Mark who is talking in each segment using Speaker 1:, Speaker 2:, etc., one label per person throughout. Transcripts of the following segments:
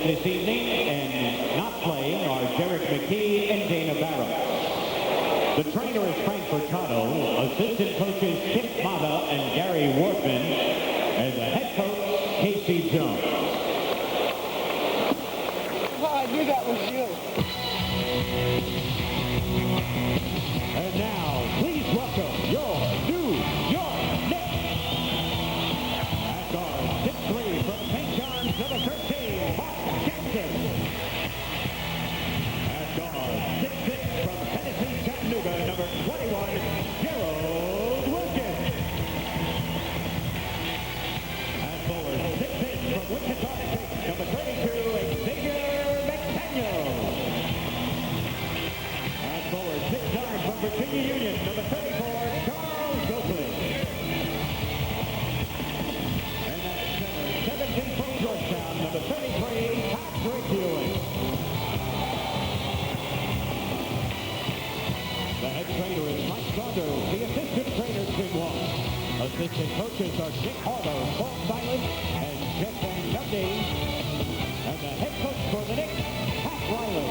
Speaker 1: this evening, and not playing are Derek McKee and Dana Barrow. The trainer is Frank Furtado, assistant coaches Skip Mata and Gary Wortman, and the head coach, Casey Jones.
Speaker 2: Oh, I knew that was you.
Speaker 1: And now, please welcome your New York Knicks. At guard, 6'3" from St. John's, number 13, Mark Jackson. At guard, 6'6" from Tennessee, Chattanooga, number 21, Gerald Wilkins. At forward, 6'6" from Wichita State, number 32, Xavier McDaniel. At forward, 6'9" from Virginia Union, number 34, Charles Gokley. And at center, 17 from Georgetown, number 33, Patrick Ewing. The head trainer is Mike Saunders. The assistant trainers Jim Long. Assistant coaches are Dick Harlow, Paul Silas, and Jeff Van Gundy. And the head coach for the Knicks, Pat Riley.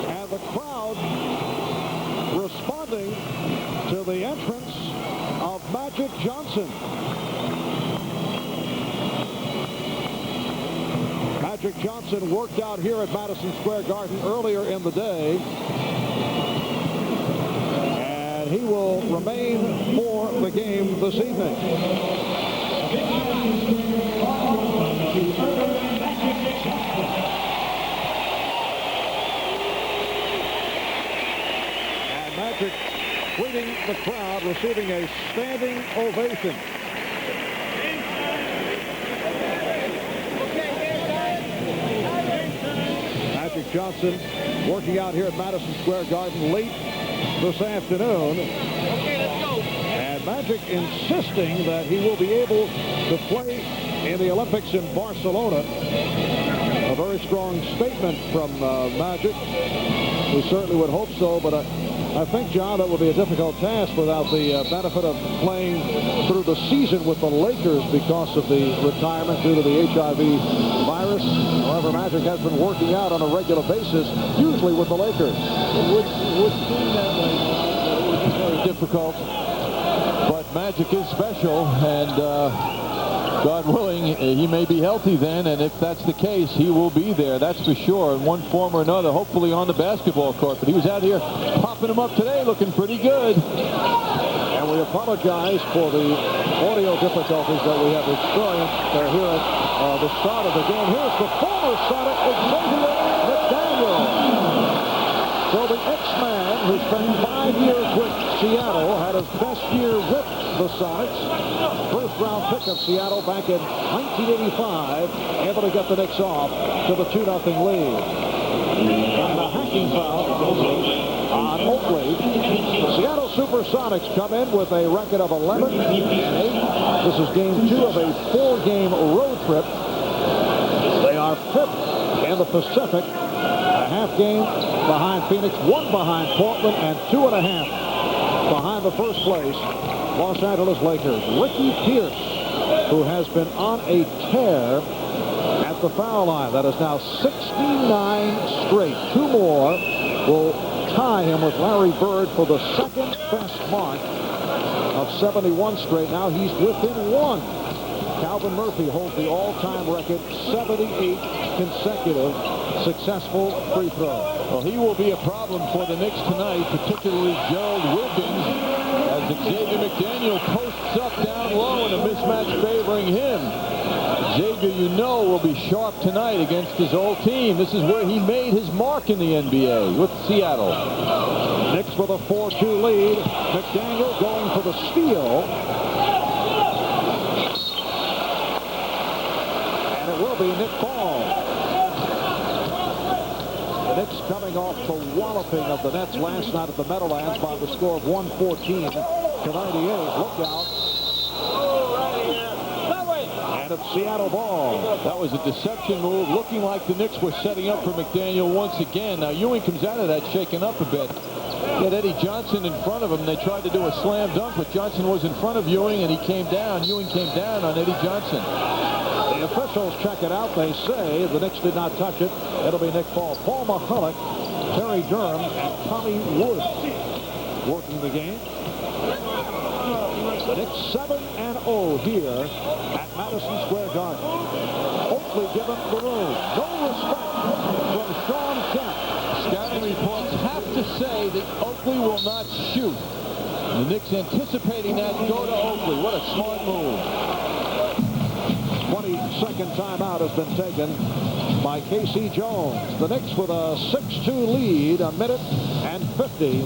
Speaker 3: And the crowd responding to the entrance of Magic Johnson. Magic Johnson worked out here at Madison Square Garden earlier in the day. And he will remain for the game this evening. And Magic greeting the crowd, receiving a standing ovation. Magic Johnson working out here at Madison Square Garden late this afternoon. And Magic insisting that he will be able to play in the Olympics in Barcelona. A very strong statement from Magic. We certainly would hope so, but I think, John, that would be a difficult task without the benefit of playing through the season with the Lakers because of the retirement due to the HIV virus. However, Magic has been working out on a regular basis, usually with the Lakers.
Speaker 4: It would seem that way. It would be very difficult. But Magic is special, and God willing, he may be healthy then, and if that's the case, he will be there, that's for sure, in one form or another, hopefully on the basketball court. But he was out here popping him up today, looking pretty good.
Speaker 3: And we apologize for the audio difficulties that we have experienced here at the start of the game. Here's the former Sonic, Xavier McDaniel. So the X-Man, who spent 5 years with Seattle, had his best year with the Sonics. First-round pick of Seattle back in 1985, able to get the Knicks off to the 2-0 lead. And a hacking foul on Oakley. Seattle SUPERSONICS come in with a record of 11 and 8. This is game 2 of a 4-game road trip. They are 5th in the Pacific. A half game behind Phoenix, 1 behind Portland, and 2.5 behind the first place Los Angeles Lakers. Ricky Pierce, who has been on a tear at the foul line. That is now 69 straight. 2 more will tie him with Larry Bird for the second best mark of 71 straight. Now he's within 1. Calvin Murphy holds the all-time record, 78 consecutive successful free throws.
Speaker 4: Well, he will be a problem for the Knicks tonight, particularly Gerald Wilkins. Xavier McDaniel posts up down low in a mismatch favoring him. Xavier, you know, will be sharp tonight against his old team. This is where he made his mark in the NBA with Seattle.
Speaker 3: Knicks with a 4-2 lead. McDaniel going for the steal. And it will be Nick Ball. The Knicks coming off the walloping of the Nets last night at the Meadowlands by the score of 114 to 98. Look out. And it's Seattle ball.
Speaker 4: That was a deception move, looking like the Knicks were setting up for McDaniel once again. Now Ewing comes out of that shaken up a bit. He had Eddie Johnson in front of him. They tried to do a slam dunk, but Johnson was in front of Ewing, and he came down. Ewing came down on Eddie Johnson.
Speaker 3: The officials check it out. They say the Knicks did not touch it. It'll be Nick Ball. Paul McCulloch, Terry Durham, and Tommy Wood working the game. The Knicks 7-0 here at Madison Square Garden. Oakley given the room. No respect from Sean Kemp.
Speaker 4: Scouting reports have to say that Oakley will not shoot. The Knicks anticipating that go to Oakley. What a smart move.
Speaker 3: 22nd timeout has been taken by Casey Jones. The Knicks with a 6-2 lead, a minute and 50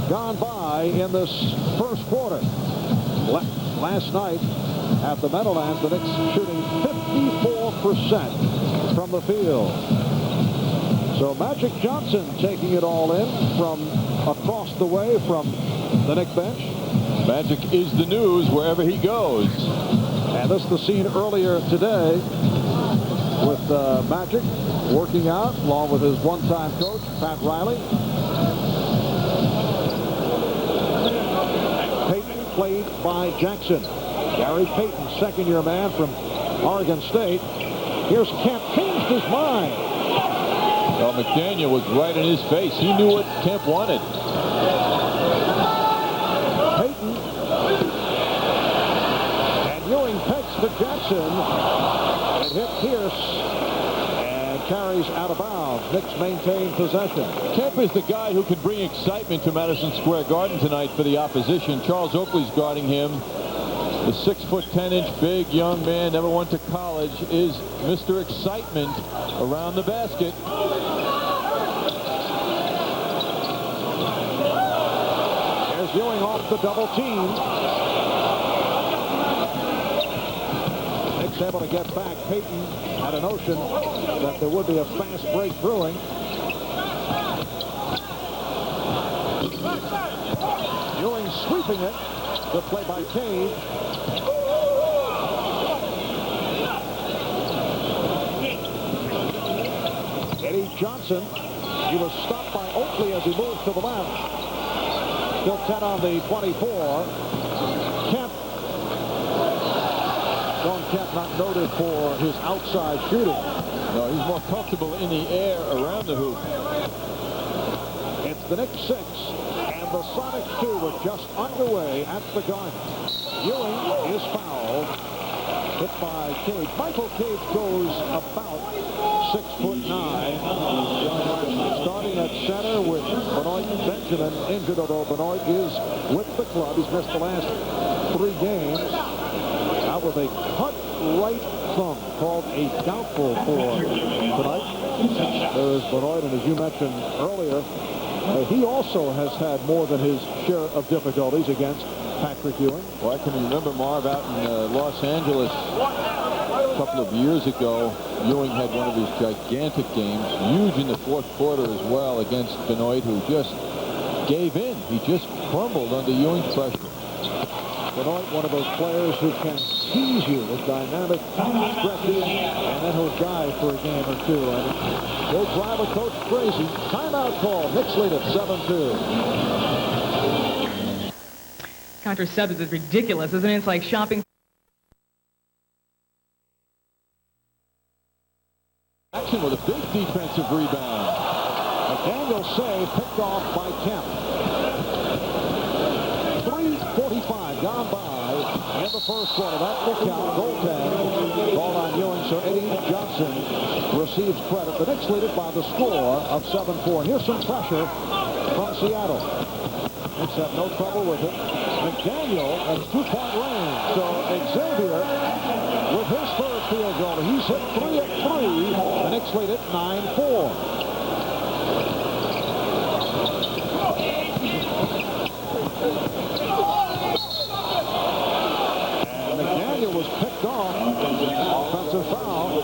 Speaker 3: gone by in this first quarter. Last night at the Meadowlands, the Knicks shooting 54% from the field. So Magic Johnson taking it all in from across the way from the Knick bench.
Speaker 4: Magic is the news wherever he goes.
Speaker 3: And this is the scene earlier today with Magic working out along with his one-time coach, Pat Riley. Payton played by Jackson. Gary Payton, second-year man from Oregon State. Here's Kemp, changed his mind.
Speaker 4: Well, McDaniel was right in his face. He knew what Kemp wanted.
Speaker 3: Payton. And Ewing pegs to Jackson. It hit Pierce and carries out of bounds. Knicks maintain possession.
Speaker 4: Kemp is the guy who can bring excitement to Madison Square Garden tonight for the opposition. Charles Oakley's guarding him. The 6'10" big young man, never went to college, is Mr. Excitement around the basket.
Speaker 3: There's Ewing off the double team. Knicks able to get back. Payton had a notion that there would be a fast break brewing. Ewing sweeping it. Good play by Cade. Eddie Johnson. He was stopped by Oakley as he moved to the left. Still 10 on the 24. Kemp. Sean Kemp not noted for his outside shooting.
Speaker 4: No, he's more comfortable in the air around the hoop.
Speaker 3: It's the Knicks 6. And the Sonics 2 were just underway at the Garden. Ewing is fouled. Hit by Cage. Michael Cage goes about 6'9". Starting at center with Benoit Benjamin injured, although Benoit is with the club. He's missed the last 3 games. Out with a cut right thumb, called a doubtful for tonight. There's Benoit, and as you mentioned earlier, he also has had more than his share of difficulties against Patrick Ewing.
Speaker 4: Well, I can remember, Marv, out in Los Angeles a couple of years ago, Ewing had one of his gigantic games, huge in the fourth quarter as well, against Benoit, who just gave in. He just crumbled under Ewing's pressure.
Speaker 3: Benoit, one of those players who can tease you with dynamic stretches, and then he'll dive for a game or two. And he'll drive a coach crazy. Timeout call. Knicks lead at 7-2.
Speaker 5: Contra subs is ridiculous, isn't it? It's like shopping.
Speaker 3: Jackson with a big defensive rebound. McDaniel save picked off by Kemp. 3:45 gone by in the first quarter. That will count. Goaltend. Ball on Ewing, so Eddie Johnson receives credit. The Knicks lead it by the score of 7-4. And here's some pressure from Seattle. Knicks have no trouble with it. McDaniel has 2-point range. So Xavier with his first field goal. He's hit 3 of 3. The Knicks lead it 9-4. And McDaniel was picked off. Offensive foul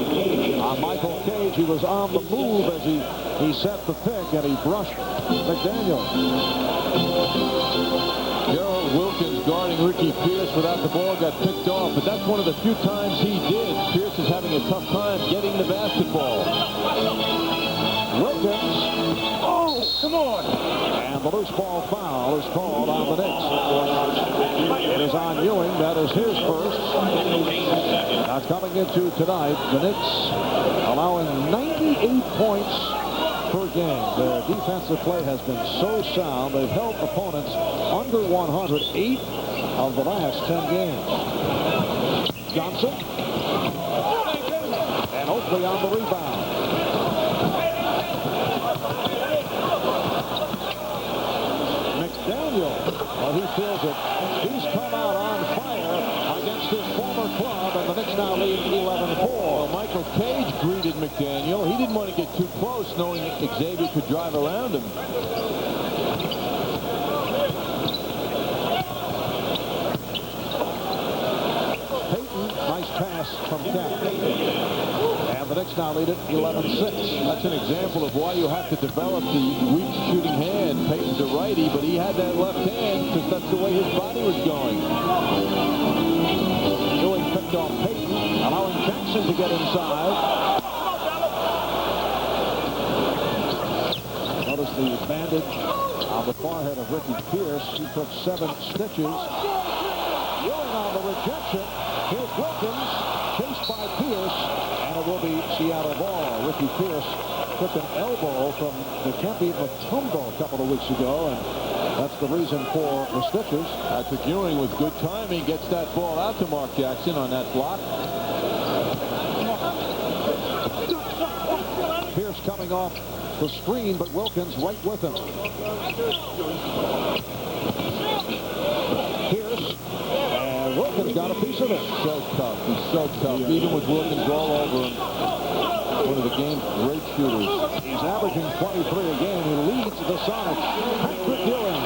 Speaker 3: on Michael Cage. He was on the move as he set the pick, and he brushed McDaniel.
Speaker 4: Gerald Wilkins guarding Ricky Pierce without the ball got picked off, but that's one of the few times he did. Pierce is having a tough time getting the basketball.
Speaker 3: Wilkins. Oh, come on. And the loose ball foul is called on the Knicks. It is on Ewing. That is his first. Now coming into tonight, the Knicks allowing 98 points per game. Their defensive play has been so sound. They've held opponents under 100 8 of the last 10 games. Johnson. And Oakley on the rebound. McDaniel, well, he feels it. He's come out on fire against his former club, and the Knicks now lead 11-4.
Speaker 4: Michael Cage greeted McDaniel. He didn't want to get too close, knowing Xavier could drive around him.
Speaker 3: Payton, nice pass from Kemp. And the Knicks now lead it 11-6.
Speaker 4: That's an example of why you have to develop the weak shooting hand. Payton's a righty, but he had that left hand because that's the way his body was going.
Speaker 3: Ewing picked off Payton, allowing Jackson to get inside. Notice the bandage on the forehead of Ricky Pierce. He took 7 stitches. Ewing on the rejection. Here's Wilkins, chased by Pierce, and it will be Seattle ball. Ricky Pierce took an elbow from the Kempe Mutombo a couple of weeks ago, and that's the reason for the stitches.
Speaker 4: Patrick Ewing with good timing gets that ball out to Mark Jackson on that block.
Speaker 3: Pierce coming off the screen, but Wilkins right with him. Pierce, and Wilkins got a piece of it.
Speaker 4: So tough. He's so tough. Even with Wilkins all over him. One of the game's great shooters.
Speaker 3: He's averaging 23 a game. He leads the Sonics. Patrick Ewing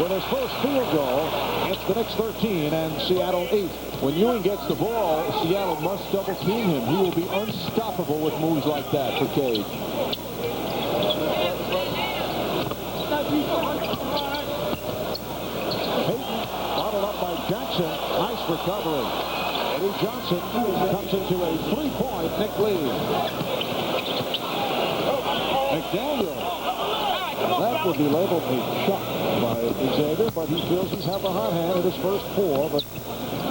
Speaker 3: with his first field goal. It's the Knicks 13 and Seattle 8.
Speaker 4: When Ewing gets the ball, Seattle must double team him. He will be unstoppable with moves like that for Cage.
Speaker 3: Payton bottled up by Jackson. Nice recovery. Eddie Johnson comes into a 3-point Knick lead. McDaniel. That would be labeled a shot by Xavier, but he feels he's had the hot hand in his first 4, but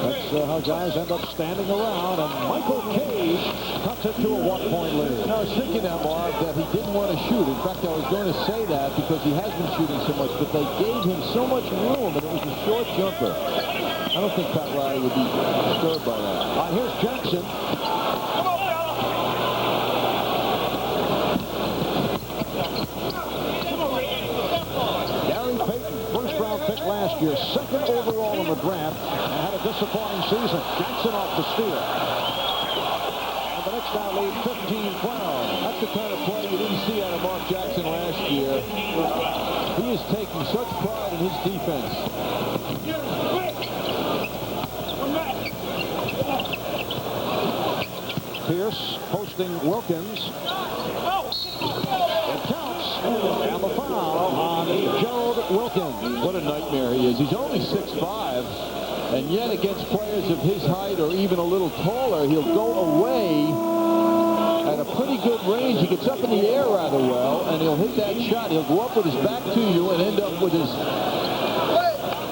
Speaker 3: that's how guys end up standing around, and Michael Cage cuts it to a 1-point lead.
Speaker 4: I was thinking that, Marv, that he didn't want to shoot. In fact, I was going to say that because he has been shooting so much, but they gave him so much room, and it was a short jumper. I don't think Pat Riley would be disturbed by that.
Speaker 3: Here's Jackson. Gary Payton, first-round pick last year, 2nd overall in the draft, and had a disappointing season. Jackson off the steal. And the Knicks now lead 15-12.
Speaker 4: That's the kind of play you didn't see out of Mark Jackson last year. He is taking such pride in his defense.
Speaker 3: Pierce posting Wilkins. It counts. And the foul on Gerald Wilkins.
Speaker 4: What a nightmare he is. He's only 6'5", and yet against players of his height or even a little taller, he'll go away at a pretty good range. He gets up in the air rather well, and he'll hit that shot. He'll go up with his back to you and end up with his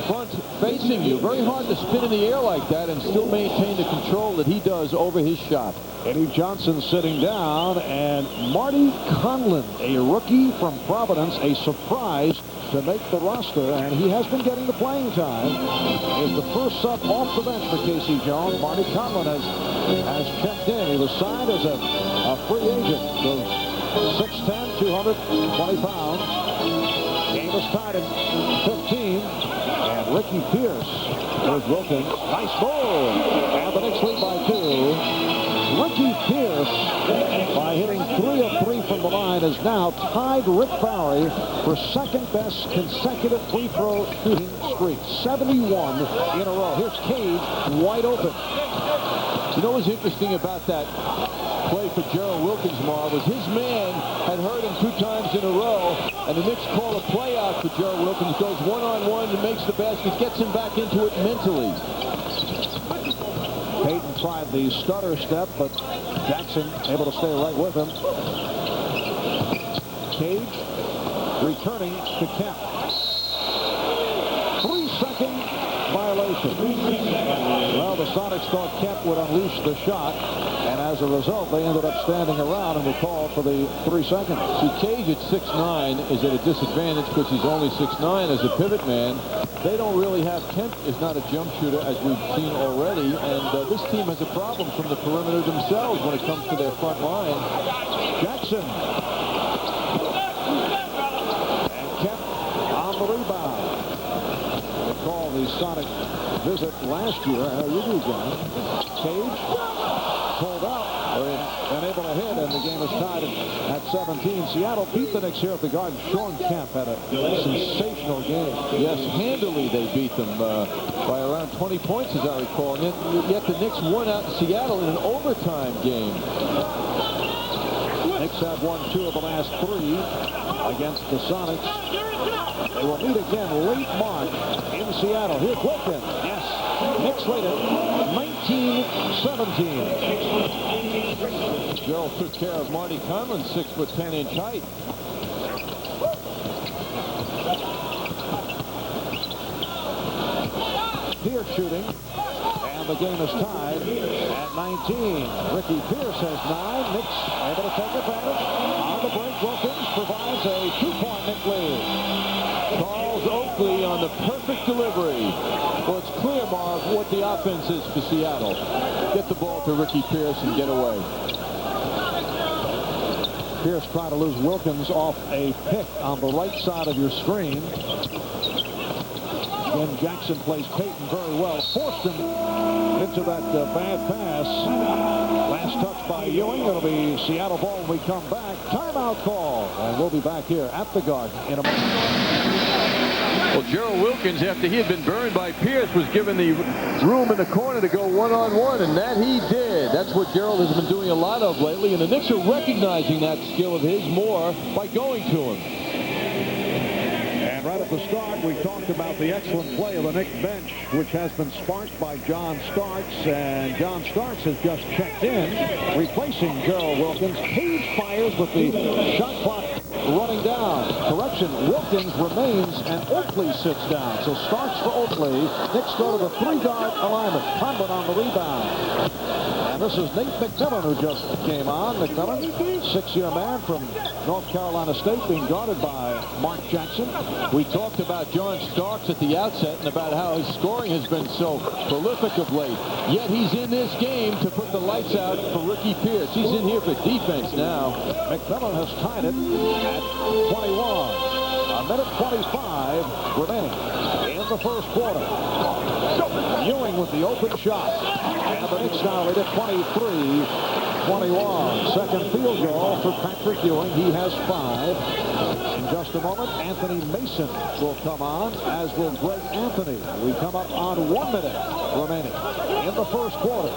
Speaker 4: front facing you. Very hard to spin in the air like that and still maintain the control that he does over his shot.
Speaker 3: Eddie Johnson sitting down, and Marty Conlon, a rookie from Providence, a surprise to make the roster, and he has been getting the playing time. Is the first sub off the bench for Casey Jones. Marty Conlon has checked in. He was signed as a free agent. So 6'10", 220 pounds. Game is tied at 15. And Ricky Pierce. There's Wilkins. Nice move. And the Knicks lead by 2. Ricky Pierce, by hitting 3 of 3 from the line, has now tied Rick Barry for second-best consecutive free throw shooting streak. 71 in a row. Here's Cage, wide open.
Speaker 4: You know what's interesting about that play for Gerald Wilkins, Marv, was his man had hurt him 2 times in a row, and the Knicks call a play out for Gerald Wilkins, goes one-on-one and makes the basket, gets him back into it mentally.
Speaker 3: Payton tried the stutter step, but Jackson able to stay right with him. Cage returning to Kemp. 3-second violation. Well, the Sonics thought Kemp would unleash the shot, and as a result, they ended up standing around and were called for the 3 seconds.
Speaker 4: See, Cage at 6'9" is at a disadvantage because he's only 6'9" as a pivot man. They don't really have Kemp is not a jump shooter, as we've seen already, and this team has a problem from the perimeter themselves when it comes to their front line.
Speaker 3: Jackson. And Kemp on the rebound. Recall the Sonic visit last year. You do, John. Cage pulled out and able to hit, and the game is tied at 17. Seattle beat the Knicks here at the Garden. Sean Kemp had a sensational game.
Speaker 4: Yes, handily they beat them by around 20 points, as I recall. And yet the Knicks won out in Seattle in an overtime game.
Speaker 3: Knicks have won 2 of the last 3 against the Sonics. They will meet again late March in Seattle. Here's Wilkins. Yes. Knicks lead it 19-17.
Speaker 4: Gerald took care of Marty Conlon's 6'10" height.
Speaker 3: Pierce shooting, and the game is tied at 19. Ricky Pierce has 9. Knicks able to take advantage. On the break, Wilkins provides a 2-point Knick lead.
Speaker 4: Charles Oakley on the perfect delivery. Well, it's clear, Marv, what the offense is for Seattle. Get the ball to Ricky Pierce and get away.
Speaker 3: Pierce trying to lose Wilkins off a pick on the right side of your screen. Again, Jackson plays Payton very well. Forced him into that bad pass. Last touch by Ewing. It'll be Seattle ball when we come back. Timeout call. And we'll be back here at the Garden in a moment.
Speaker 4: Well, Gerald Wilkins, after he had been burned by Pierce, was given the room in the corner to go one-on-one, and that he did. That's what Gerald has been doing a lot of lately, and the Knicks are recognizing that skill of his more by going to him.
Speaker 3: And right at the start, we talked about the excellent play of the Knicks bench, which has been sparked by John Starks, and John Starks has just checked in, replacing Gerald Wilkins. Cage fires with the shot clock running down. Correction, Wilkins remains and Oakley sits down. So Starks for Oakley. Knicks go to the 3-guard alignment. Conlon on the rebound. And this is Nate McMillan who just came on. McMillan, 6-year man from North Carolina State, being guarded by Mark Jackson.
Speaker 4: We talked about John Starks at the outset and about how his scoring has been so prolific of late. Yet he's in this game to put the lights out for Ricky Pierce. He's in here for defense now.
Speaker 3: McMillan has tied it at 21. A minute 25 remaining in the first quarter. Ewing with the open shot. And the Knicks now lead at 23-21. Second field goal for Patrick Ewing. He has 5. In just a moment, Anthony Mason will come on, as will Greg Anthony. We come up on 1 minute remaining in the first quarter.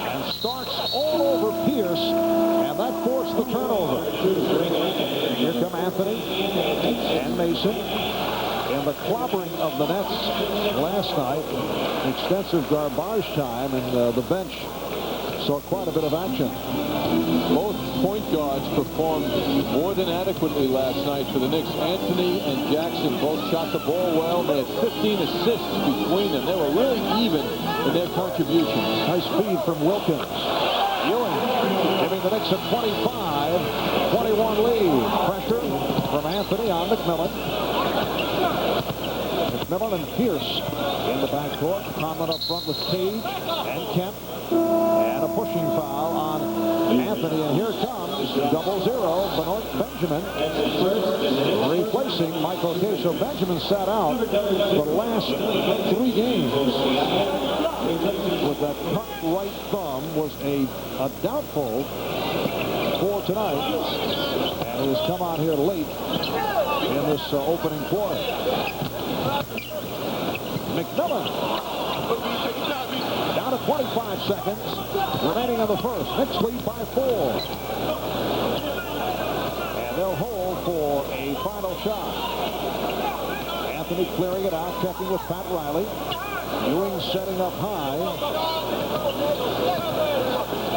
Speaker 3: And Starks all over Pierce, and that forced the turnover. Here come Anthony and Mason. In the clobbering of the Nets last night, extensive garbage time, and the bench saw quite a bit of action.
Speaker 4: Both point guards performed more than adequately last night for the Knicks. Anthony and Jackson both shot the ball well. They had 15 assists between them. They were really even in their contributions.
Speaker 3: Nice feed from Wilkins. Ewing giving the Knicks a 25-21 lead. Pressure from Anthony on McMillan. McMillan and Pierce in the backcourt. Conlon up front with Cage and Kemp. And a pushing foul on Anthony, and here comes 0-0 Benoit Benjamin replacing Michael Kay. So Benjamin sat out the last 3 games with that cut right thumb. Was a doubtful for tonight, and he's come on here late in this opening quarter. McMillan down to 25 seconds remaining in the first. Knicks lead by 4. And they'll hold for a final shot. Anthony clearing it out, checking with Pat Riley. Ewing setting up high.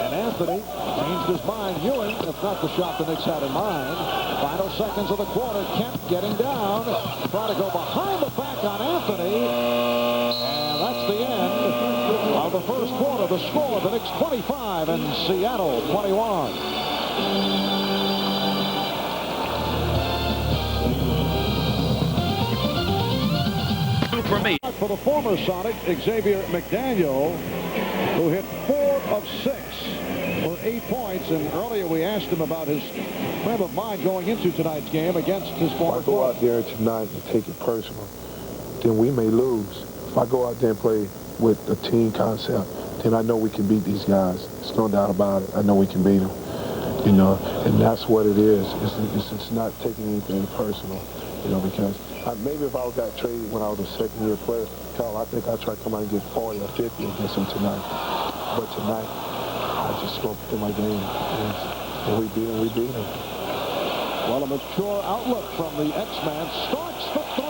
Speaker 3: And Anthony changed his mind. Ewing, if not the shot the Knicks had in mind. Final seconds of the quarter. Kemp getting down. Trying to go behind the back on Anthony. And that's the end of the first quarter. The score, the Knicks 25 and Seattle 21.
Speaker 1: For me.
Speaker 3: For the former Sonic, Xavier McDaniel, who hit 4 of 6 for 8 points. And earlier we asked him about his frame of mind going into tonight's game against his former
Speaker 6: If I go out there tonight and take it personal, then we may lose. If I go out there and play with a team concept, then I know we can beat these guys. There's no doubt about it. I know we can beat them. You know, and that's what it is. It's not taking anything personal, you know, because maybe if I got traded when I was a second-year player, Carl, I think I'd try to come out and get 40 or 50 against him tonight. But tonight, I just spoke to my game. And we beat him, we beat him.
Speaker 3: Well, a mature outlook from the X-Man. Starks for 3.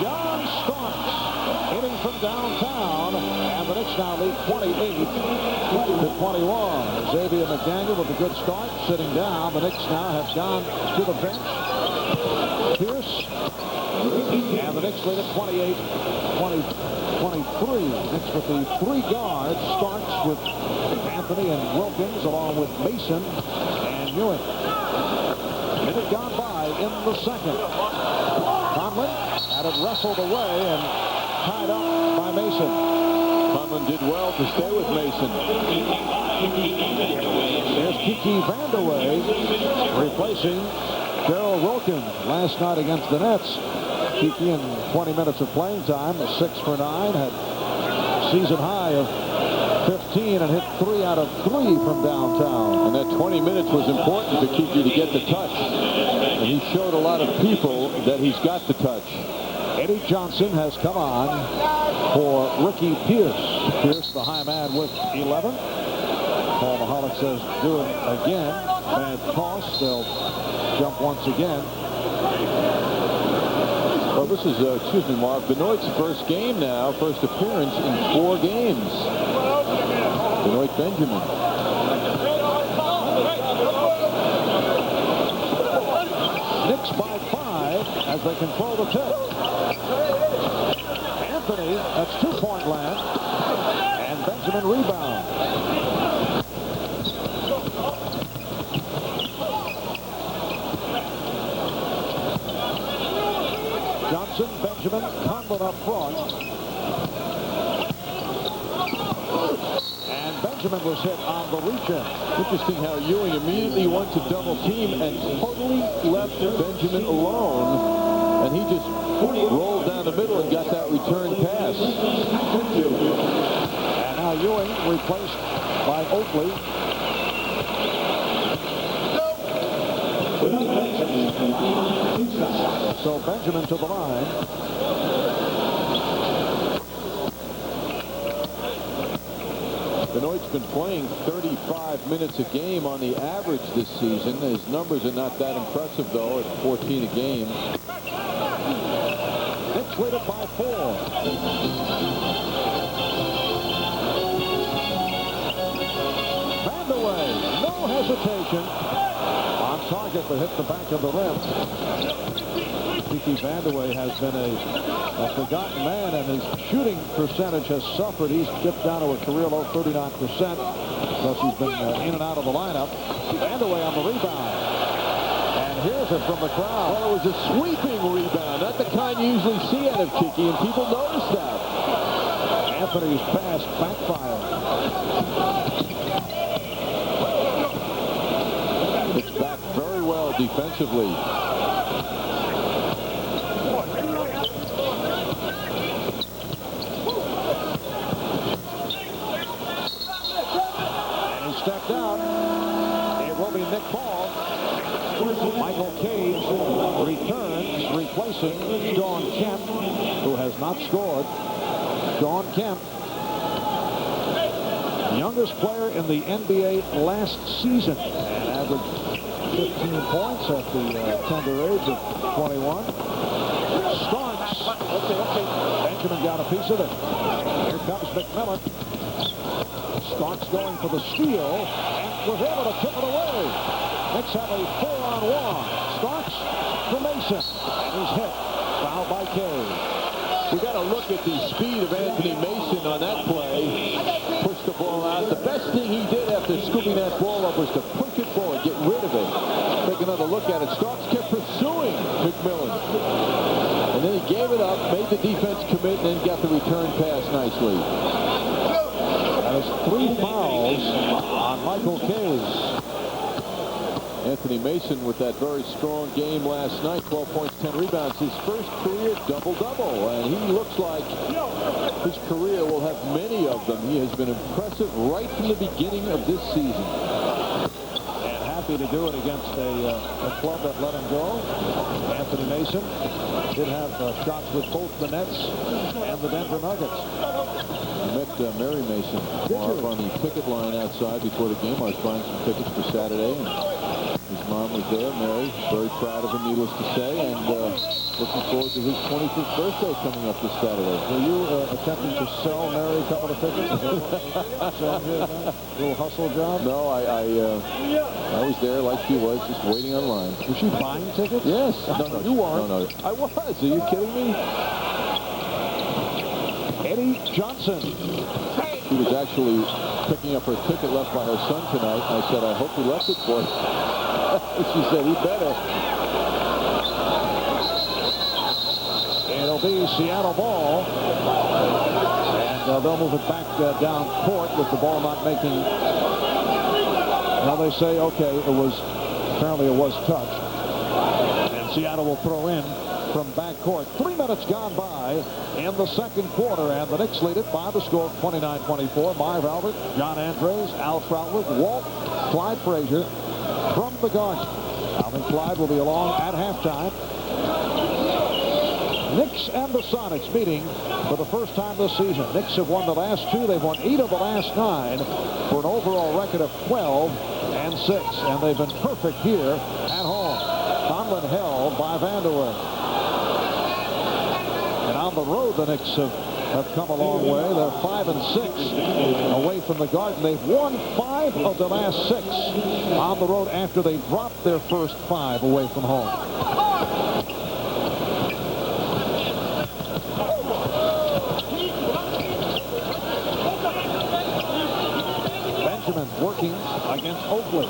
Speaker 3: John Starks hitting from downtown. And the Knicks now lead 28-21. Xavier McDaniel with a good start, sitting down. The Knicks now have gone to the bench. Pierce. And the Knicks lead at 28-23. Knicks with the 3 guards. Starks with Anthony and Wilkins, along with Mason and Ewing. Minute gone by in the second. Conlon had it wrestled away and tied up by Mason.
Speaker 4: Conlon did well to stay with Mason.
Speaker 3: There's Kiki Vandeweghe replacing Darryl Wilkins last night against the Nets. Kiki in 20 minutes of playing time, 6 for 9, had season high of 15 and hit 3 out of 3 from downtown.
Speaker 4: And that 20 minutes was important for Kiki to get the touch. And he showed a lot of people that he's got the touch.
Speaker 3: Eddie Johnson has come on for Ricky Pierce. Pierce, the high man, with 11. Paul Mahalik says, do it again. Bad toss. They'll jump once again.
Speaker 4: Well, this is, excuse me, Mark, Benoit's first game now, first appearance in 4 games. Benoit Benjamin.
Speaker 3: Knicks by 5 as they control the tip. Anthony, that's 2-point land. And Benjamin rebound. Johnson, Benjamin, Conlon up front. And Benjamin was hit on the reach-in.
Speaker 4: Interesting how Ewing immediately went to double team and totally left Benjamin alone. And he just rolled down the middle and got that return pass.
Speaker 3: And now Ewing replaced by Oakley. So Benjamin to the line.
Speaker 4: Benoit's been playing 35 minutes a game on the average this season. His numbers are not that impressive, though, at 14 a game.
Speaker 3: Knicks lead it by 4. Vandeweghe, no hesitation. On target, but hit the back of the rim. Kiki Vandeweghe has been a forgotten man, and his shooting percentage has suffered. He's dipped down to a career low 39%. Plus, he's been in and out of the lineup. Vandeweghe on the rebound. And here's it from the crowd.
Speaker 4: Well, it was a sweeping rebound, not the kind you usually see out of Kiki, and people noticed that.
Speaker 3: Anthony's pass backfired.
Speaker 4: It's back very well defensively.
Speaker 3: And he stepped out. It will be Nick Paul. Michael Cage returns, replacing Dawn Kemp, who has not scored. Dawn Kemp, youngest player in the NBA last season, and averaged 15 points at the tender age of 21. Starks. Benjamin got a piece of it. Here comes McMillan. Starks going for the steal, and was able to tip it away. Knicks have a 4-on-1. Starks for Mason, and he's hit. Foul by Cage.
Speaker 4: We got to look at the speed of Anthony Mason on that play. Push the ball out. The best thing he did after scooping that ball up was to push it forward, get rid of it. Take another look at it. Starks kept pursuing McMillan. And then he gave it up, made the defense commit, and then got the return pass nicely.
Speaker 3: That is 3 fouls on Michael Cage.
Speaker 4: Anthony Mason with that very strong game last night, 12 points, 10 rebounds, his first career double-double, and he looks like his career will have many of them. He has been impressive right from the beginning of this season.
Speaker 3: And happy to do it against a club that let him go. Anthony Mason did have shots with both the Nets and the Denver Nuggets.
Speaker 4: I met Mary Mason up on the ticket line outside before the game. I was buying some tickets for Saturday, and his mom was there, Mary. Very proud of him, needless to say, and looking forward to his 25th birthday coming up this Saturday.
Speaker 3: Were you attempting to sell Mary a couple of tickets? Little hustle job?
Speaker 4: No, I was there like she was, just waiting online.
Speaker 3: Was she buying tickets?
Speaker 4: Yes.
Speaker 3: No, you weren't.
Speaker 4: No, I was. Are you kidding me?
Speaker 3: Eddie Johnson.
Speaker 4: She was actually picking up her ticket left by her son tonight. I said, I hope he left it for you. She said, he better.
Speaker 3: It'll be Seattle ball. And they'll move it back down court with the ball not making. Now they say, okay, apparently it was touched. And Seattle will throw in from backcourt. 3 minutes gone by in the second quarter, and the Knicks lead it by the score of 29-24. Marv Albert, John Andres, Al Troutwig, Walt, Clyde Frazier from the Garden. Alvin Clyde will be along at halftime. Knicks and the Sonics meeting for the first time this season. Knicks have won the last 2. They've won 8 of the last 9 for an overall record of 12-6. And they've been perfect here at home. Conlon held by Vanderwerf. And on the road, the Knicks have come a long way. They're 5-6 away from the Garden. They've won 5 of the last 6 on the road after they dropped their first 5 away from home. Benjamin working against Oakley.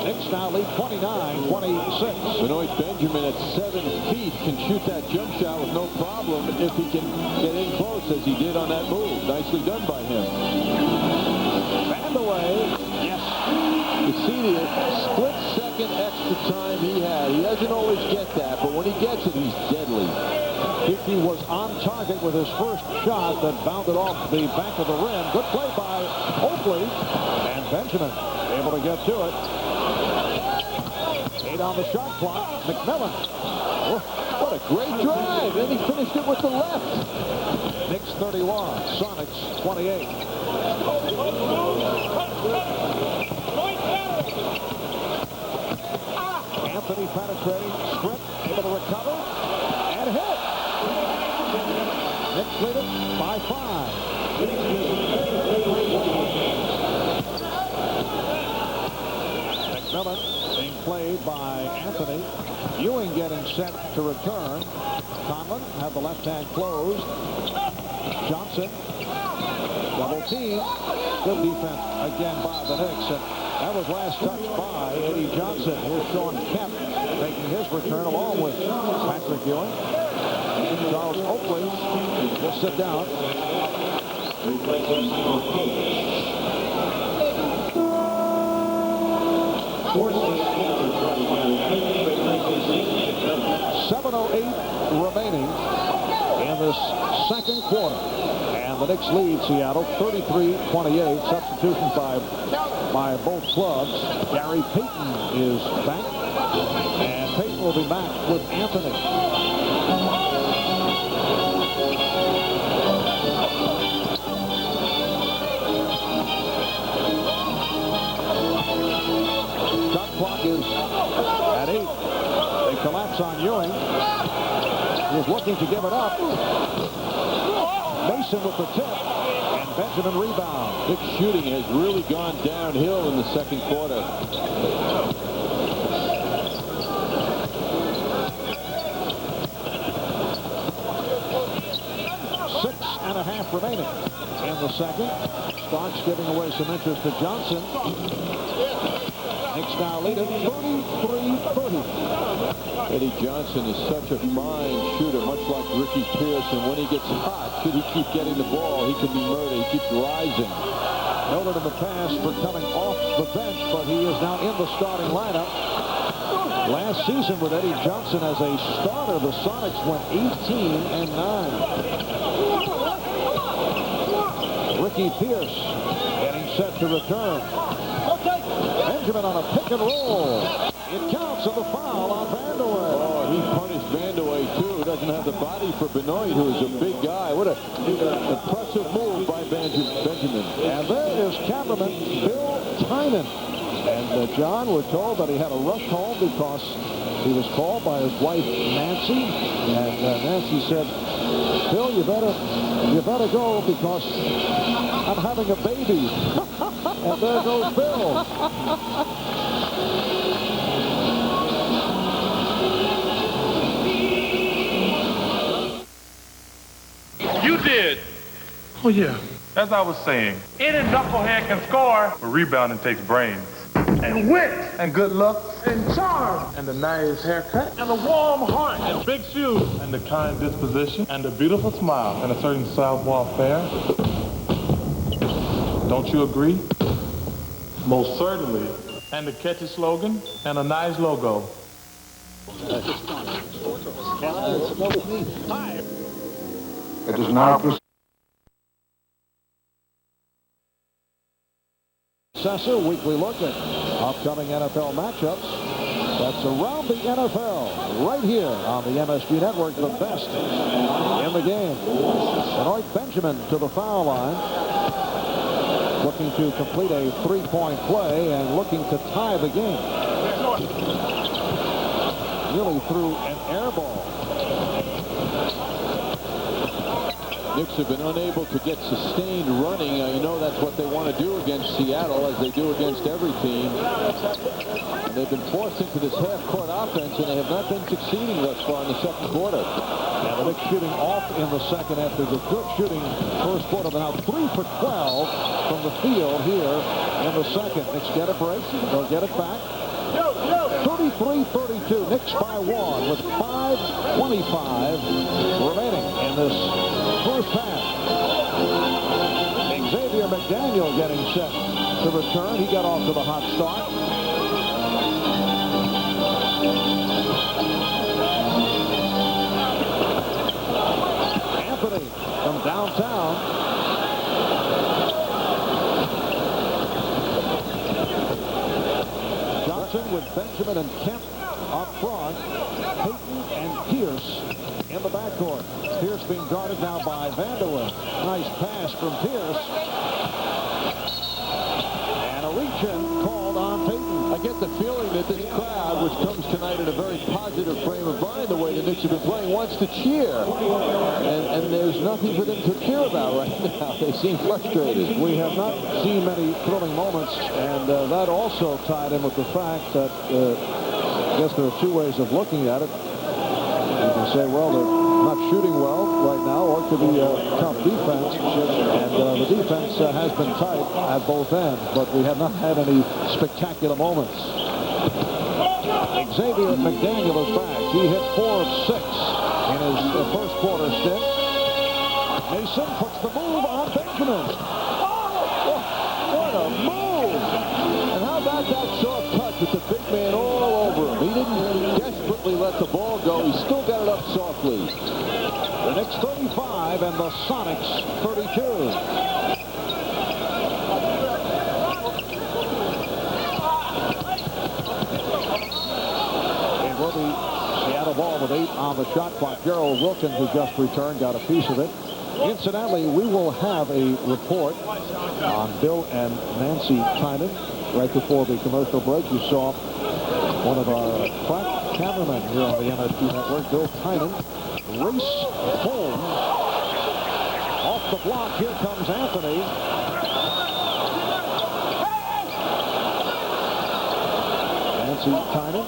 Speaker 3: Knicks now lead 29-26.
Speaker 4: Benoit Benjamin at 7 feet can shoot that jump shot with no problem if he can get in close as he did on that move. Nicely done by him.
Speaker 3: Vanderway. Yes.
Speaker 4: You see the split-second extra time he had. He doesn't always get that, but when he gets it, he's deadly.
Speaker 3: Hickey was on target with his first shot that bounded off the back of the rim. Good play by Oakley. And Benjamin able to get to it. 8 on the shot clock. McMillan.
Speaker 4: Oh, what a great drive. And he finished it with the left.
Speaker 3: Knicks 31. Sonics 28. Anthony penetrating. Strip. Able to recover. And hit. Knicks lead it by 5. McMillan being played by Anthony. Ewing getting set to return. Conlon had the left hand closed. Johnson. Double team. Good defense again by the Knicks. And that was last touched by Eddie Johnson. Here's Sean Kemp making his return along with Patrick Ewing. Charles Oakley will sit down.
Speaker 1: Replacing Steve Page.
Speaker 3: 7:08 remaining in this second quarter. And the Knicks lead Seattle 33-28. Substitutions by both clubs. Gary Payton is back. And Payton will be matched with Anthony. Shot clock is at 8. They collapse on Ewing. He is looking to give it up. Mason with the tip. And Benjamin rebound.
Speaker 4: Knicks shooting has really gone downhill in the second quarter.
Speaker 3: 6.5 remaining in the second. Starks giving away some interest to Johnson. Knicks now lead it 33-30.
Speaker 4: Eddie Johnson is such a fine shooter, much like Ricky Pierce, and when he gets hot, should he keep getting the ball, he can be murdered. He keeps rising.
Speaker 3: Noted in the past for coming off the bench, but he is now in the starting lineup. Last season with Eddie Johnson as a starter, the Sonics went 18-9. Ricky Pierce getting set to return. Benjamin on a pick and roll. It counts on the foul on Vandeweghe.
Speaker 4: Oh, he punished Vandeweghe too. Doesn't have the body for Benoit, who is a big guy. What an impressive move by Benjamin.
Speaker 3: And there is cameraman Bill Tynan. And John, we're told that he had to rush home because he was called by his wife Nancy. And Nancy said, Bill, you better go because I'm having a baby. And there goes Bill.
Speaker 7: You did.
Speaker 8: Oh, yeah.
Speaker 7: As I was saying, any knucklehead can score, but rebounding takes brains. And wit. And good luck. And charm. And a nice haircut. And a warm heart. And big shoes. And a kind disposition. And a beautiful smile. And a certain savoir-faire. Don't you agree? Most certainly. And a catchy slogan. And a nice logo.
Speaker 6: It is now
Speaker 3: Sessa, weekly look at upcoming NFL matchups. That's around the NFL, right here on the MSG Network, the best in the game. Benoit Benjamin to the foul line, looking to complete a three-point play and looking to tie the game. Nearly threw an air ball.
Speaker 4: Knicks have been unable to get sustained running. You know that's what they want to do against Seattle, as they do against every team. And they've been forced into this half-court offense, and they have not been succeeding thus far in the second quarter.
Speaker 3: Yeah, the Knicks shooting off in the second after the good shooting first quarter, but now 3 for 12 from the field here in the second. Knicks get a break. They'll get it back. 33-32. Knicks by 1 with 5:25 remaining in this first half. Xavier McDaniel getting set to return. He got off to the hot start. Anthony from downtown. Johnson with Benjamin and Kemp up front. Payton and Pierce in the backcourt. Pierce being guarded now by Vandeweghe. Nice pass from Pierce. And a reach-in called on Payton.
Speaker 4: I get the feeling that this crowd, which comes tonight in a very positive frame of mind, the way the Knicks have been playing, wants to cheer. And there's nothing for them to cheer about right now. They seem frustrated.
Speaker 3: We have not seen many thrilling moments, and that also tied in with the fact that I guess there are two ways of looking at it. You can say, well, they're not shooting well right now, or it could be a tough defense. And the defense has been tight at both ends, but we have not had any spectacular moments. Xavier McDaniel is back. He hit 4 of 6 in his the first quarter stint. Mason puts the move on Benjamin. Oh, what a move!
Speaker 4: And how about that soft touch with the big man all over him? He didn't desperately let the ball go. He still got it up softly.
Speaker 3: The Knicks 35 and the Sonics 32. It will be Seattle ball with 8 on the shot clock. Gerald Wilkins, who just returned, got a piece of it. Incidentally, we will have a report on Bill and Nancy Tynan right before the commercial break. You saw one of our crack cameramen here on the MSG Network, Bill Tynan, race home. Off the block, here comes Anthony. Nancy Tynan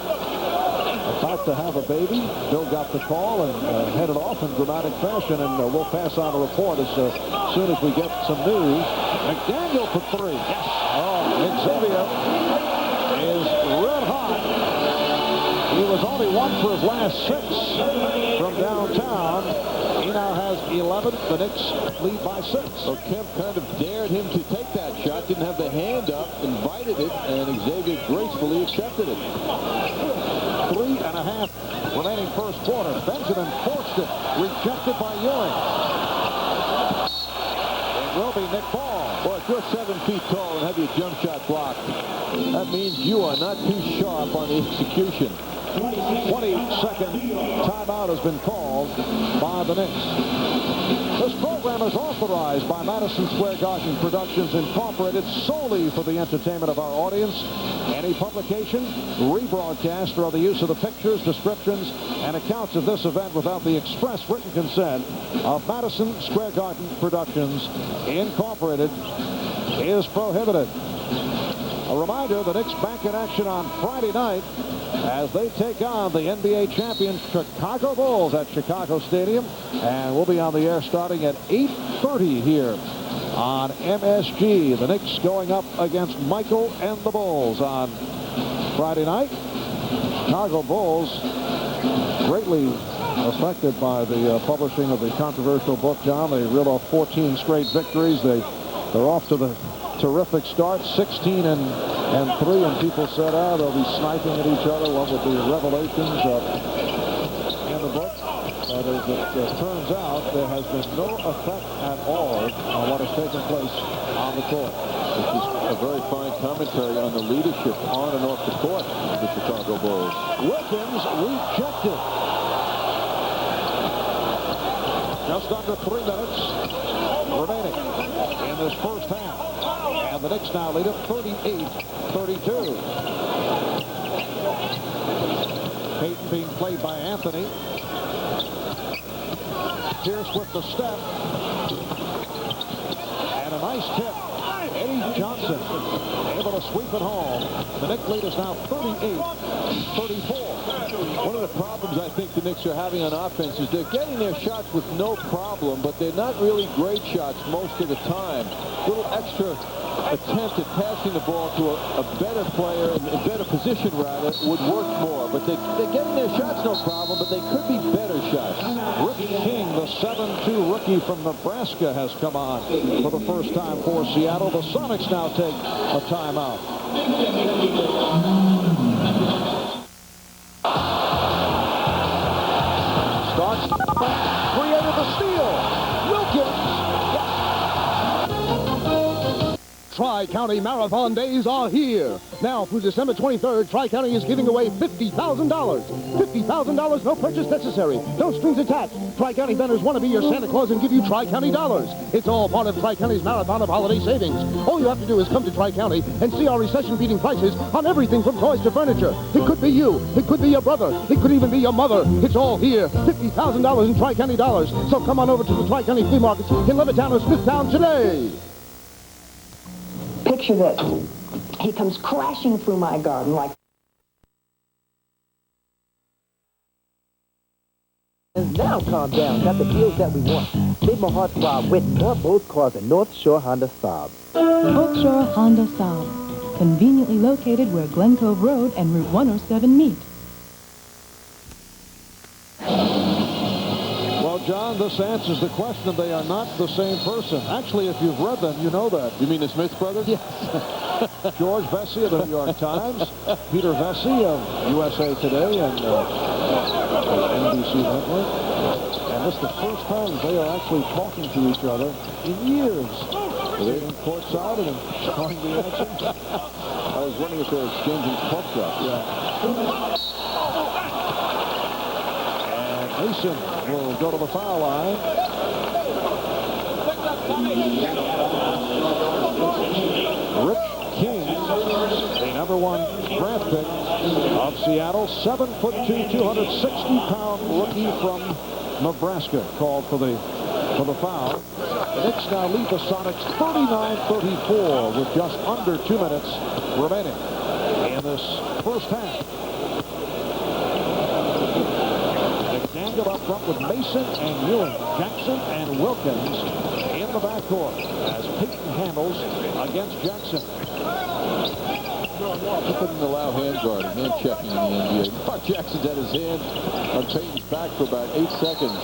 Speaker 3: about to have a baby. Bill got the call and headed off in dramatic fashion, and we'll pass on a report as soon as we get some news. McDaniel for 3. Yes. Oh, Xavier is red hot. He was only 1 for his last 6 from downtown. He now has 11. The Knicks lead by 6.
Speaker 4: So Kemp kind of dared him to take that shot, didn't have the hand up, invited it, and Xavier gracefully accepted it.
Speaker 3: 3.5 remaining first quarter. Benjamin forced it. Rejected by Ewing. It will be Nick Ball.
Speaker 4: Boy, if you're 7 feet tall and have your jump shot blocked, that means you are not too sharp on the execution.
Speaker 3: 20-second timeout has been called by the Knicks. This program is authorized by Madison Square Garden Productions Incorporated solely for the entertainment of our audience. Any publication, rebroadcast, or other use of the pictures, descriptions, and accounts of this event without the express written consent of Madison Square Garden Productions Incorporated is prohibited. A reminder, the Knicks back in action on Friday night as they take on the NBA champion Chicago Bulls at Chicago Stadium. And we'll be on the air starting at 8:30 here on MSG. The Knicks going up against Michael and the Bulls on Friday night. Chicago Bulls greatly affected by the publishing of the controversial book, John. They reeled off 14 straight victories. They're off to the terrific start, 16 and 3, and people said, they'll be sniping at each other. What would be revelations in the book? But as it turns out, there has been no effect at all on what has taken place on the court.
Speaker 4: This is a very fine commentary on the leadership on and off the court of the Chicago Bulls.
Speaker 3: Wilkins rejected. Just under 3 minutes remaining in this first half. And the Knicks now lead it 38-32. Payton being played by Anthony. Pierce with the step. And a nice tip. Eddie Johnson able to sweep it home. The Knicks lead is now 38-34.
Speaker 4: One of the problems I think the Knicks are having on offense is they're getting their shots with no problem, but they're not really great shots most of the time. A little extra attempt at passing the ball to a better player, a better position rather, would work more. But they're getting their shots no problem, but they could be better shots.
Speaker 3: Rick King, the 7'2" rookie from Nebraska, has come on for the first time for Seattle. The Sonics now take a timeout. Starks created the steal. Wilkins. Tri-County Marathon Days are here. Now through December 23rd, Tri-County is giving away $50,000. $50,000, no purchase necessary, no strings attached. Tri-County vendors want to be your Santa Claus and give you Tri-County dollars. It's all part of Tri-County's marathon of holiday savings. All you have to do is come to Tri-County and see our recession-beating prices on everything from toys to furniture. It could be you. It could be your brother. It could even be your mother. It's all here. $50,000 in Tri-County dollars. So come on over to the Tri-County flea markets in Levittown or Smithtown today.
Speaker 8: Picture this. He comes crashing through my garden like...
Speaker 9: Now calm down. Got the deals that we want. Made my heart throb with more both cars at North Shore Honda Saab.
Speaker 10: North Shore Honda Saab. Conveniently located where Glen Cove Road and Route 107 meet.
Speaker 3: John, this answers the question. They are not the same person. Actually, if you've read them, you know that.
Speaker 4: You mean the Smith brothers?
Speaker 3: Yes. George Vesey of the New York Times, Peter Vesey of USA Today and NBC Network. And this is the first time that they are actually talking to each other in years. They're in courtside and enjoying the action.
Speaker 4: I was wondering if they're exchanging puck shots.
Speaker 3: Yeah. Mason will go to the foul line. Rich King, the #1 draft pick of Seattle, 7'2", 260-pound rookie from Nebraska, called for the foul. The Knicks now lead the Sonics 39-34 with just under 2 minutes remaining in this first half. McDaniel up front with Mason and Ewing, Jackson and Wilkins in the backcourt as Payton handles against Jackson.
Speaker 4: He couldn't allow hand guarding, hand checking in the NBA. Mark Jackson's had his hand on Payton's back for about 8 seconds.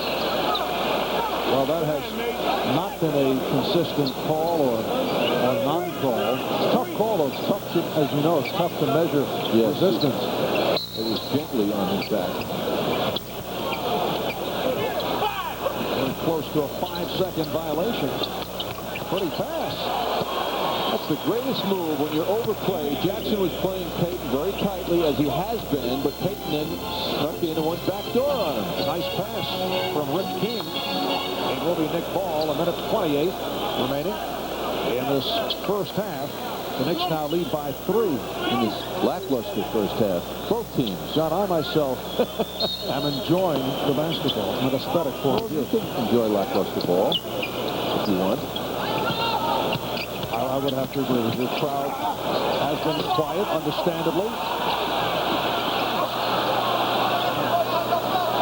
Speaker 3: Well, that has not been a consistent call or non-call. It's a tough call, though. It's tough to, as you know, it's tough to measure resistance.
Speaker 4: It was gently on his back.
Speaker 3: Close to a 5-second violation. Pretty fast.
Speaker 4: That's the greatest move when you're overplayed. Jackson was playing Payton very tightly, as he has been, but Payton then snuck in and went back door on him.
Speaker 3: Nice pass from Rich King. It will be Nick Ball. 1:28 remaining in this first half. The Knicks now lead by 3.
Speaker 4: In this lackluster first half, both teams.
Speaker 3: John, I myself am enjoying the basketball from an aesthetic point of view.
Speaker 4: You can enjoy lackluster ball if you want.
Speaker 3: I would have to agree with you. The crowd has been quiet, understandably.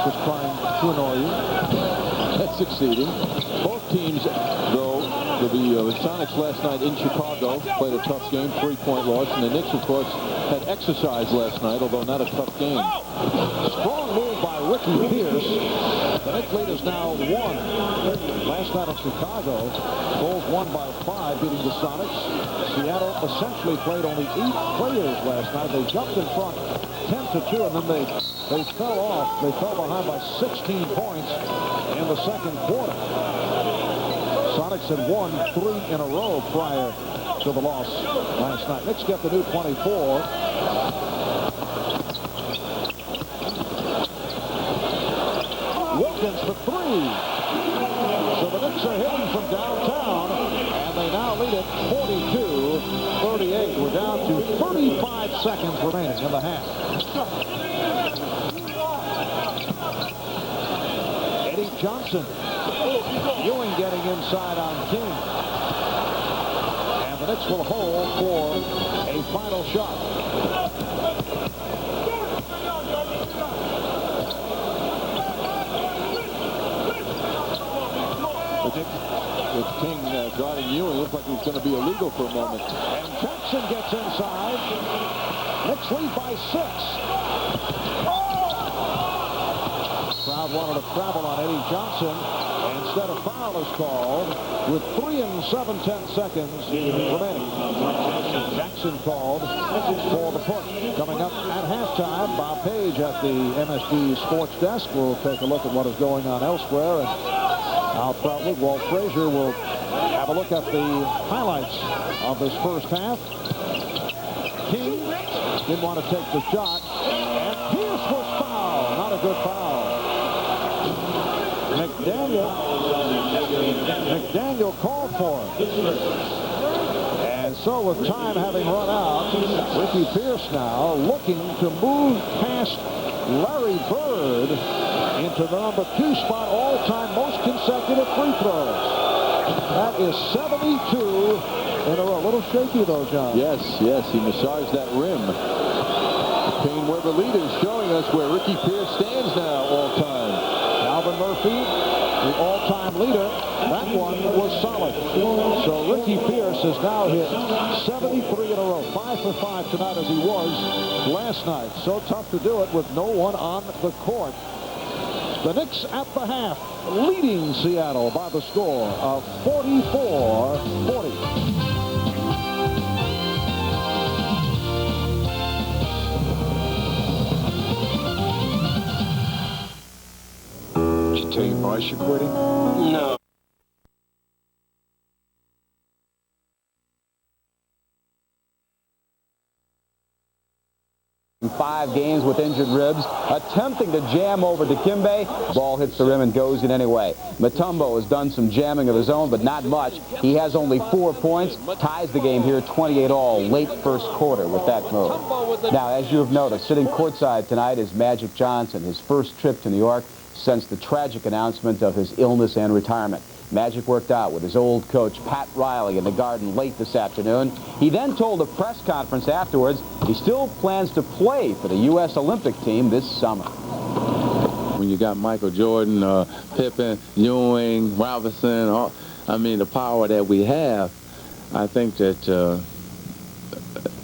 Speaker 3: Just trying to annoy you.
Speaker 4: That's succeeding. Both teams, though, the Sonics last night in Chicago played a tough game, 3-point loss, and the Knicks, of course, had exercise last night, although not a tough game.
Speaker 3: Strong move by Ricky Pierce. The Knicks lead is now 1. Last night in Chicago, Bulls won by 5, beating the Sonics. Seattle essentially played only 8 players last night. They jumped in front 10-2, and then they fell off. They fell behind by 16 points in the second quarter. Sonics had won 3 in a row prior to the loss last night. Knicks get the new 24. Wilkins for 3. So the Knicks are hitting from downtown, and they now lead it 42-38. We're down to 35 seconds remaining in the half. Eddie Johnson. Ewing getting inside on King. And the Knicks will hold for a final shot.
Speaker 4: With King guarding Ewing, looked like it was going to be illegal for a moment.
Speaker 3: And Jackson gets inside. Knicks lead by 6. Crowd wanted to travel on Eddie Johnson. Instead, a foul is called with 3 7/10 seconds remaining. Jackson called for the push. Coming up at halftime, Bob Page at the MSG Sports Desk. We'll take a look at what is going on elsewhere. And Al Troutwood, Walt Frazier will have a look at the highlights of this first half. King didn't want to take the shot. And Pierce was fouled. Not a good foul. McDaniel called for it. And so with time having run out, Ricky Pierce now looking to move past Larry Bird into the number 2 spot, all-time most consecutive free throws. That is 72 in a row. A little shaky, though, John.
Speaker 4: Yes, he massaged that rim. Kane Weber leader is showing us where Ricky Pierce stands now all-time.
Speaker 3: Alvin Murphy, the all-time leader. That one was solid. So Ricky Pierce has now hit 73 in a row. 5 for 5 tonight as he was last night. So tough to do it with no one on the court. The Knicks at the half, leading Seattle by the score of 44-40.
Speaker 6: Did you tell your boss you're quitting?
Speaker 11: No.
Speaker 12: In 5 games with injured ribs, attempting to jam over Dikembe. Ball hits the rim and goes in anyway. Mutombo has done some jamming of his own, but not much. He has only 4 points, ties the game here 28-all, late first quarter with that move. Now, as you have noticed, sitting courtside tonight is Magic Johnson, his first trip to New York since the tragic announcement of his illness and retirement. Magic worked out with his old coach, Pat Riley, in the Garden late this afternoon. He then told a press conference afterwards he still plans to play for the U.S. Olympic team this summer.
Speaker 13: When you got Michael Jordan, Pippen, Ewing, Robinson, the power that we have, I think that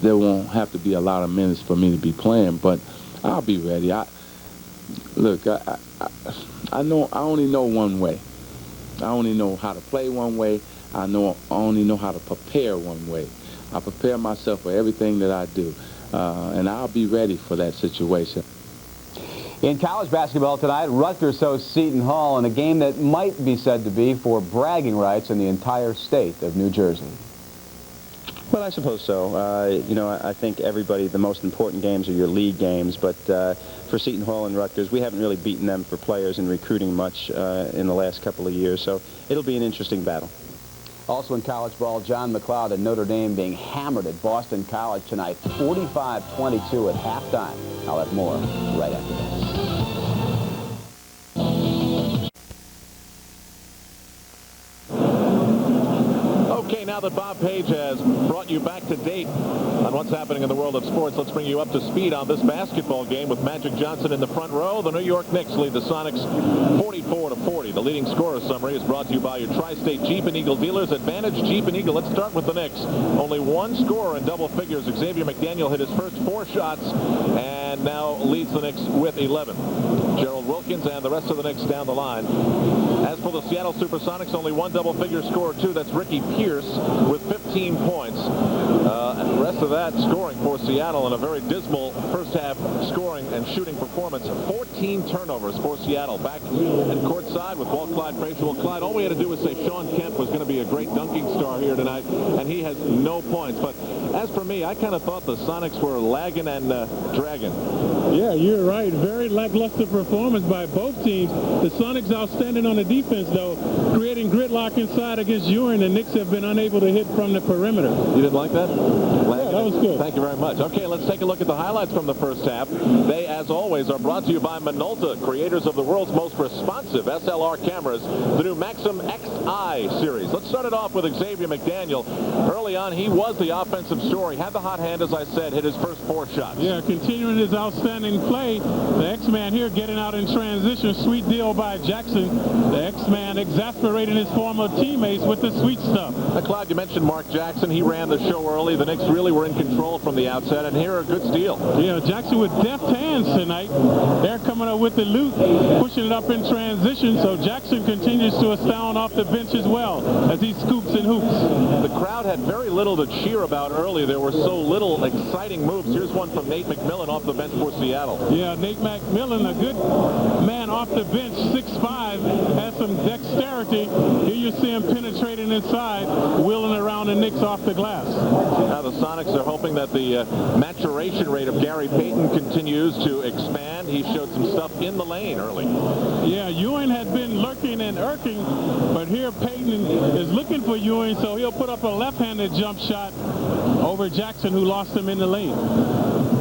Speaker 13: there won't have to be a lot of minutes for me to be playing, but I'll be ready. I only know one way. I only know how to play one way. I only know how to prepare one way. I prepare myself for everything that I do, and I'll be ready for that situation.
Speaker 12: In college basketball tonight, Rutgers hosts Seton Hall in a game that might be said to be for bragging rights in the entire state of New Jersey.
Speaker 14: Well, I suppose so. I think the most important games are your league games, but for Seton Hall and Rutgers, we haven't really beaten them for players and recruiting much in the last couple of years, so it'll be an interesting battle.
Speaker 12: Also in college ball, John McLeod and Notre Dame being hammered at Boston College tonight, 45-22 at halftime. I'll have more right after this.
Speaker 4: Okay, now that Bob Page has brought you back to date on what's happening in the world of sports, let's bring you up to speed on this basketball game with Magic Johnson in the front row. The New York Knicks lead the Sonics 44-40. The leading scorer summary is brought to you by your Tri-State Jeep and Eagle dealers. Advantage Jeep and Eagle. Let's start with the Knicks. Only one scorer in double figures. Xavier McDaniel hit his first 4 shots and now leads the Knicks with 11. Gerald Wilkins and the rest of the Knicks down the line. As for the Seattle SuperSonics, only one double-figure scorer, too. That's Ricky Pierce with 15 points. The rest of that scoring for Seattle in a very dismal first-half scoring and shooting performance. 14 turnovers for Seattle. Back at courtside with Walt Clyde Frazier. Well, Clyde, all we had to do was say Sean Kemp was going to be a great dunking star here tonight, and he has no points. But as for me, I kind of thought the Sonics were lagging and dragging.
Speaker 15: Yeah, you're right. Very lackluster performance by both teams. The Sonics outstanding on the defense, though, creating gridlock inside against Ewing. The Knicks have been unable to hit from the perimeter.
Speaker 4: You didn't like that?
Speaker 15: Yeah, that was good.
Speaker 4: Thank you very much. Okay, let's take a look at the highlights from the first half. They, as always, are brought to you by Minolta, creators of the world's most responsive SLR cameras, the new Maxim XI series. Let's start it off with Xavier McDaniel. Early on, he was the offensive story. Had the hot hand, as I said, hit his first 4 shots.
Speaker 15: Yeah, continuing his outstanding play. The X-Man here getting out in transition. Sweet deal by Jackson. The X-Man exasperating his former teammates with the sweet stuff.
Speaker 4: Clyde, you mentioned Mark Jackson. He ran the show early. The Knicks really were in control from the outset, and here a good steal.
Speaker 15: Yeah, Jackson with deft hands tonight. They're coming up with the loot, pushing it up in transition, so Jackson continues to astound off the bench as well as he scoops and hoops.
Speaker 4: The crowd had very little to cheer about early. There were so little exciting moves. Here's one from Nate McMillan off the bench for Seattle.
Speaker 15: Yeah, Nate McMillan, a good man off the bench, 6'5", has some dexterity. Here you see him penetrating inside, wheeling around the Knicks off the glass.
Speaker 4: Now the Sonics are hoping that the maturation rate of Gary Payton continues to expand. He showed some stuff in the lane early.
Speaker 15: Yeah, Ewing had been lurking and irking, but here Payton is looking for Ewing, so he'll put up a left-handed jump shot over Jackson, who lost him in the lane.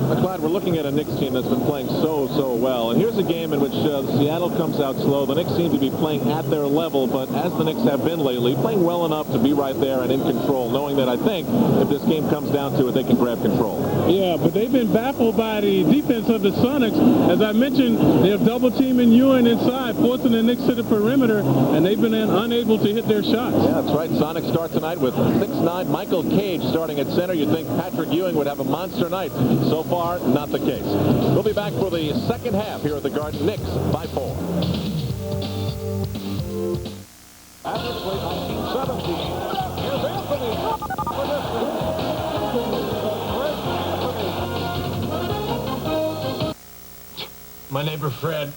Speaker 4: Clyde, we're looking at a Knicks team that's been playing so well. And here's a game in which Seattle comes out slow. The Knicks seem to be playing at their level, but as the Knicks have been lately, playing well enough to be right there and in control, knowing that I think if this game comes down to it, they can grab control.
Speaker 15: Yeah, but they've been baffled by the defense of the Sonics. As I mentioned, they're double-teaming Ewing inside, forcing the Knicks to the perimeter, and they've been unable to hit their shots.
Speaker 4: Yeah, that's right. Sonics start tonight with 6'9" Michael Cage starting at center. You'd think Patrick Ewing would have a monster night. So far, not the case. We'll be back for the second half here at the Garden. Knicks by 4.
Speaker 3: Patrick's lead 19-17. Here's Anthony. For distance. Greg Anthony.
Speaker 11: My neighbor Fred,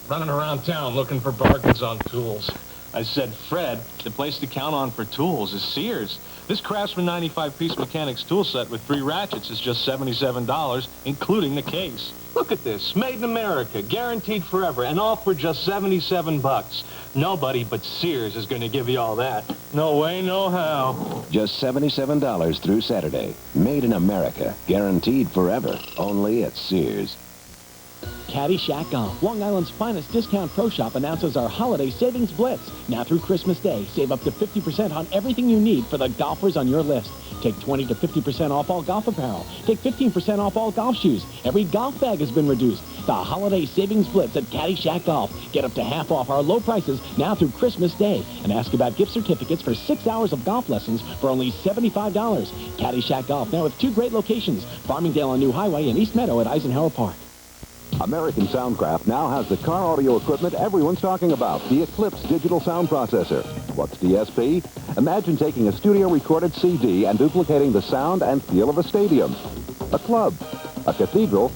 Speaker 11: running around town looking for bargains on tools. I said, Fred, the place to count on for tools is Sears. This Craftsman 95-piece mechanics tool set with 3 ratchets is just $77, including the case. Look at this, made in America, guaranteed forever, and all for just 77 bucks. Nobody but Sears is going to give you all that. No way, no how.
Speaker 16: Just $77 through Saturday. Made in America, guaranteed forever, only at Sears.
Speaker 17: Caddyshack Golf, Long Island's finest discount pro shop, announces our holiday savings blitz. Now through Christmas Day, save up to 50% on everything you need for the golfers on your list. Take 20 to 50% off all golf apparel. Take 15% off all golf shoes. Every golf bag has been reduced. The holiday savings blitz at Caddyshack Golf. Get up to half off our low prices now through Christmas Day. And ask about gift certificates for 6 hours of golf lessons for only $75. Caddyshack Golf, now with 2 great locations, Farmingdale on New Highway and East Meadow at Eisenhower Park.
Speaker 18: American Soundcraft now has the car audio equipment everyone's talking about, the Eclipse digital sound processor. What's DSP? Imagine taking a studio-recorded CD and duplicating the sound and feel of a stadium, a club, a cathedral,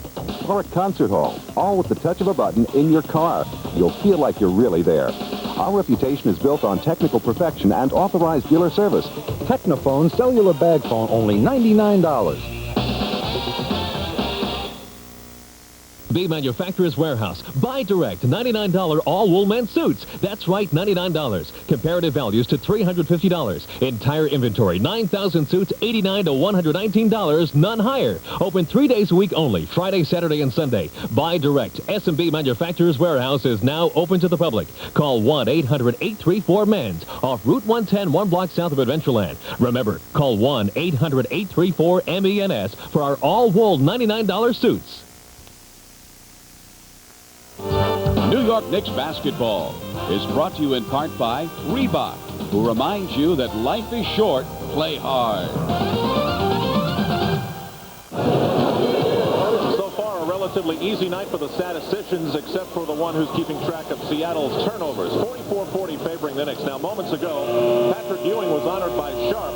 Speaker 18: or a concert hall, all with the touch of a button in your car. You'll feel like you're really there. Our reputation is built on technical perfection and authorized dealer service.
Speaker 19: Technophone cellular bag phone, only $99.
Speaker 20: B Manufacturer's Warehouse. Buy direct, $99 all wool men's suits. That's right, $99. Comparative values to $350. Entire inventory, 9,000 suits, $89 to $119, none higher. Open 3 days a week only, Friday, Saturday, and Sunday. Buy direct. S&B Manufacturer's Warehouse is now open to the public. Call 1-800-834-MENS off Route 110, 1 block south of Adventureland. Remember, call 1-800-834-MENS for our all-wool $99 suits.
Speaker 21: New York Knicks basketball is brought to you in part by Reebok, who reminds you that life is short, play hard.
Speaker 22: So far, a relatively easy night for the statisticians, except for the one who's keeping track of Seattle's turnovers. 44-40 favoring the Knicks. Now, moments ago, Patrick Ewing was honored by Sharp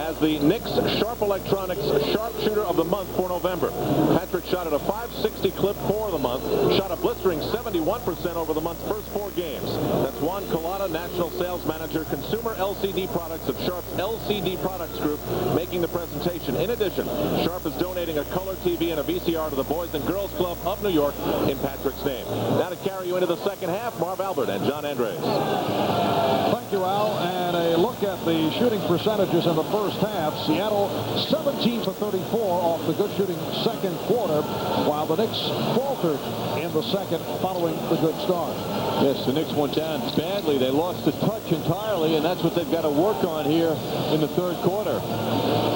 Speaker 22: as the Knicks Sharp Electronics Sharpshooter of the Month for November. Patrick shot at a .560 clip for the month, shot a blistering 71% over the month's first 4 games. That's Juan Colada, National Sales Manager, Consumer LCD Products of Sharp's LCD Products Group, making the presentation. In addition, Sharp is donating a color TV and a VCR to the Boys and Girls Club of New York in Patrick's name. Now to carry you into the second half, Marv Albert and John Andres.
Speaker 3: Thank you, Al. And a look at the shooting percentages in the first half. Seattle 17 for 34 off the good shooting second quarter, while the Knicks faltered in the second following the good start.
Speaker 4: Yes, the Knicks went down badly. They lost the touch entirely, and that's what they've got to work on here in the third quarter.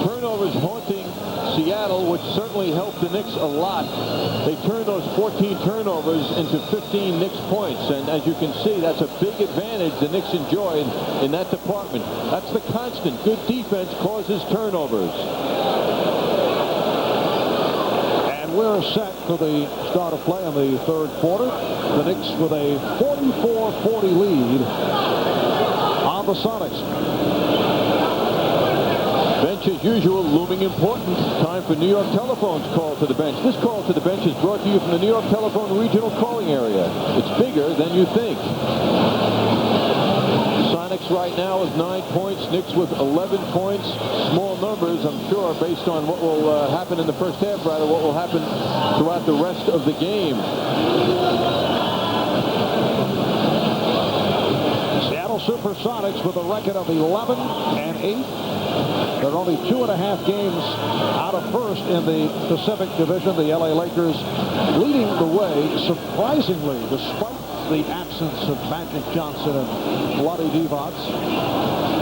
Speaker 4: Turnovers haunting Seattle, which certainly helped the Knicks a lot. They turned those 14 turnovers into 15 Knicks points, and as you can see, that's a big advantage the Knicks enjoy in that department. That's the constant. Good defense causes turnovers.
Speaker 3: And we're set for the start of play in the third quarter. The Knicks with a 44-40 lead on the Sonics.
Speaker 4: Bench as usual, looming important. Time for New York Telephone's call to the bench. This call to the bench is brought to you from the New York Telephone Regional Calling Area. It's bigger than you think. Sonics right now is 9 points. Knicks with 11 points. Small numbers, I'm sure, based on what will happen in the first half, rather, what will happen throughout the rest of the game.
Speaker 3: Seattle Supersonics with a record of 11-8. They're only 2.5 games out of first in the Pacific Division. The LA Lakers leading the way, surprisingly, despite the absence of Magic Johnson and Vlade Divac.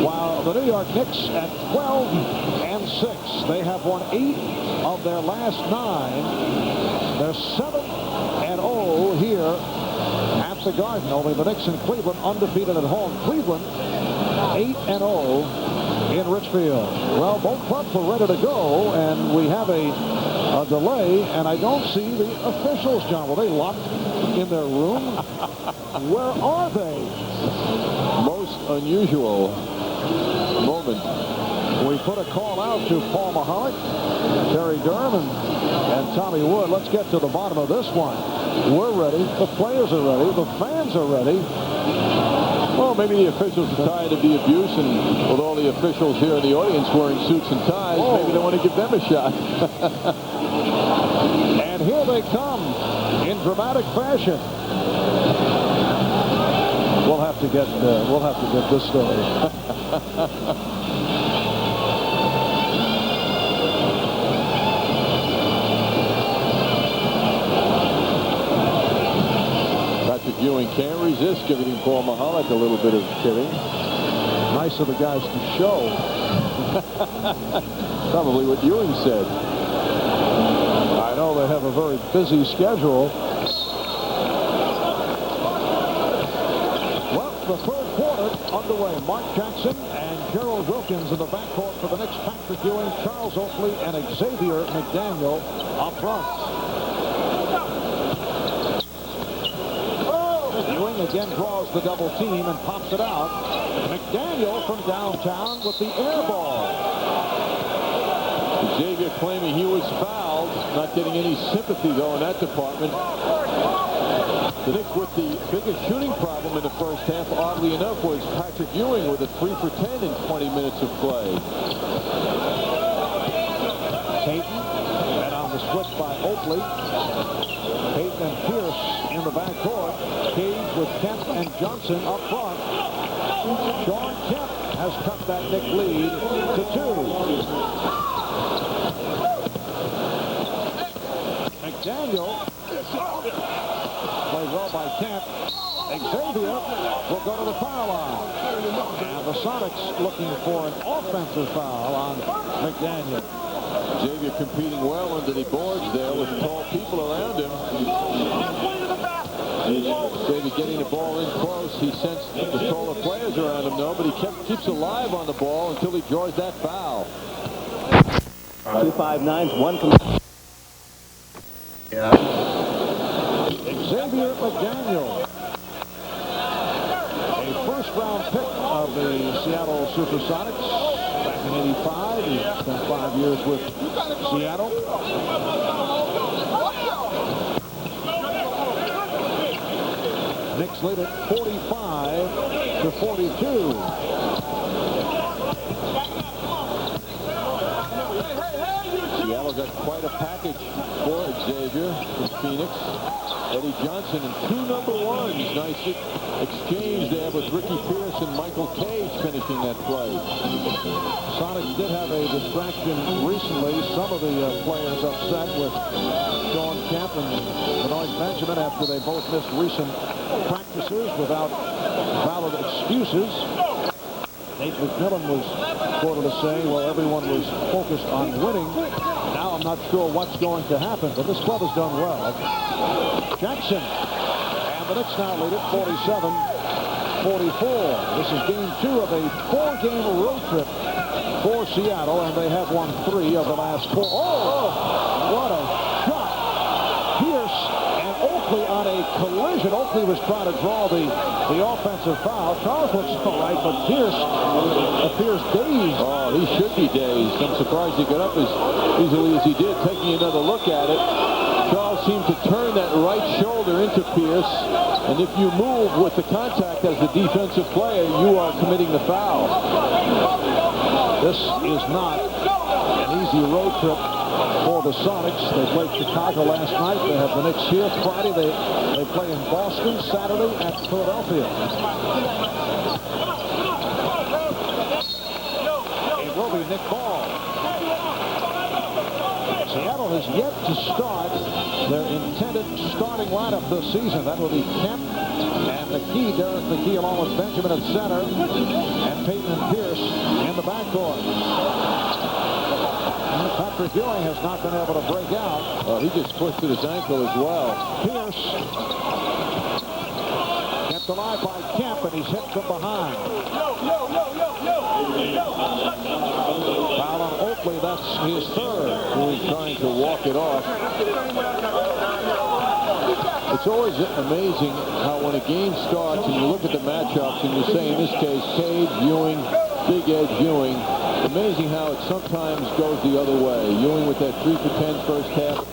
Speaker 3: While the New York Knicks at 12-6. They have won 8 of their last 9. They're 7-0 here at the Garden. Only the Knicks and Cleveland undefeated at home. Cleveland 8-0 in Richfield. Well, both clubs are ready to go, and we have a delay, and I don't see the officials, John. Were they locked in their room? Where are they?
Speaker 4: Most unusual moment.
Speaker 3: We put a call out to Paul Mahalik, Terry Durham, and Tommy Wood. Let's get to the bottom of this one. We're ready. The players are ready. The fans are ready.
Speaker 4: Well, maybe the officials are tired of the abuse, and with all the officials here in the audience wearing suits and ties, maybe they want to give them a shot.
Speaker 3: And here they come in dramatic fashion. We'll have to get this story.
Speaker 4: Ewing can't resist giving Paul Mahalik a little bit of kidding.
Speaker 3: Nice of the guys to show.
Speaker 4: Probably what Ewing said.
Speaker 3: I know they have a very busy schedule. Well, the third quarter underway. Mark Jackson and Gerald Wilkins in the backcourt for the Knicks. Patrick Ewing, Charles Oakley, and Xavier McDaniel up front. Ewing again draws the double team and pops it out. McDaniel from downtown with the air ball.
Speaker 4: Xavier claiming he was fouled. Not getting any sympathy, though, in that department. The Knicks with the biggest shooting problem in the first half, oddly enough, was Patrick Ewing with a 3 for 10 in 20 minutes of play.
Speaker 3: Payton, and on the switch by Oakley. Payton and Pierce in the backcourt. Cage with Kemp and Johnson up front. Sean Kemp has cut that Knick lead to 2. McDaniel played well by Kemp. Xavier will go to the foul line. And the Sonics looking for an offensive foul on McDaniel.
Speaker 4: Xavier competing well under the boards there with tall people around him. Xavier getting the ball in close. He sensed the taller players around him, though, but he keeps alive on the ball until he draws that foul.
Speaker 9: 259's one.
Speaker 3: Xavier McDaniel, a first-round pick of the Seattle Supersonics back in '85. He spent 5 years with Seattle. Knicks lead at 45-42.
Speaker 4: Seattle got quite a package for Xavier from Phoenix. Eddie Johnson and 2 number 1s. Nice exchange there with Ricky Pierce and Michael Cage finishing that play.
Speaker 3: Sonics did have a distraction recently. Some of the players upset with Sean Kemp and Benoit Benjamin after they both missed recent practices without valid excuses. Nate McMillan was quoted as saying, well, everyone was focused on winning. Now I'm not sure what's going to happen, but this club has done well. Jackson, and the Knicks now lead it 47-44. This is game 2 of a 4-game road trip for Seattle, and they have won 3 of the last 4. Oh, what a shot. Pierce and Oakley on a collision. Oakley was trying to draw the offensive foul. Charles looks all right, but Pierce appears dazed.
Speaker 4: Oh, he should be dazed. I'm surprised he got up as easily as he did, taking another look at it. Charles seemed to turn that right shoulder into Pierce, and if you move with the contact as the defensive player, you are committing the foul.
Speaker 3: This is not an easy road trip for the Sonics. They played Chicago last night. They have the Knicks here. Friday, they play in Boston. Saturday at Philadelphia. It will be Knick ball. Seattle has yet to start their intended starting lineup this season. That will be Kemp and McKee, Derek McKee, along with Benjamin at center, and Payton and Pierce in the backcourt. Patrick Ewing has not been able to break out.
Speaker 4: He just twisted his ankle as well.
Speaker 3: Pierce kept alive by Kemp, and he's hit from behind. Foul on Oakley, that's his third.
Speaker 4: Ewing trying to walk it off. It's always amazing how when a game starts and you look at the matchups and you say, in this case, Cade, Ewing, Big Ed, Ewing, amazing how it sometimes goes the other way. Ewing with that 3 for 10 first half.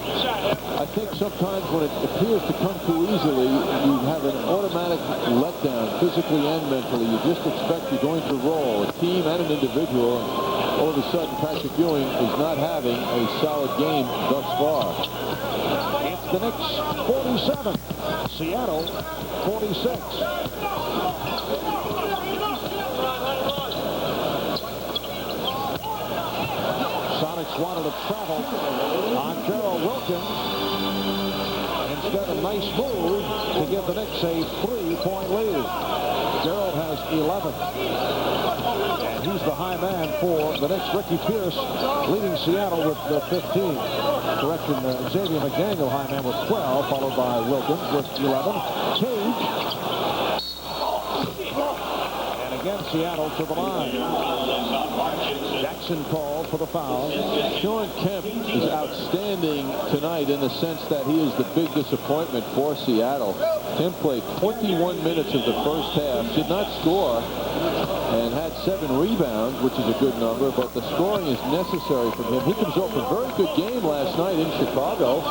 Speaker 4: I think sometimes when it appears to come too easily, you have an automatic letdown, physically and mentally. You just expect you're going to roll, a team and an individual. And all of a sudden, Patrick Ewing is not having a solid game thus far.
Speaker 3: It's the Knicks 47, Seattle 46. Sonics wanted to travel on Gerald Wilkins. Instead, a nice move to give the Knicks a 3-point lead. Gerald has 11. And he's the high man for the Knicks. Ricky Pierce leading Seattle with 15. Correction, Xavier McDaniel, high man with 12, followed by Wilkins with 11. Cage. And again, Seattle to the line. Jackson called for the foul.
Speaker 4: Sean Kemp is outstanding tonight in the sense that he is the big disappointment for Seattle. Kemp played 21 minutes of the first half, did not score, and had 7 rebounds, which is a good number, but the scoring is necessary from him. He comes off a very good game last night in Chicago.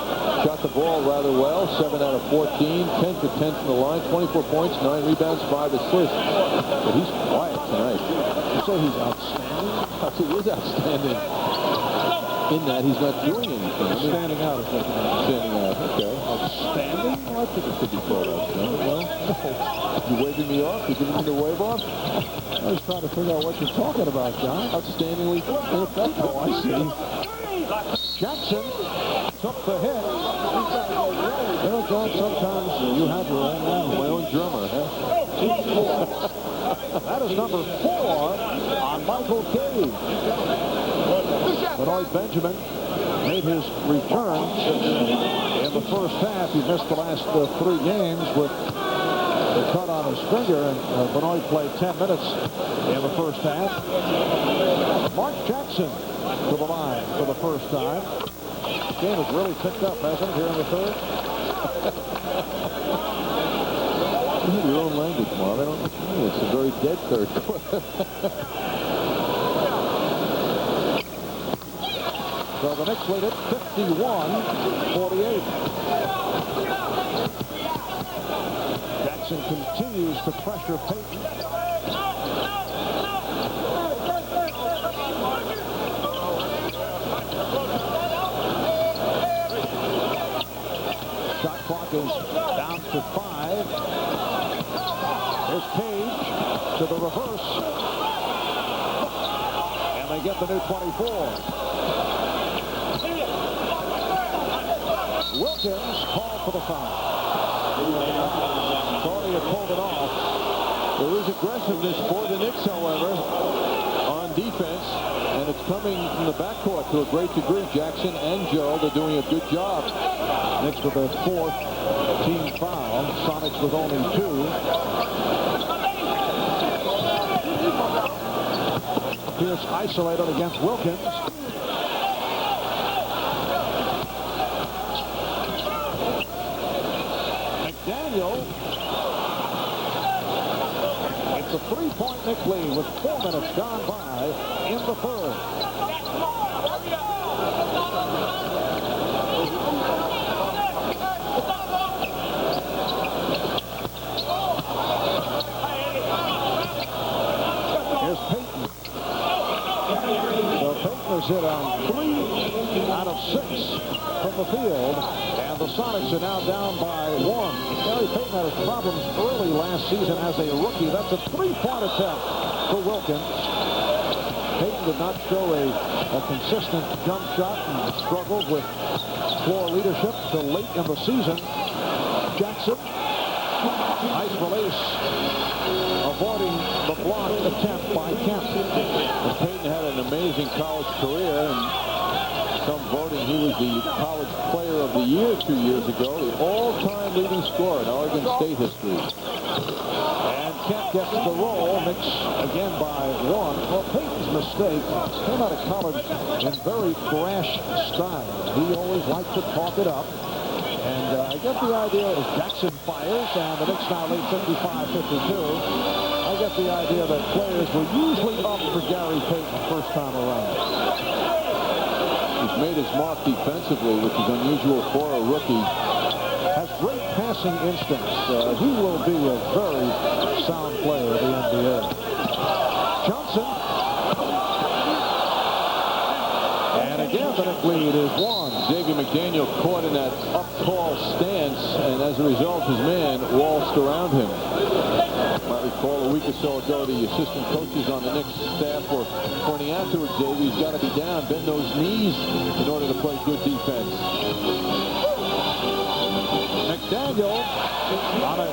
Speaker 4: Shot the ball rather well, 7 out of 14, 10 for 10 from the line, 24 points, 9 rebounds, 5 assists. But he's quiet tonight.
Speaker 3: You say he's outstanding?
Speaker 4: He is outstanding in that he's not doing anything.
Speaker 3: Standing out is what you mean.
Speaker 4: Standing out, okay.
Speaker 3: Outstanding?
Speaker 4: Well, I think it could be called outstanding. Well, you waving me off? You giving me the wave off?
Speaker 3: I was trying to figure out what you're talking about, John.
Speaker 4: Outstandingly ineffective.
Speaker 3: Oh, I see. Jackson took the hit. You know, John, sometimes you have your own man.
Speaker 4: My own drummer, huh?
Speaker 3: That is number 4 on Michael Cage. Benoit Benjamin made his return in the first half. He missed the last 3 games with the cut on his finger, and Benoit played 10 minutes in the first half. Mark Jackson to the line for the first time. The game has really picked up, hasn't it, here in the third?
Speaker 4: You have your own language, Marv. I don't know what you mean. It's a very dead third quarter.
Speaker 3: So the Knicks lead it 51-48. Jackson continues to pressure Payton. Shot clock is down to 5. There's Cage to the reverse. And they get the new 24. Wilkins called for the foul. Thought he had pulled it off.
Speaker 4: There is aggressiveness for the Knicks, however, on defense, and it's coming from the backcourt to a great degree. Jackson and Gerald are doing a good job.
Speaker 3: Knicks with their 4th team foul. Sonics with only 2. Pierce isolated against Wilkins. McDaniel. It's a 3-point Knicks lead with 4 minutes gone by in the third. Here's Payton. So Payton has hit on 3 out of 6 from the field, and the Sonics are now down by 1. Gary Payton had his problems early last season as a rookie. That's a 3-point attempt for Wilkins. Payton did not show a consistent jump shot and struggled with floor leadership till late in the season. Jackson, nice release, avoiding the block attempt by Kemp.
Speaker 4: And Payton had an amazing college career, and some voting he was the college player of the year 2 years ago, the all-time leading scorer in Oregon State history.
Speaker 3: And Kemp gets the roll. Knicks again by 1. Well, Payton's mistake came out of college in very brash style. He always liked to talk it up. And I get the idea as Jackson fires, and the Knicks now lead 55-52. I get the idea that players were usually up for Gary Payton first time around.
Speaker 4: He's made his mark defensively, which is unusual for a rookie.
Speaker 3: Has great passing instincts. He will be a very sound player in the NBA. Johnson. And again, the Knicks lead is one.
Speaker 4: Xavier McDaniel caught in that up tall stance, and as a result, his man waltzed around him. You might recall a week or so ago, the assistant coaches on the Knicks staff were pointing out to Xavier, he's got to be down, bend those knees in order to play good defense.
Speaker 3: McDaniel on a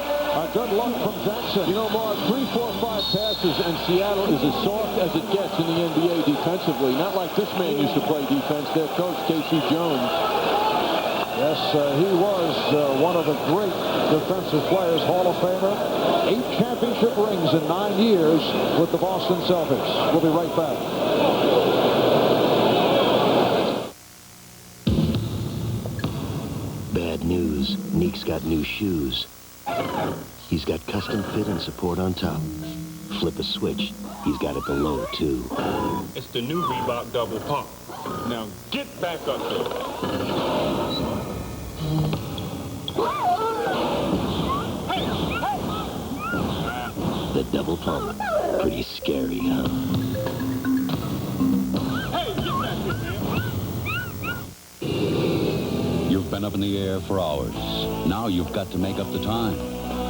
Speaker 3: good look from Jackson.
Speaker 4: You know, Mark, 3, 4, 5 passes, and Seattle is as soft as it gets in the NBA defensively. Not like this man used to play defense, their coach, K.C. Jones.
Speaker 3: Yes, he was one of the great defensive players, Hall of Famer. 8 championship rings in 9 years with the Boston Celtics. We'll be right back.
Speaker 2: Bad news. Nick's got new shoes. He's got custom fit and support on top. Flip a switch. He's got it below, too.
Speaker 11: It's the new Reebok double pump. Now get back up there.
Speaker 2: The double pump. Pretty scary, huh?
Speaker 11: Hey, get back here, man.
Speaker 5: You've been up in the air for hours. Now you've got to make up the time.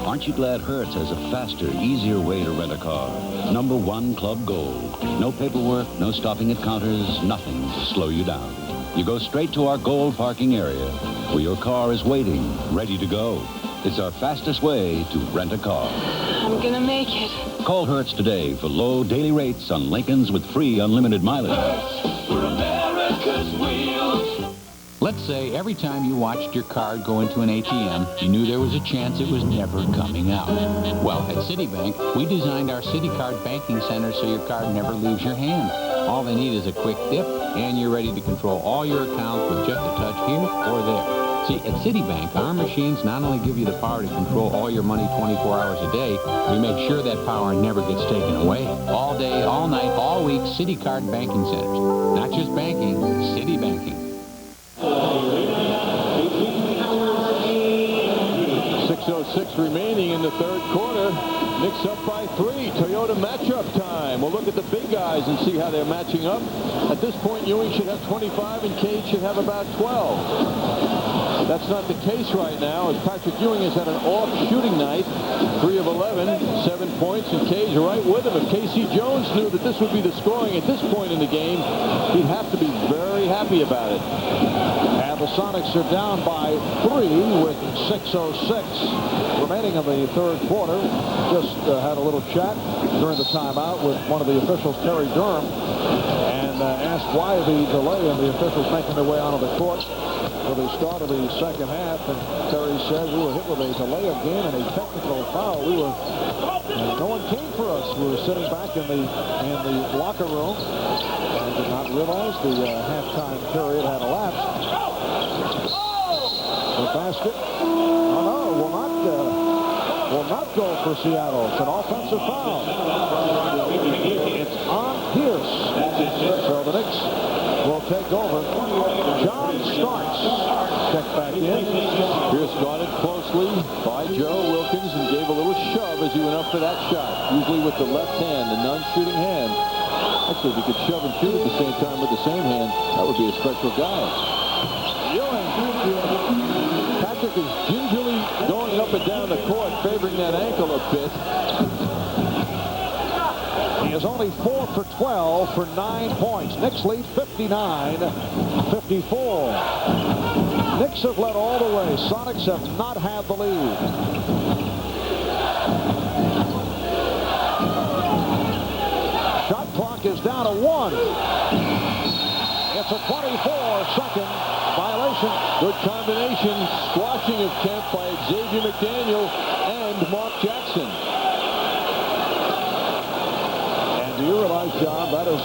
Speaker 5: Aren't you glad Hertz has a faster, easier way to rent a car? #1 Club Gold. No paperwork, no stopping at counters, nothing to slow you down. You go straight to our Gold parking area, where your car is waiting, ready to go. It's our fastest way to rent a car.
Speaker 23: I'm gonna make it.
Speaker 5: Call Hertz today for low daily rates on Lincolns with free unlimited mileage.
Speaker 24: We're America's wheels.
Speaker 25: Let's say every time you watched your card go into an ATM, you knew there was a chance it was never coming out. Well, at Citibank, we designed our CitiCard banking center so your card never leaves your hand. All they need is a quick dip, and you're ready to control all your accounts with just a touch here or there. See, at Citibank, our machines not only give you the power to control all your money 24 hours a day, we make sure that power never gets taken away. All day, all night, all week, CitiCard banking centers. Not just banking, Citi banking.
Speaker 4: 6:06 remaining in the third quarter. Knicks up by 3. Toyota matchup time. We'll look at the big guys and see how they're matching up. At this point, Ewing should have 25 and Cage should have about 12. That's not the case right now, as Patrick Ewing has had an off shooting night. 3 of 11, 7 points, and Cage right with him. If K.C. Jones knew that this would be the scoring at this point in the game, he'd have to be very happy about it.
Speaker 3: And the Sonics are down by 3 with 6:06 remaining in the third quarter. Just had a little chat during the timeout with one of the officials, Terry Durham, and asked why the delay and the officials making their way onto the court for the start of the second half. And Terry said we were hit with a delay of game and a technical foul. No one came for us. We were sitting back in the locker room and did not realize the halftime period had elapsed. The basket, will not go for Seattle. It's an offensive foul. It's on Pierce. So the Knicks will take over. John Starks checked back in.
Speaker 4: Pierce guarded closely by Joe Wilkins and gave a little shove as he went up for that shot. Usually with the left hand, the non-shooting hand. Actually, if he could shove and shoot at the same time with the same hand, that would be a special guy. Patrick is gingerly going up and down the court, favoring that ankle a bit.
Speaker 3: He is only 4 for 12 for 9 points. Knicks lead 59-54. Knicks have led all the way. Sonics have not had the lead. Shot clock is down to 1. It's a 24-second violation.
Speaker 4: Good combination, squashing of Kemp by Xavier McDaniel and Mark Jackson.
Speaker 3: And do you realize, John, that is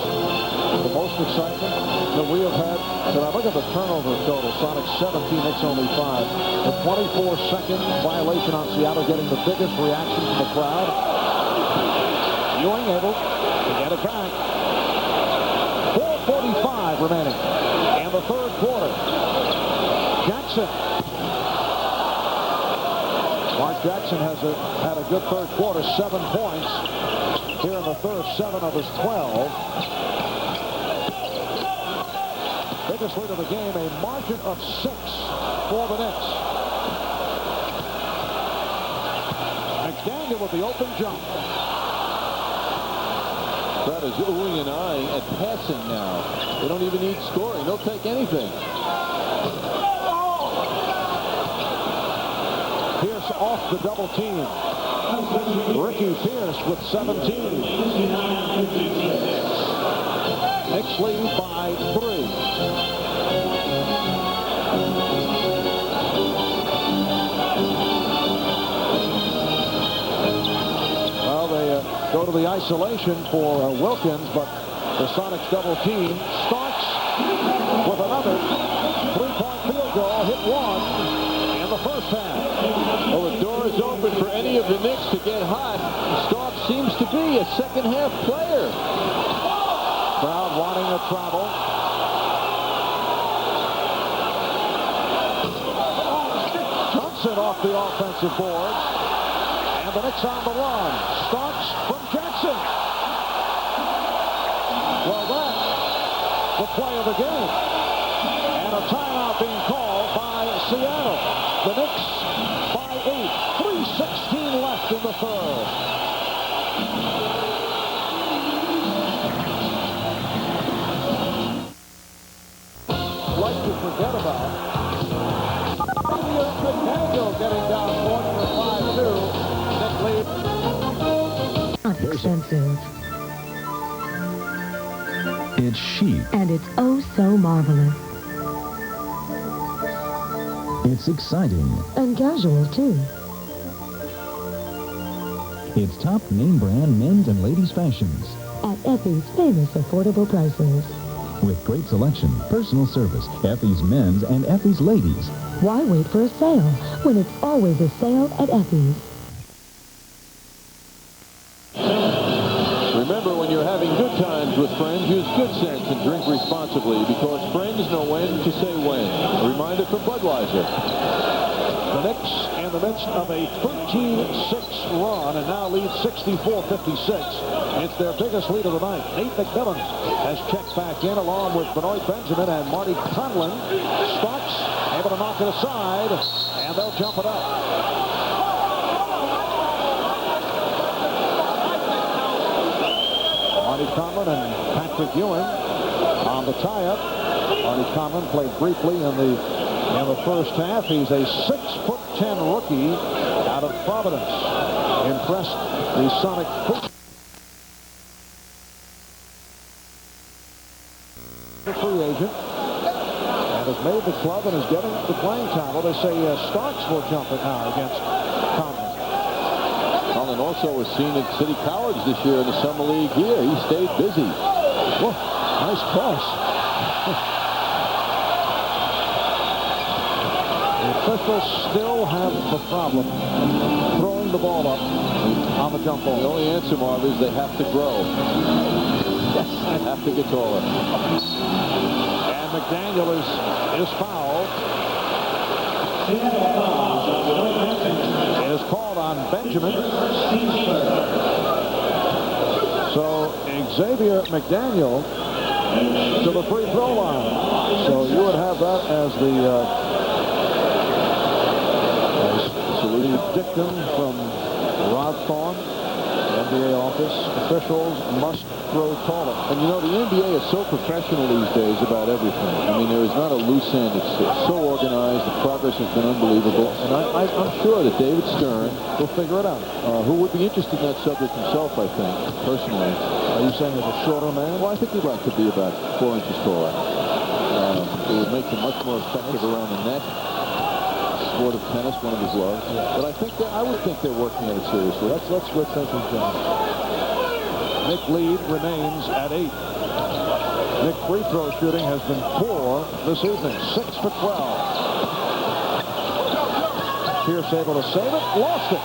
Speaker 3: the most excitement that we have had tonight. Look at the turnover total. Sonics 17, Knicks only 5. The 24-second violation on Seattle getting the biggest reaction from the crowd. Ewing able to get it back. 4:45 remaining in the third quarter. Jackson. Mark Jackson has had a good third quarter, 7 points. Here in the third, 7 of his 12. Biggest lead of the game, a margin of 6 for the Knicks. McDaniel with the open jump.
Speaker 4: That is oohing and eyeing at passing now. They don't even need scoring. They'll take anything.
Speaker 3: Pierce off the double team. Ricky Pierce with 17. Knicks lead by 3. Well, they go to the isolation for Wilkins, but the Sonics double team. Starks with another 3-point field goal, hit 1 in the first half.
Speaker 4: Well, the door is open for any of the Knicks to get hot. Starks seems to be a second-half player.
Speaker 3: Crowd wanting to travel. Johnson off the offensive board. And the Knicks on the run. Starks from Jackson. Well, that's the play of the game. And a timeout being called by Seattle. The Knicks by 8. 3:16 left in the third. Like to forget about. McDaniel getting down court for 5-2. Knicks lead.
Speaker 1: Not expensive.
Speaker 7: It's chic.
Speaker 1: And it's oh so marvelous.
Speaker 7: It's exciting.
Speaker 1: And casual, too.
Speaker 7: It's top name brand men's and ladies' fashions.
Speaker 1: At Effie's famous affordable prices.
Speaker 7: With great selection, personal service, Effie's men's and Effie's ladies.
Speaker 1: Why wait for a sale when it's always a sale at Effie's?
Speaker 4: Remember, when you're having good times with friends, use good sense and drink responsibly, because friends know when to say when. A reminder from Budweiser.
Speaker 3: The Knicks in the midst of a 13-6 run and now lead 64-56. It's their biggest lead of the night. Nate McMillan has checked back in along with Benoit Benjamin and Marty Conlon. Starks able to knock it aside, and they'll jump it up. Marty Conlon and Patrick Ewing on the tie-up. Marty Conlon played briefly in the first half. He's a 6'10" rookie out of Providence. Impressed the Sonic free agent and has made the club and is getting the playing time. Well, they say Starks will jump it now against Conlon.
Speaker 4: Conlon also was seen at City College this year in the Summer League here. He stayed busy.
Speaker 3: Whoa, nice cross. The officials still have the problem throwing the ball up on the jump ball.
Speaker 4: The only answer, Marv, is they have to grow. Yes, they have to get taller.
Speaker 3: And McDaniel is fouled. It is called on Benjamin. So Xavier McDaniel to the free throw line. So you would have that as the dictum from Rod Thorne, NBA office. Officials must throw taller.
Speaker 4: And you know, the NBA is so professional these days about everything. I mean, there is not a loose end. It's so organized. The progress has been unbelievable. And I'm sure that David Stern
Speaker 3: will figure it out.
Speaker 4: Who would be interested in that subject himself, I think, personally.
Speaker 3: Are you saying as a shorter man?
Speaker 4: Well, I think he'd like to be about 4 inches taller. It would make him much more effective around the net. Sport of tennis, one of his loves. Yeah. But I would think they're working at it seriously.
Speaker 3: That's good thinking, John. Nick lead remains at 8. Nick free throw shooting has been 4 this evening, 6 for 12. Pierce able to save it, lost it.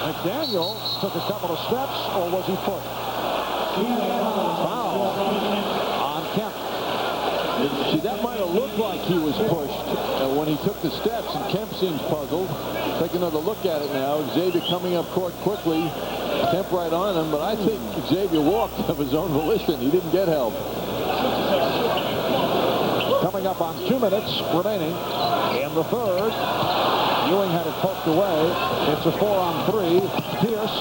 Speaker 3: McDaniel took a couple of steps, or was he pushed? Foul on Kemp.
Speaker 4: See, that might have looked like he was pushed when he took the steps, and Kemp seems puzzled. Take another look at it now. Xavier coming up court quickly. Kemp right on him, but I think Xavier walked of his own volition. He didn't get help.
Speaker 3: Coming up on 2 minutes remaining in the third. Ewing had it poked away. It's a 4-on-3. Pierce.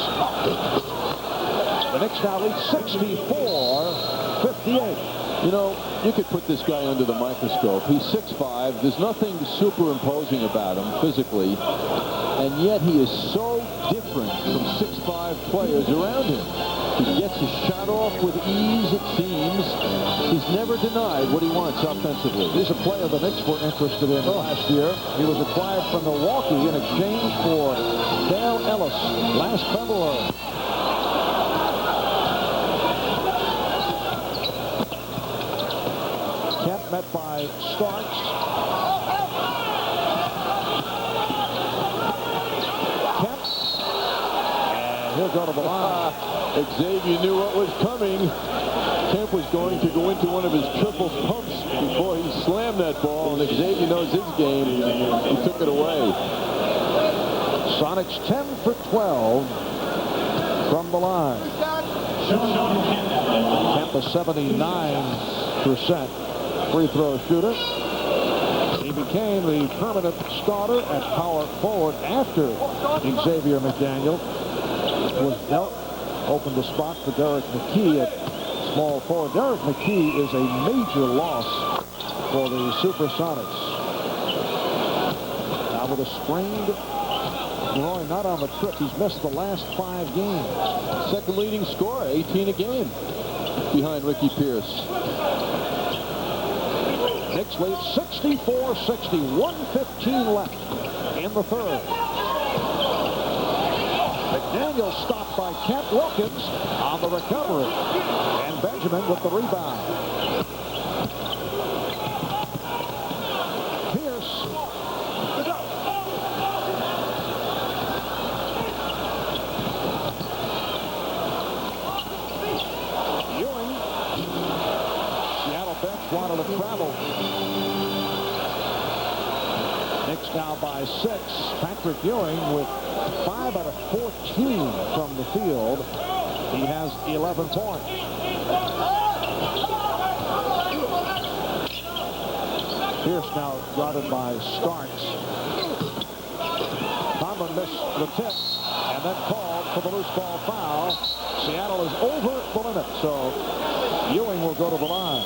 Speaker 3: The Knicks now lead 64-58.
Speaker 4: You know, you could put this guy under the microscope. He's 6'5". There's nothing superimposing about him physically. And yet he is so different from 6'5" players around him. He gets his shot off with ease, it seems. He's never denied what he wants offensively.
Speaker 3: He's a player the Knicks were interested in last year. He was acquired from Milwaukee in exchange for Dale Ellis last February. Kemp met by Starks. Kemp. And he'll go to the line.
Speaker 4: Xavier knew what was coming. Kemp was going to go into one of his triple pumps before he slammed that ball, and Xavier knows his game. He took it away.
Speaker 3: Sonics 10 for 12 from the line. Kemp a 79% free throw shooter. He became the permanent starter at power forward after Xavier McDaniel was dealt. Opened the spot for Derek McKee at small forward. Derek McKee is a major loss for the Supersonics. Now with a sprained groin, not on the trip. He's missed the last 5 games.
Speaker 4: Second leading scorer, 18 a game behind Ricky Pierce.
Speaker 3: Knicks lead 64-60, 1:15 left in the third. McDaniel stopped by Kent Wilkins on the recovery. And Benjamin with the rebound. Pierce. Ewing. Seattle bench wanted to travel. Knicks now by 6. Patrick Ewing with 5 out of 14 from the field. He has 11 points. Pierce now guarded by Starks. Conlon missed the tip and then called for the loose ball foul. Seattle is over the limit, so Ewing will go to the line.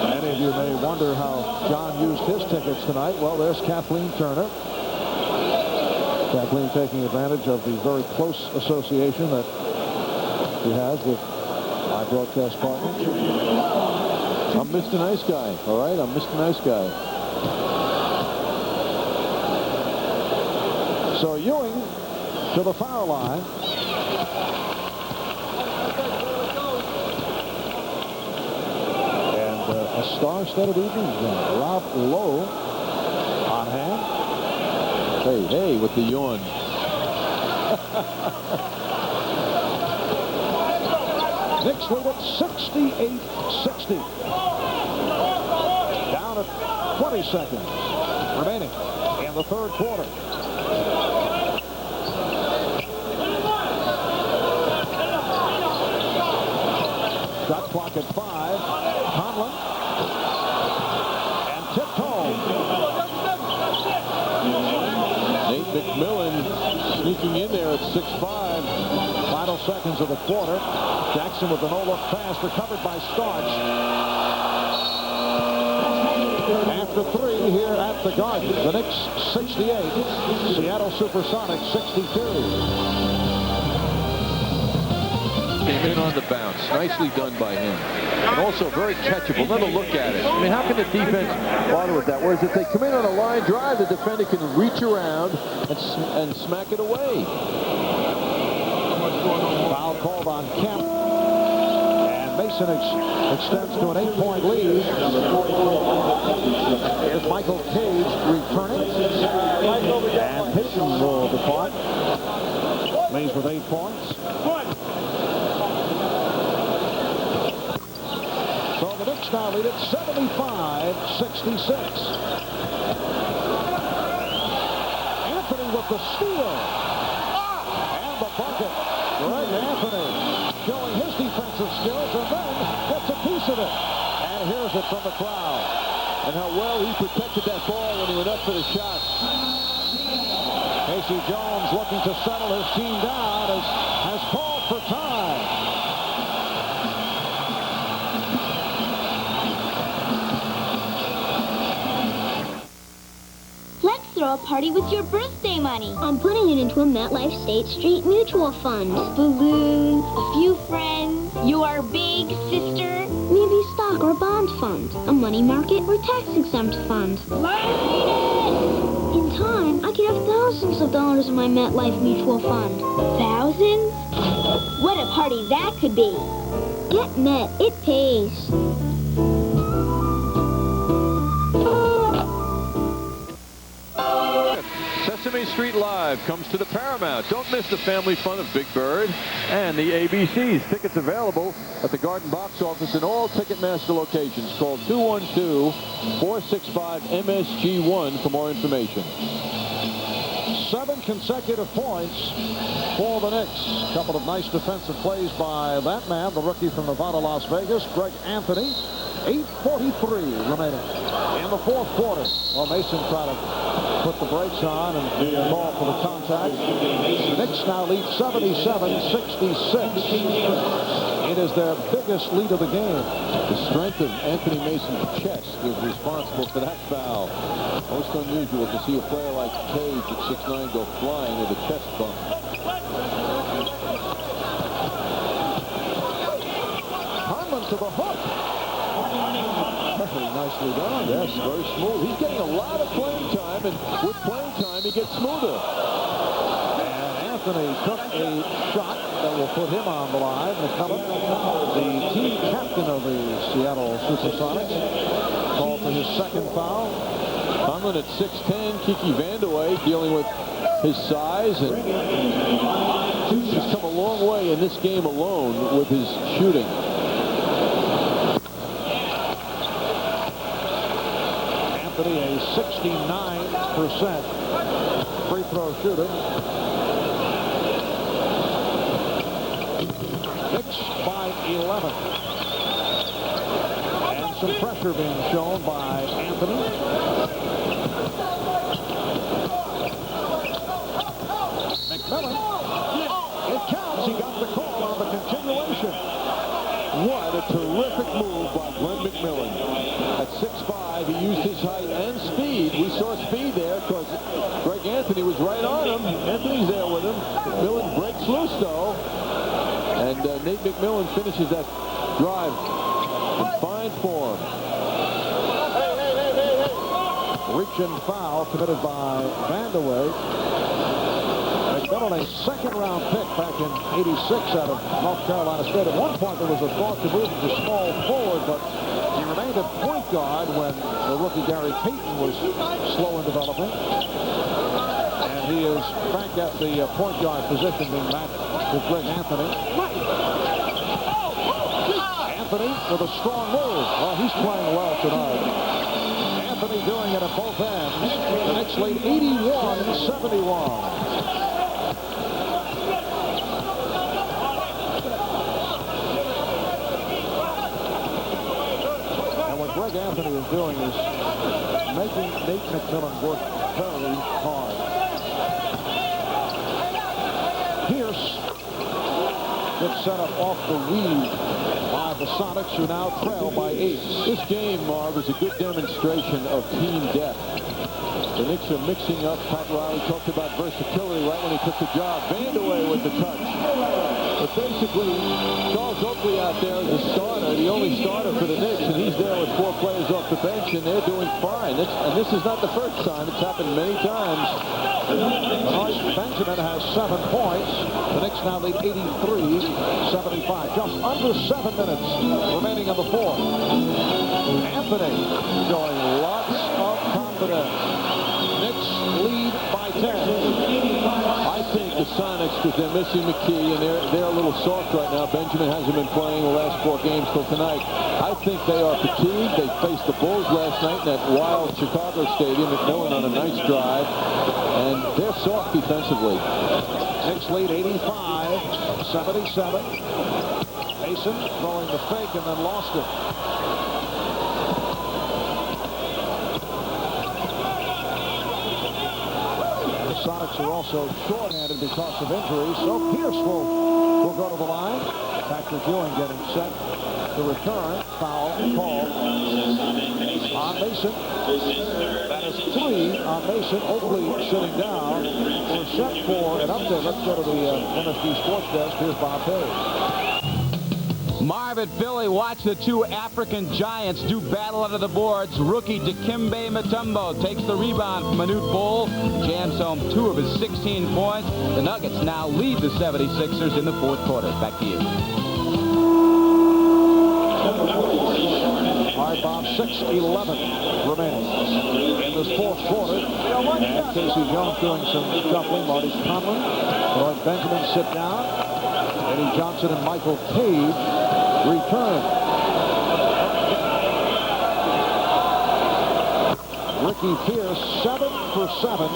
Speaker 3: Many of you may wonder how John used his tickets tonight. Well, there's Kathleen Turner. Kathleen taking advantage of the very close association that he has with my broadcast partner.
Speaker 4: I'm Mr. Nice Guy, all right? I'm Mr. Nice Guy.
Speaker 3: So Ewing to the foul line. A star-studded evening. Rob Lowe on hand.
Speaker 4: Hey, with the yawn.
Speaker 3: Knicks lead at 68-60. Down at 20 seconds remaining in the third quarter. Shot clock at 5. Conlon. Tipped home.
Speaker 4: Nate McMillan sneaking in there at 6'5".
Speaker 3: Final seconds of the quarter. Jackson with a no-look pass recovered by Starks. After 3 here at the Garden. The Knicks 68. Seattle Supersonics 62.
Speaker 4: Came in on the bounce. Nicely done by him. And also very catchable. Another look at it. I mean, how can the defense bother with that? Whereas if they come in on a line drive, the defender can reach around and smack it away.
Speaker 3: Foul called on Kemp. And Mason extends to an 8-point lead. Here's Michael Cage returning. And Payton will depart. Leads with 8 points. So the Knicks now lead it 75-66. Anthony with the steal. And the bucket. Greg Anthony showing his defensive skills and then gets a piece of it. And here's it from the crowd.
Speaker 4: And how well he protected that ball when he went up for the shot.
Speaker 3: Casey Jones looking to settle his team down has called for time.
Speaker 6: Let's throw a party with your birthday money. I'm putting it into a MetLife State Street Mutual Fund. Balloons, a few friends, your big sister. Maybe stock or bond fund, a money market or tax-exempt fund. In time, I could have thousands of dollars in my MetLife Mutual Fund. Thousands? What a party that could be. Get Met, it pays.
Speaker 4: Sesame Street Live comes to the Paramount. Don't miss the family fun of Big Bird and the ABCs. Tickets available at the Garden Box Office in all Ticketmaster locations. Call 212-465-MSG1 for more information.
Speaker 3: 7 consecutive points for the Knicks. A couple of nice defensive plays by that man, the rookie from Nevada, Las Vegas, Greg Anthony. 8:43 remaining in the fourth quarter. Well, Mason tried to put the brakes on and call for the contact. The Knicks now lead 77-66. It is their biggest lead of the game.
Speaker 4: The strength of Anthony Mason's chest was responsible for that foul. Most unusual to see a player like Cage at 6'9" go flying with a chest bump.
Speaker 3: Harmon to the hook. Very nicely done.
Speaker 4: Yes, very smooth. He's getting a lot of playing time, and with playing time, he gets smoother.
Speaker 3: And Anthony took a shot that will put him on the line. McCullough, the team captain of the Seattle SuperSonics, called for his second foul.
Speaker 4: Conlon at 6'10", Kiki Vandeweghe dealing with his size, and he's come a long way in this game alone with his shooting.
Speaker 3: Anthony, a 69% free throw shooter. Knicks by 11. And some pressure being shown by Anthony. McMillan. It counts. He got the call on the continuation.
Speaker 4: What a terrific move by Glenn McMillan. At 6'5", he used his height and speed. We saw speed there because Greg Anthony was right on him. Anthony's there with him. McMillan breaks loose, though. And Nate McMillan finishes that drive in fine form.
Speaker 3: Reach and foul committed by Vandeweghe. McMillan, a second-round pick back in '86 out of North Carolina State. At one point, there was a thought to move to small forward, but he remained at point guard when the rookie Gary Payton was slow in developing. And he is back at the point guard position, being matched with Greg Anthony. Anthony with a strong move. Well, he's playing well tonight. Anthony doing it at both ends. The Knicks lead 81-71. Greg Anthony is doing is making Nate McMillan work very hard. Pierce gets set up off the weave by the Sonics, who now trail by 8.
Speaker 4: This game, Marv, is a good demonstration of team depth. The Knicks are mixing up. Pat Riley talked about versatility right when he took the job. Vandeweghe with the touch. But basically, Charles Oakley out there is a starter, the only starter for the Knicks, and he's there with 4 players off the bench, and they're doing fine. And this is not the first time. It's happened many times.
Speaker 3: The nice bench Benjamin has 7 points. The Knicks now lead 83-75. Just under 7 minutes remaining in the fourth. Anthony showing lots of confidence. Knicks lead by 10.
Speaker 4: I think the Sonics, because they're missing McKee, and they're a little soft right now. Benjamin hasn't been playing the last 4 games till tonight. I think they are fatigued. They faced the Bulls last night in that wild Chicago stadium. McMillan on a nice drive, and they're soft defensively.
Speaker 3: Knicks lead 85-77. Mason throwing the fake and then lost it. The Sonics are also short-handed because of injuries, so Pierce will go to the line. Patrick Ewing getting set to return. Foul called on Mason. That is 3 on Mason. Oakley sitting down. We're set for an update. Let's go to the MSG Sports Desk. Here's Bob Hayes.
Speaker 12: Marv at Philly, watch the 2 African giants do battle under the boards. Rookie Dikembe Mutombo takes the rebound from Manute Bol, jams home 2 of his 16 points. The Nuggets now lead the 76ers in the fourth quarter. Back to you.
Speaker 3: All right, Bob, 6:11 remaining in this fourth quarter. And Casey Jones doing some shuffling. Marty Conlon, Lloyd Benjamin sit down. Eddie Johnson and Michael Cade return. Ricky Pierce, 7 for 7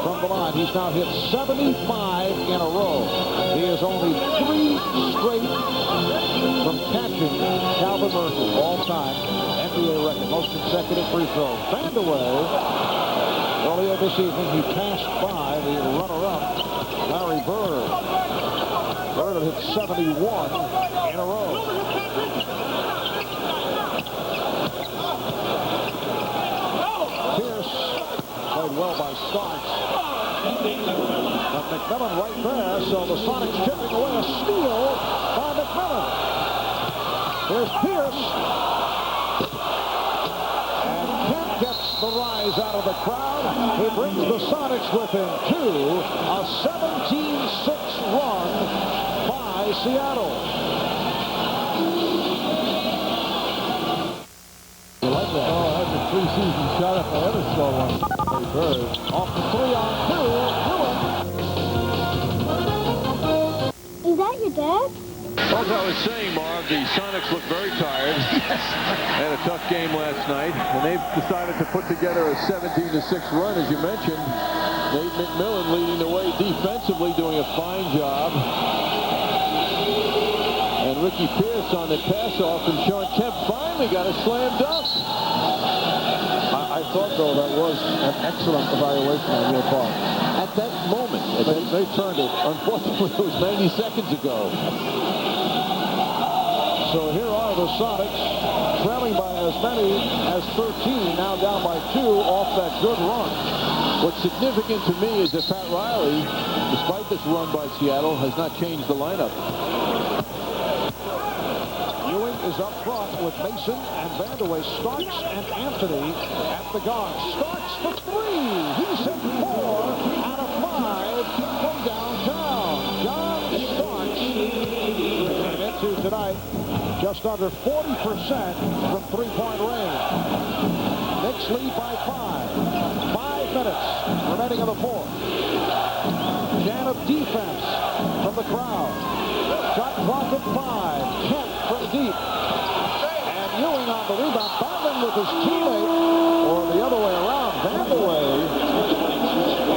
Speaker 3: from the line. He's now hit 75 in a row. He is only 3 straight from catching Calvin Murphy, all-time NBA record, most consecutive free throws. Vandeweghe, earlier this evening, he passed by the runner-up, Larry Bird. Bird had hit 71 in a row. Pierce played well by Starks. But McMillan right there, so the Sonics chipping away a steal by McMillan. Here's Pierce. And Kemp gets the rise out of the crowd. He brings the Sonics within 2. A 17-6 run by Seattle.
Speaker 4: You like that? Oh, that's a preseason shot if I ever saw one. Bird.
Speaker 3: Off the 3-on-2.
Speaker 6: Is that your dad?
Speaker 4: As I was saying, Marv, the Sonics look very tired. They had a tough game last night, and they've decided to put together a 17-6 run, as you mentioned. Nate McMillan leading the way defensively, doing a fine job. And Ricky Pierce on the pass-off, and Sean Kemp finally got a slam dunk.
Speaker 3: I thought, though, that was an excellent evaluation on your part.
Speaker 4: At that moment, they turned it. Unfortunately, it was 90 seconds ago.
Speaker 3: So here are the Sonics, trailing by as many as 13, now down by 2 off that good run.
Speaker 4: What's significant to me is that Pat Riley, despite this run by Seattle, has not changed the lineup.
Speaker 3: Ewing is up front with Mason and Vandeweghe. Starks and Anthony at the guard. Starks for 3. He's hit 4 out of 5 from downtown. John Starks came into tonight just under 40% from three-point range. Knicks lead by 5. 5 minutes remaining in the fourth. Jam of defense from the crowd. Shot clock at 5. Kemp from deep. And Ewing on the rebound, battling with his teammate, or the other way around. Vandeweghe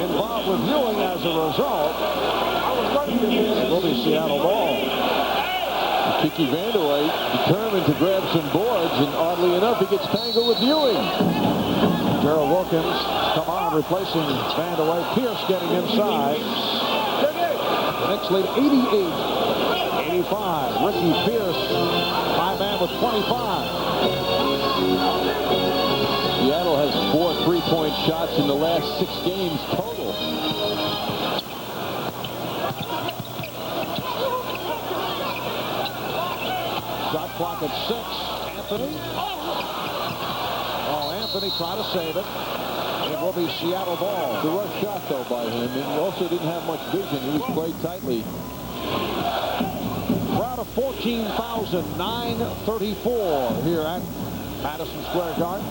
Speaker 3: involved with Ewing as a result. It will be Seattle ball.
Speaker 4: Kiki Vandeweghe determined to grab some boards, and oddly enough, he gets tangled with Ewing.
Speaker 3: Gerald Wilkins, come on, replacing Vandeweghe. Pierce getting inside. The Knicks lead 88-85. Ricky Pierce, high man with 25.
Speaker 4: Seattle has 4 3-point shots in the last 6 games total.
Speaker 3: Shot clock at 6. Anthony. Oh, Anthony trying to save it. He It will be Seattle ball.
Speaker 4: The rush shot, though, by him. And he also didn't have much vision. He was played tightly.
Speaker 3: Crowd of 14,934 here at Madison Square Garden.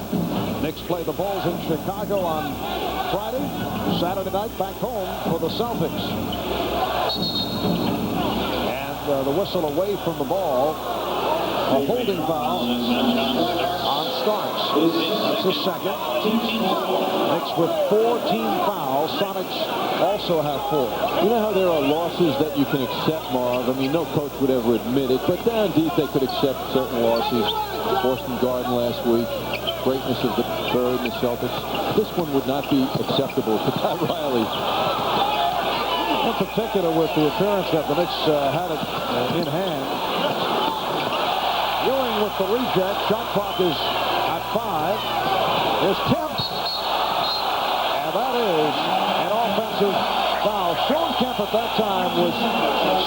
Speaker 3: Knicks play the Bulls in Chicago on Friday. Saturday night back home for the Celtics. And the whistle away from the ball. A holding foul on Starks. That's his second. Knicks with 14 fouls. Sonics also have 4.
Speaker 4: You know how there are losses that you can accept, Marv? I mean, no coach would ever admit it, but down deep they could accept certain losses. Boston Garden last week, greatness of the Bird and the Celtics. This one would not be acceptable to Pat Riley.
Speaker 3: In particular with the appearance that the Knicks had it in hand. Ewing with the reject. Shot clock is at 5. Here's Kemp. And that is an offensive foul. Sean Kemp at that time was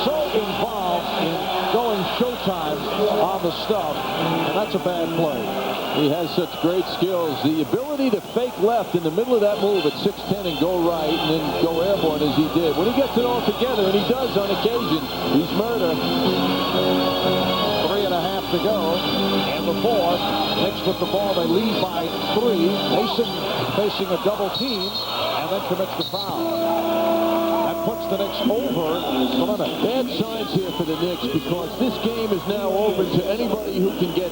Speaker 3: so involved in going showtime on the stuff. And that's a bad play.
Speaker 4: He has such great skills. The ability to fake left in the middle of that move at 6'10" and go right and then go airborne as he did. When he gets it all together, and he does on occasion, he's murder.
Speaker 3: 3.5 to go in the fourth. Knicks with the ball. They lead by 3. Mason facing a double team and then commits the foul. That puts the Knicks over the limit.
Speaker 4: Bad signs here for the Knicks because this game is now open to anybody who can get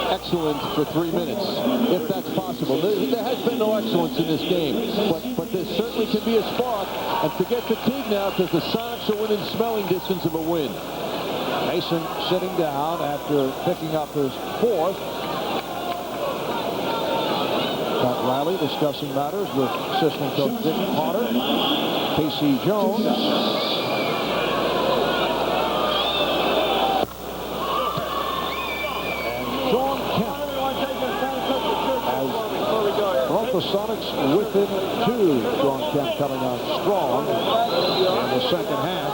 Speaker 4: excellence for 3 minutes, if that's possible. There has been no excellence in this game, but there certainly can be a spark. And forget fatigue now because the Sonics are within smelling distance of a win.
Speaker 3: Mason sitting down after picking up his 4th. Pat Riley discussing matters with assistant coach Dick Carter, Casey Jones. And Sean Kemp has brought the Sonics within 2. Sean Kemp coming on strong in the second half.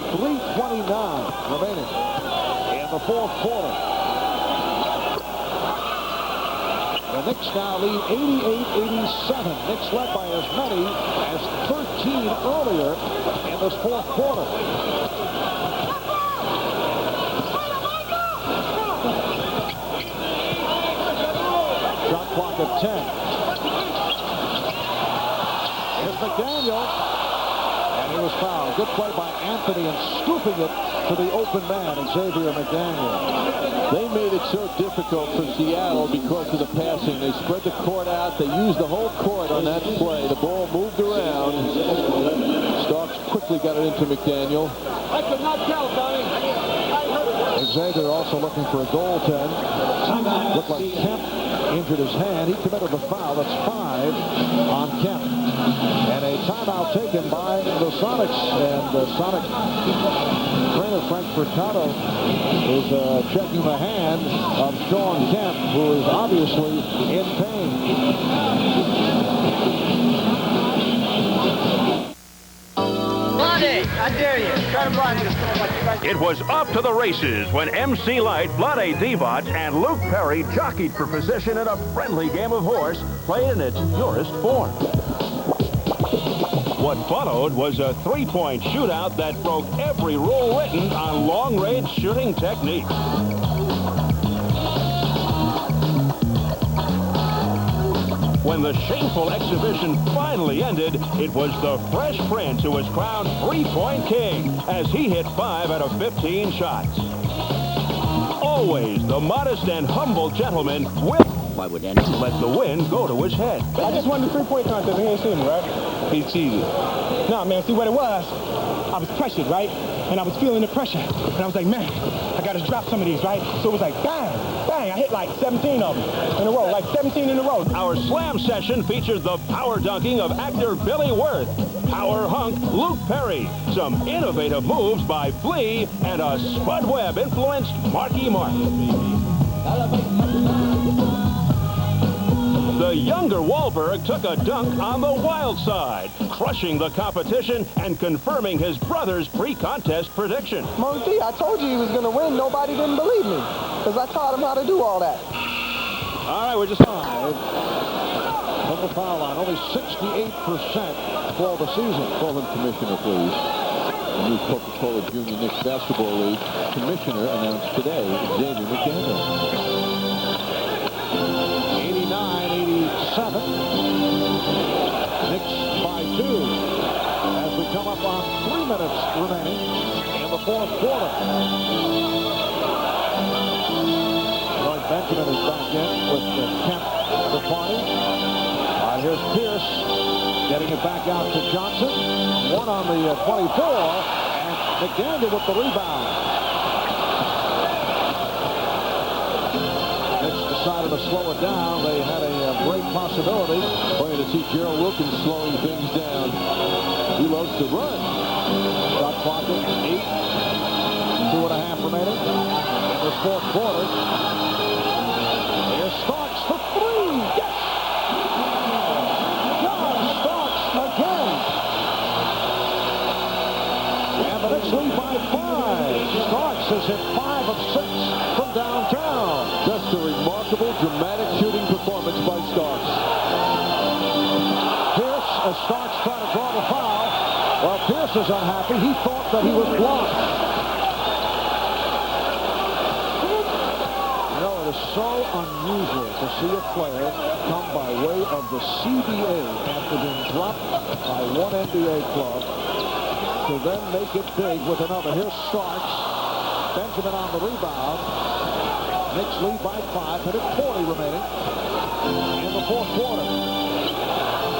Speaker 3: 3:29 remaining in the fourth quarter. The Knicks now lead 88-87. Knicks led by as many as 13 earlier in this fourth quarter. Shot clock at 10. Here's McDaniel. And he was fouled. Good play by Anthony and scooping it to the open man, Xavier McDaniel.
Speaker 4: They made it so difficult for Seattle because of the passing. They spread the court out. They used the whole court on that play. The ball moved around. Starks quickly got it into McDaniel.
Speaker 8: I could not tell, Donnie.
Speaker 3: Xavier also looking for a goaltend. Looked like Kemp injured his hand. He committed the foul. That's 5 on Kemp. And a timeout taken by the Sonics. And the Sonic trainer, Frank Furtado, is checking the hand of Sean Kemp, who is obviously in pain.
Speaker 8: Bloody, I dare you. Try to blind this.
Speaker 10: It was off to the races when MC Light, Bloody Divac, and Luke Perry jockeyed for position in a friendly game of horse played in its purest form. What followed was a three-point shootout that broke every rule written on long-range shooting techniques. When the shameful exhibition finally ended, it was the Fresh Prince who was crowned three-point king as he hit 5 out of 15 shots. Always the modest and humble gentleman will let the win go to his head.
Speaker 15: I just won the three-point contest. He ain't seen me, right? He cheated. No, man, see what it was? I was pressured, right? And I was feeling the pressure. And I was like, man, I got to drop some of these, right? So it was like, bang, bang. I hit like 17 of them in a row, like 17 in a row.
Speaker 10: Our slam session featured the power dunking of actor Billy Wirth, power hunk Luke Perry, some innovative moves by Flea, and a Spud Webb-influenced Marky Mark. The younger Wahlberg took a dunk on the wild side, crushing the competition and confirming his brother's pre-contest prediction.
Speaker 8: Monty, I told you he was going to win. Nobody didn't believe me because I taught him how to do all that.
Speaker 3: All right, we're just five. From the foul line, only 68% for the season.
Speaker 4: Call him commissioner, please. The new Coca-Cola Junior Knicks Basketball League commissioner announced today, Xavier McDaniel.
Speaker 3: 89-87. Knicks by 2 as we come up on 3 minutes remaining in the fourth quarter. Lloyd Benjamin is back in with Kemp departing. Here's Pierce getting it back out to Johnson. One on the 24, and McDaniel with the rebound. Knicks decided to slow it down. They had a great possibility.
Speaker 4: Funny to see Gerald Wilkins slowing things down. He loves to run.
Speaker 3: Shot clock at 8. 2.5 remaining in the fourth quarter. Here's Starks for 3. Yes! And the Knicks lead by 5. Starks has hit 5 of 6 from downtown.
Speaker 4: Just a remarkable, dramatic shooting performance by Starks.
Speaker 3: Pierce, as Starks trying to draw the foul. Well, Pierce is unhappy. He thought that he was blocked. You know, it is so unusual to see a player come by way of the CBA after being dropped by one NBA club to then make it big with another. Here's Starks. Benjamin on the rebound. Knicks lead by 5, and at 40 remaining in the fourth quarter.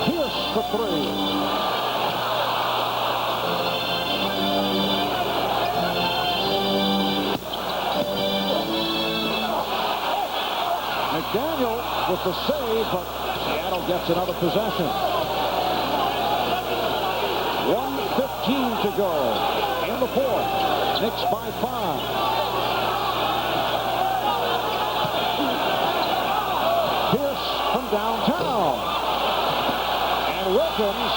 Speaker 3: Pierce for 3. McDaniel with the save, but Seattle gets another possession. 1:15 to go in the fourth. Knicks by 5. Pierce from downtown. And Wilkins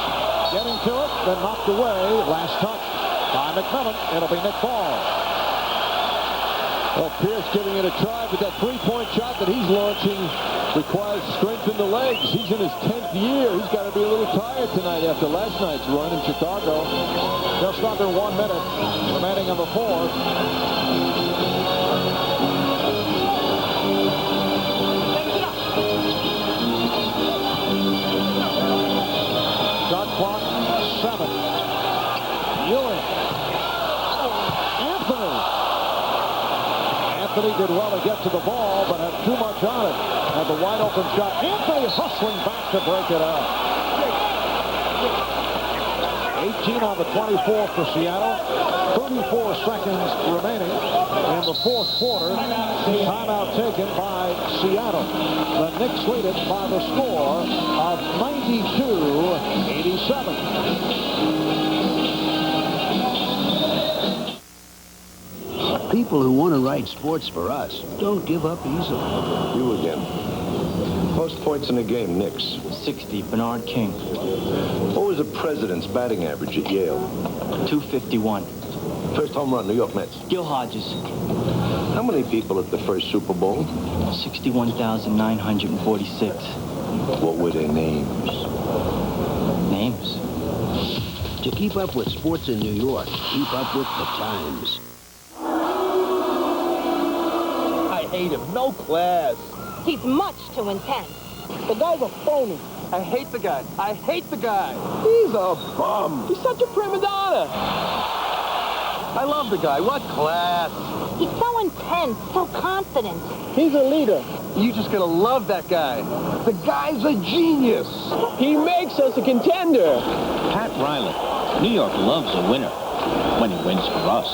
Speaker 3: getting to it, then knocked away. Last touch by McMillan. It'll be Nick Ball.
Speaker 4: Well, Pierce giving it a try, but that three-point shot that he's launching requires strength in the legs. He's in his 10th year. He's got to be a little tired tonight after last night's run in Chicago.
Speaker 3: Just under 1 minute remaining in the fourth. Shot clock 7. Ewing. Anthony did well to get to the ball, but had too much on it. Had the wide open shot. Anthony hustling back to break it up. 18 on the 24 for Seattle. 34 seconds remaining in the fourth quarter. Timeout taken by Seattle. The Knicks lead it by the score of 92-87.
Speaker 2: People who want to write sports for us don't give up easily.
Speaker 13: You again. Most points in the game, Knicks.
Speaker 14: 60, Bernard King.
Speaker 13: What was the president's batting average at Yale?
Speaker 14: 251.
Speaker 13: First home run, New York Mets.
Speaker 14: Gil Hodges.
Speaker 13: How many people at the first Super Bowl?
Speaker 14: 61,946.
Speaker 13: What were their names?
Speaker 14: Names?
Speaker 2: To keep up with sports in New York, keep up with the times.
Speaker 16: I hate him. No class.
Speaker 17: He's much too intense.
Speaker 16: The guy's a phony. I hate the guy. I hate the guy. He's a bum. He's such a prima donna. I love the guy. What class?
Speaker 17: He's so intense, so confident.
Speaker 16: He's a leader. You just gotta love that guy. The guy's a genius. He makes us a contender.
Speaker 23: Pat Riley. New York loves a winner when he wins for us.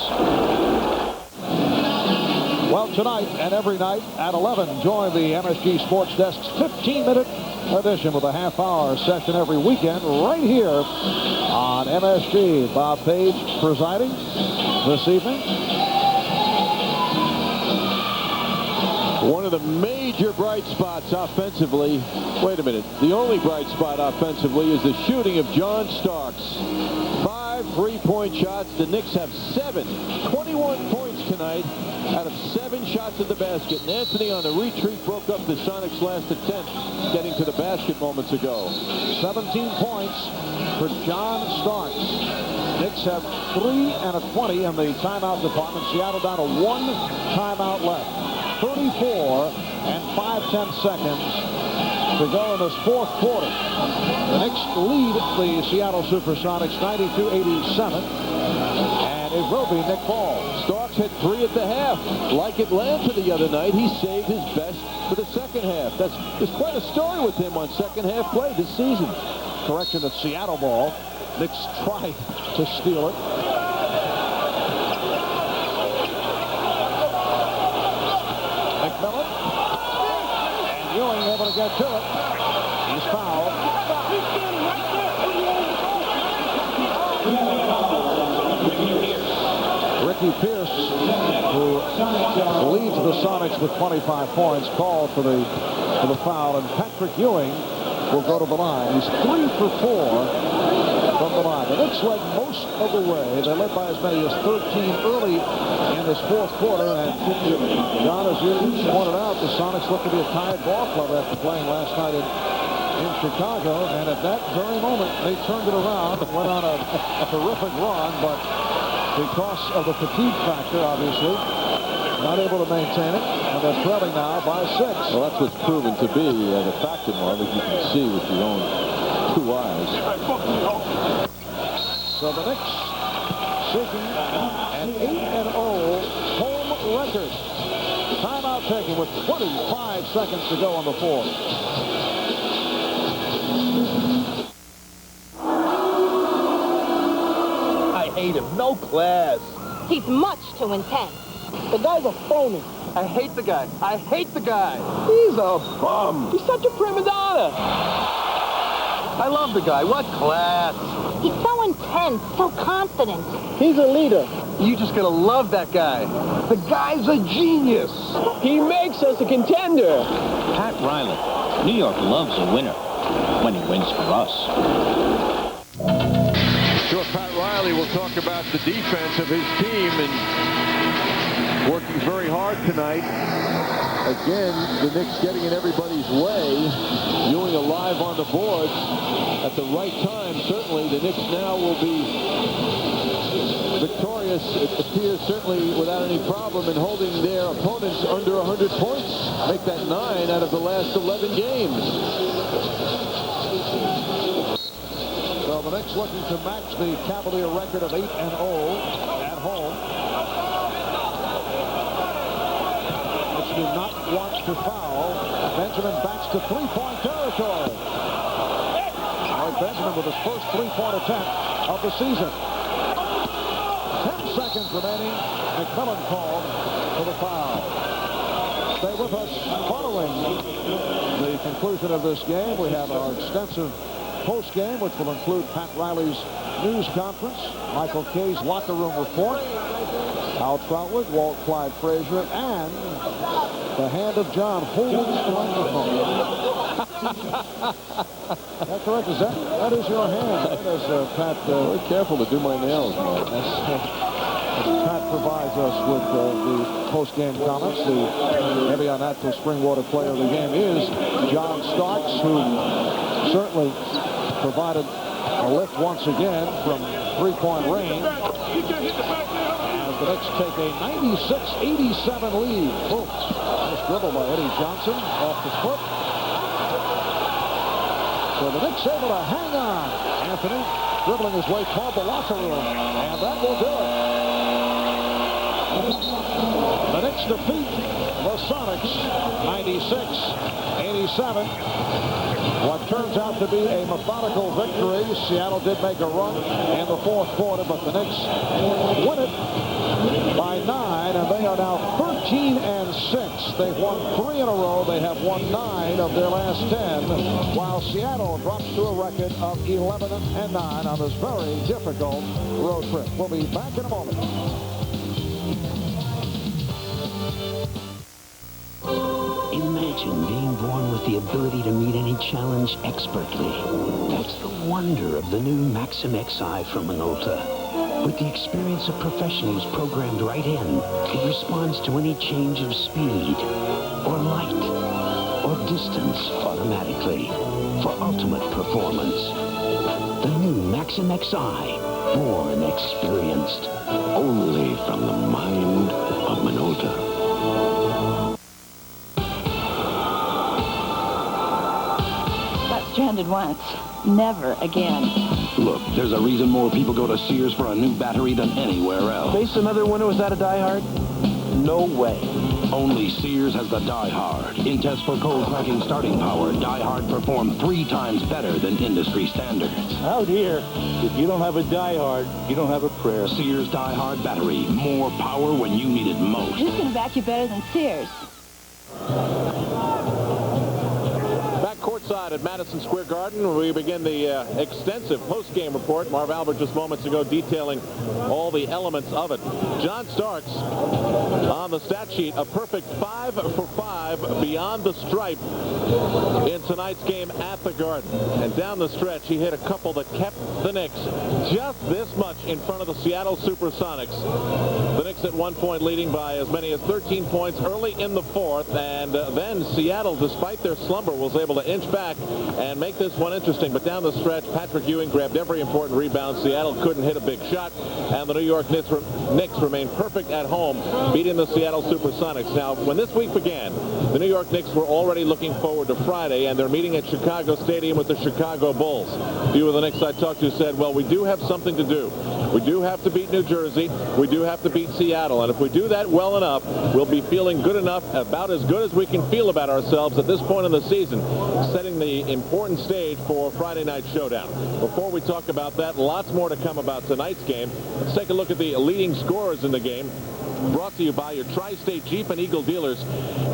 Speaker 3: Well, tonight and every night at 11, join the MSG Sports Desk's 15-minute edition with a half-hour session every weekend right here on MSG. Bob Page presiding this evening.
Speaker 4: One of the major bright spots offensively. Wait a minute. The only bright spot offensively is the shooting of John Starks. 5 5 3-point shots. The Knicks have 7. 21 points tonight out of 7 shots at the basket. And Anthony on the retreat broke up the Sonics' last attempt getting to the basket moments ago.
Speaker 3: 17 points for John Starks. Knicks have 3 and a 20 in the timeout department. Seattle down to 1 timeout left. 34 and 5/10 seconds to go in this fourth quarter. The Knicks lead the Seattle SUPERSONICS 92-87. And it will be Nick Paul.
Speaker 4: Starks had 3 at the half. Like Atlanta the other night, he saved his best for the second half. There's quite a story with him on second half play this season.
Speaker 3: Correction, of Seattle ball. Knicks try to steal it. McMillan. And Ewing able to get to it. He's fouled. Ricky Pierce, who leads the Sonics with 25 points, called for the foul, and Patrick Ewing will go to the line. He's 3 for 4 from the line. The Knicks led most of the way. They led by as many as 13 early in this fourth quarter. And John, as you pointed out, the Sonics look to be a tired ball club after playing last night in Chicago. And at that very moment, they turned it around and went on a terrific run. But because of the fatigue factor, obviously, not able to maintain it. And they're trailing now by 6.
Speaker 4: Well, that's what's proven to be the factor, Marv, as you can see with your own 2 eyes.
Speaker 3: So the Knicks seeking an 8-0 home record. Timeout taken with 25 seconds to go on the fourth.
Speaker 17: I hate him. No class. He's much too intense.
Speaker 16: The guy's a phony. I hate the guy. I hate the guy. He's a bum. He's such a prima donna. I love the guy. What class.
Speaker 17: He's so intense, so confident.
Speaker 16: He's a leader. You just gotta love that guy. The guy's a genius. He makes us a contender.
Speaker 23: Pat Riley. New York loves a winner when he wins for us.
Speaker 4: Sure, Pat Riley will talk about the defense of his team and working very hard tonight. Again, the Knicks getting in everybody's way. Ewing alive on the boards at the right time. Certainly, the Knicks now will be victorious, it appears, certainly without any problem in holding their opponents under 100 points. Make that 9 out of the last 11 games.
Speaker 3: So the Knicks looking to match the Cavalier record of 8-0 at home. Knicks do not want to foul. Benjamin backs to 3-point territory. Benjamin with his first 3-point attempt of the season. 10 seconds remaining. McMillan called for the foul. Stay with us. Following the conclusion of this game, we have our extensive post-game, which will include Pat Riley's news conference, Michael Kay's locker room report, Al Troutwood, Walt Clyde Frazier, and the hand of John holding the microphone. Is that correct? That is your hand. That is Pat.
Speaker 4: Very careful to do my nails, man.
Speaker 3: Pat provides us with the post-game comments. The heavy on that for Springwater player of the game is John Starks, who certainly provided a lift once again from 3-point range. As the Knicks take a 96-87 lead. Oh, nice dribble by Eddie Johnson off the foot. So the Knicks able to hang on. Anthony dribbling his way toward the locker room. And that will do it. The Knicks defeat the Sonics 96-87. What turns out to be a methodical victory. Seattle did make a run in the fourth quarter, but the Knicks win it by 9, and they are now 13-6. They've won 3 in a row. They have won 9 of their last 10, while Seattle drops to a record of 11-9 on this very difficult road trip. We'll be back in a moment.
Speaker 2: Imagine Imagine being born with the ability to meet any challenge expertly. That's the wonder of the new Maxim XI from Minolta. With the experience of professionals programmed right in, it responds to any change of speed, or light, or distance automatically for ultimate performance. The new Maxim XI, born experienced, only from the mind of Minolta.
Speaker 18: Got stranded once. Never again.
Speaker 23: Look, there's a reason more people go to Sears for a new battery than anywhere else.
Speaker 9: Face another winner without a diehard? No way.
Speaker 23: Only Sears has the Die Hard. In tests for cold cracking starting power, Die Hard performed 3 times better than industry standards.
Speaker 19: Out here, if you don't have a Die Hard, you don't have a prayer.
Speaker 23: Sears Die Hard battery. More power when you need it most.
Speaker 18: Who's going to back you better than Sears?
Speaker 3: Courtside at Madison Square Garden, we begin the extensive post-game report. Marv Albert just moments ago detailing all the elements of it. John Starks on the stat sheet, a perfect 5 for 5 beyond the stripe in tonight's game at the Garden. And down the stretch, he hit a couple that kept the Knicks just this much in front of the Seattle Supersonics. The Knicks at one point leading by as many as 13 points early in the fourth, and then Seattle, despite their slumber, was able to inch back and make this one interesting. But down the stretch, Patrick Ewing grabbed every important rebound. Seattle couldn't hit a big shot, and the New York Knicks remained perfect at home, beating the Seattle Supersonics. Now, when this week began, the New York Knicks were already looking forward to Friday, and they're meeting at Chicago Stadium with the Chicago Bulls. A few of the Knicks I talked to said, well, we do have something to do. We do have to beat New Jersey. We do have to beat Seattle. And if we do that well enough, we'll be feeling good enough, about as good as we can feel about ourselves at this point in the season, setting the important stage for Friday night showdown. Before we talk about that, lots more to come about tonight's game. Let's take a look at the leading scorers in the game. Brought to you by your Tri-State Jeep and Eagle dealers.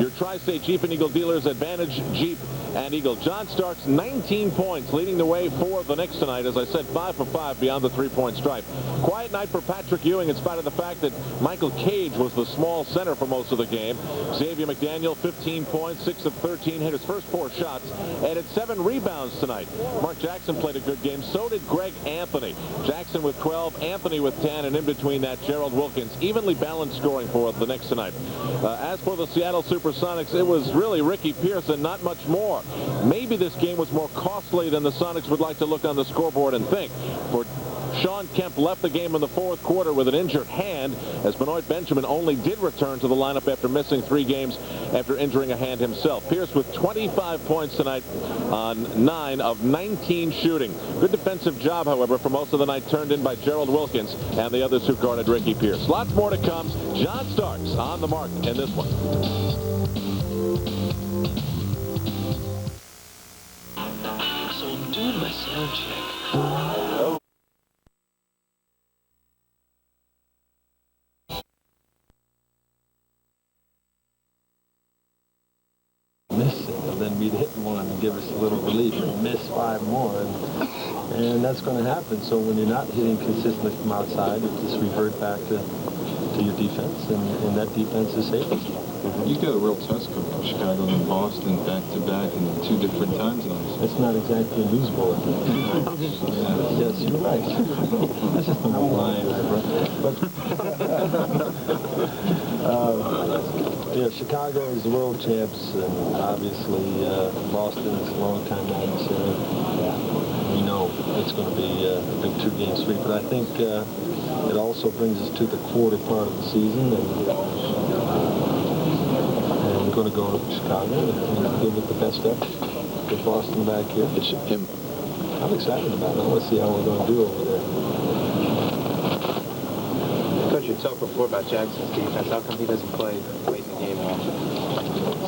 Speaker 3: Your Tri-State Jeep and Eagle dealers, Advantage Jeep and Eagle. John Starks, 19 points, leading the way for the Knicks tonight. As I said, 5 for 5 beyond the three-point stripe. Quiet night for Patrick Ewing in spite of the fact that Michael Cage was the small center for most of the game. Xavier McDaniel, 15 points, 6 of 13, hit his first 4 shots, added 7 rebounds tonight. Mark Jackson played a good game. So did Greg Anthony. Jackson with 12, Anthony with 10, and in between that, Gerald Wilkins. Evenly balanced scoring for the Knicks tonight. As for the Seattle Supersonics, it was really Ricky Pearson, not much more. Maybe this game was more costly than the Sonics would like to look on the scoreboard and think. For Sean Kemp left the game in the fourth quarter with an injured hand, as Benoit Benjamin only did return to the lineup after missing 3 games after injuring a hand himself. Pierce with 25 points tonight on 9 of 19 shooting. Good defensive job, however, for most of the night, turned in by Gerald Wilkins and the others who guarded Ricky Pierce. Lots more to come. John Starks on the mark in this one.
Speaker 23: So do my sound check.
Speaker 20: Miss it, and then we'd hit one and give us a little relief and miss 5 more, and that's going to happen. So when you're not hitting consistently from outside, it just revert back to your defense, and that defense is safe.
Speaker 21: You got a real test of Chicago and Boston back-to-back in 2 different time zones.
Speaker 20: It's not exactly a news bulletin. Yes, you're right. That's just no line. Yeah, Chicago is the world champs, and obviously Boston is a long-time adversary. We know it's going to be a big 2-game sweep, but I think it also brings us to the quarter part of the season, and we're going to go to Chicago and give it the best effort. Get Boston back here. I'm excited about it. I want to see how we're going to do over there.
Speaker 14: Coach, you talked before about Jackson's defense. How come he doesn't play late in the game now?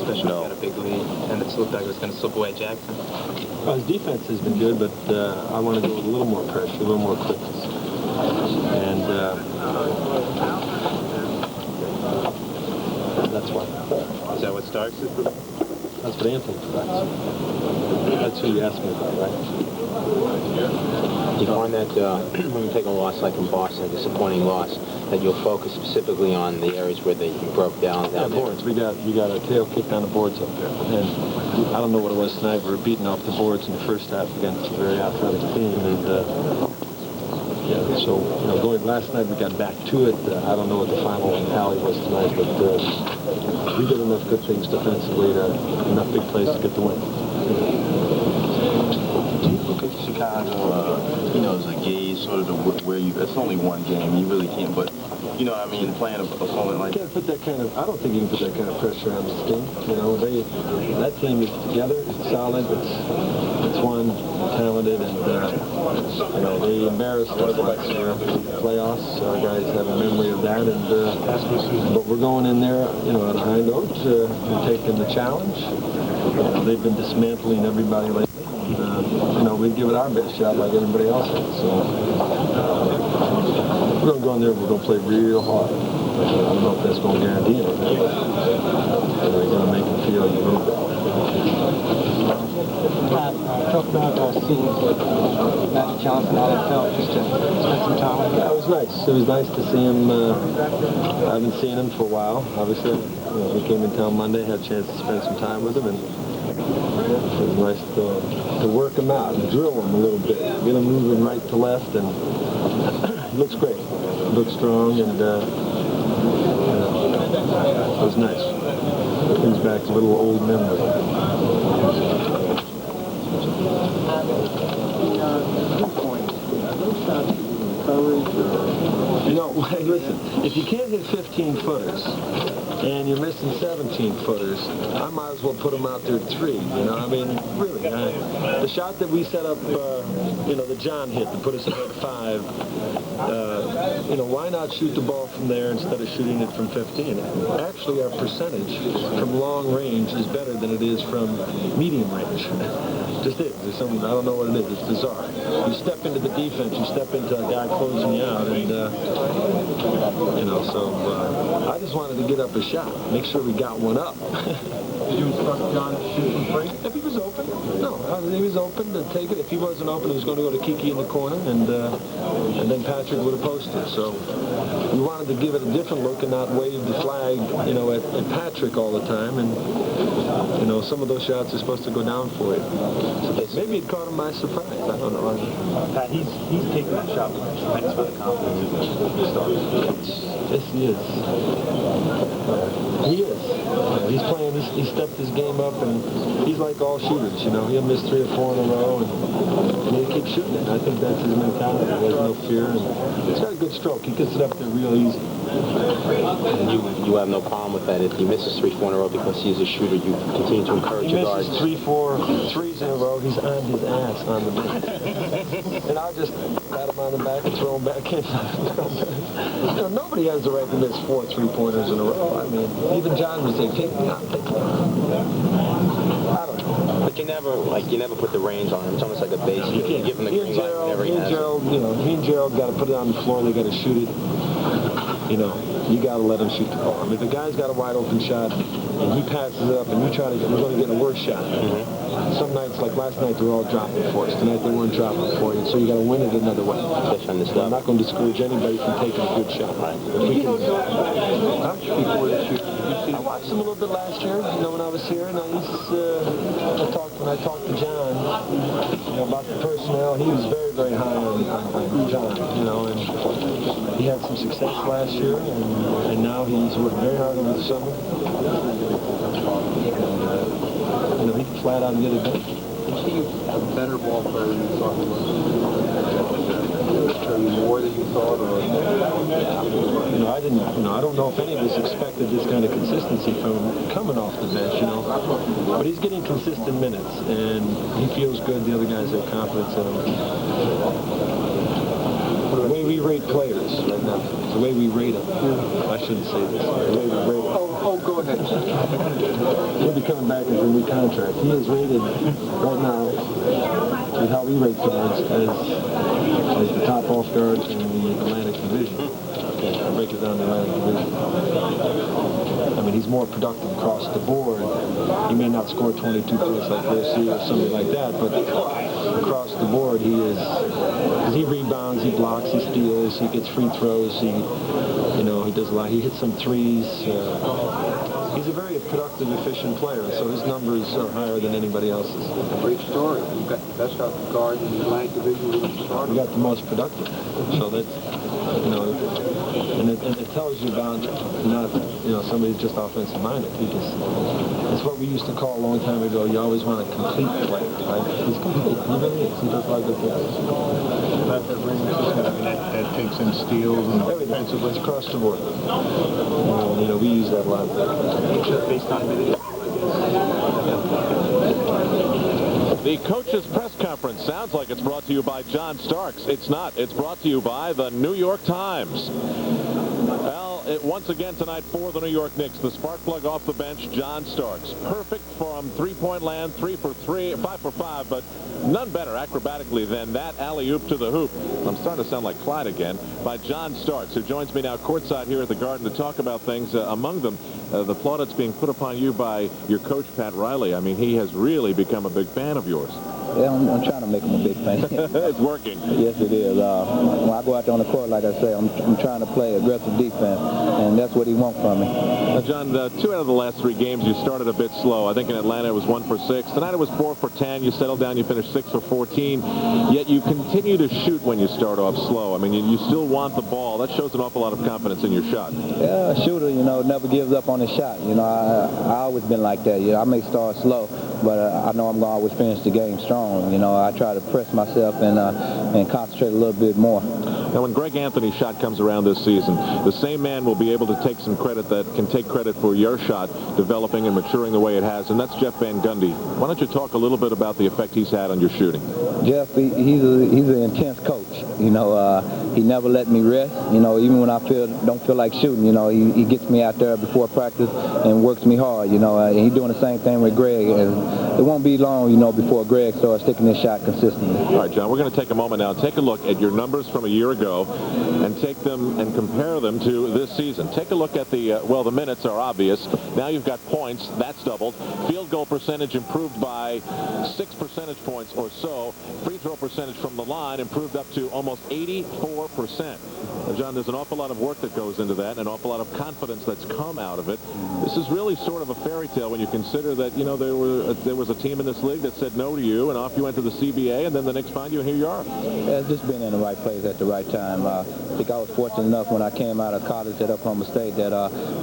Speaker 14: Especially when he got a big lead, and it looked like it was going to slip away Jackson.
Speaker 20: Well, his defense has been good, but I want to go with a little more pressure, a little more quickness. And that's why.
Speaker 14: Is that what Starks is?
Speaker 20: That's what Anthony provides. That's who you asked me about, right?
Speaker 14: Do you find that when you take a loss like in Boston, a disappointing loss, that you'll focus specifically on the areas where they broke down there?
Speaker 20: Boards. We got our tail kicked on the boards up there. And I don't know what it was tonight. We were beating off the boards in the first half against a very athletic team. And yeah, so going last night, we got back to it. I don't know what the final tally was tonight, but we did enough good things defensively to enough big plays to get the win.
Speaker 21: Look at Chicago, as a gauge sort of where you, it's only one game, you really can't, but, you know what I mean, playing an opponent like
Speaker 20: that. I don't think you can put that kind of pressure on this team. That team is together, it's solid, it's one, talented, and, they embarrassed us last year in the playoffs. Our guys have a memory of that, and, but we're going in there, at a high note, and taking the challenge. They've been dismantling everybody lately. We'd give it our best shot like everybody else has. So we're going to go in there and we're going to play real hard. I don't know if that's going to guarantee anything, but we're going to make them feel a little bit.
Speaker 8: Talk about seeing Magic Johnson, how that felt, just to spend some time with him.
Speaker 20: Yeah, it was nice. It was nice to see him. I haven't seen him for a while. Obviously, we came in town Monday, had a chance to spend some time with him, and it was nice to work him out and drill him a little bit, get him moving right to left, and he looks great. He looks strong, and it was nice. It brings back a little old memory. Listen, if you can't hit 15-footers and you're missing 17-footers, I might as well put them out there at 3. I mean, really. The shot that we set up, the John hit to put us at 5, why not shoot the ball from there instead of shooting it from 15? Actually, our percentage from long range is better than it is from medium range. Just is. There's something, I don't know what it is. It's bizarre. You step into the defense, you step into a guy closing you out, and, I just wanted to get up a shot, make sure we got one up.
Speaker 21: Did you instruct John to shoot from free?
Speaker 20: If he was open, no. If he was open to take it. If he wasn't open, he was going to go to Kiki in the corner, and then Patrick would have posted. So we wanted to give it a different look and not wave the flag, at Patrick all the time. And, some of those shots are supposed to go down for you. So maybe it caught him by surprise. I don't know.
Speaker 14: Pat, he's taking that shot with tremendous amount of confidence as a starter.
Speaker 20: Yes, he is. He is. He's playing. He stepped his game up, and he's like all shooters. He'll miss 3 or 4 in a row, and he'll keep shooting it. I think that's his mentality. He has no fear, and he's got a good stroke. He gets it up there real easy.
Speaker 14: And you have no problem with that. If he misses 3, 4 in a row because he's a shooter, you continue to encourage your guards.
Speaker 20: He misses 3, 4 threes in a row, he's on his ass on the bench. And I'll just pat him on the back and throw him back in. Nobody has the right to miss 4 3-pointers in a row. I mean, even John would say, take me out, take me out. I don't know.
Speaker 14: But you never put the reins on him. It's almost like a base. You give him the green light whenever he has it.
Speaker 20: He and Gerald got to put it on the floor. They got to shoot it. You got to let him shoot the ball. I mean, if the guy's got a wide open shot and he passes it up and you're going to get a worse shot. Some nights, like last night, they're all dropping for us. Tonight, they weren't dropping for you. So you got to win it another way. I'm not going to discourage anybody from taking a good shot. Right. I watched him a little bit last year, when I was here, and when I talked to John, about the personnel, he was very, very high on John, and he had some success last year, and now he's worked very hard over the summer. And, he can flat out and get it done.
Speaker 21: Is he a better ball player than you thought he was? More than you thought, or?
Speaker 20: I don't know if any of us expected this kind of consistency from him coming off the bench, But he's getting consistent minutes, and he feels good. The other guys have confidence in him. The way we rate players right now, the way we rate them. I shouldn't say this. The way we rate them.
Speaker 21: Oh, go ahead.
Speaker 20: He'll be coming back as a new contract. He is rated right now, with how we rate guards, as the top off guard in the Atlantic Division. Okay, I'll break it down to the Atlantic Division. I mean, he's more productive across the board. He may not score 22 points like Rossi or something like that, but across the board, he is. Because he rebounds, he blocks, he steals, he gets free throws, he does a lot. He hits some threes. He's a very productive, efficient player, so his numbers are higher than anybody else's.
Speaker 5: A great story. You've got the best guard in the Atlantic Division.
Speaker 20: We got the most productive. So that's, and it tells you about not, somebody's just offensive minded. It's what we used to call a long time ago. You always want a complete player, right? He's complete. He really is. He does a lot of good things.
Speaker 19: That takes in steals and
Speaker 20: everything. It's across the board. We use that a lot.
Speaker 14: Based on minutes.
Speaker 10: The coach's press conference sounds like it's brought to you by John Starks. It's not. It's brought to you by the New York Times. Well, once again tonight for the New York Knicks, the spark plug off the bench, John Starks. Perfect from three-point land, 3 for 3, 5 for 5, but none better acrobatically than that alley-oop to the hoop. I'm starting to sound like Clyde again, by John Starks, who joins me now courtside here at the Garden to talk about things, among them the plaudits being put upon you by your coach, Pat Riley. I mean, he has really become a big fan of yours.
Speaker 9: Yeah, I'm trying to make him a big fan.
Speaker 10: It's working.
Speaker 9: Yes, it is. When I go out there on the court, like I say, I'm trying to play aggressive defense, and that's what he wants from me.
Speaker 10: Now, John, 2 out of the last 3 games, you started a bit slow. I think in Atlanta it was 1 for 6. Tonight it was 4 for 10. You settled down, you finished 6 for 14. Yet you continue to shoot when you start off slow. I mean, you still want the ball. That shows an awful lot of confidence in your shot.
Speaker 9: Yeah, a shooter, never gives up on his shot. I always been like that. I may start slow, but I know I'm going to always finish the game strong. I try to press myself and concentrate a little bit more.
Speaker 10: Now, when Greg Anthony's shot comes around this season, the same man will be able to take some credit that can take credit for your shot developing and maturing the way it has, and that's Jeff Van Gundy. Why don't you talk a little bit about the effect he's had on your shooting?
Speaker 9: Jeff, he's an intense coach. He never let me rest. Even when I don't feel like shooting, he gets me out there before practice and works me hard. And he's doing the same thing with Greg. And it won't be long, before Greg starts sticking his shot consistently.
Speaker 10: All right, John, we're going to take a moment now and take a look at your numbers from a year ago and take them and compare them to this season. Take a look at the minutes are obvious. Now you've got points. That's doubled. Field goal percentage improved by 6 percentage points or so. Free throw percentage from the line improved up to almost 84%. Now, John, there's an awful lot of work that goes into that, an awful lot of confidence that's come out of it. This is really sort of a fairy tale when you consider that, there was a team in this league that said no to you, and off you went to the CBA, and then the Knicks find you, and here you are.
Speaker 9: Yeah, it's just been in the right place at the right time. I think I was fortunate enough when I came out of college at Oklahoma State that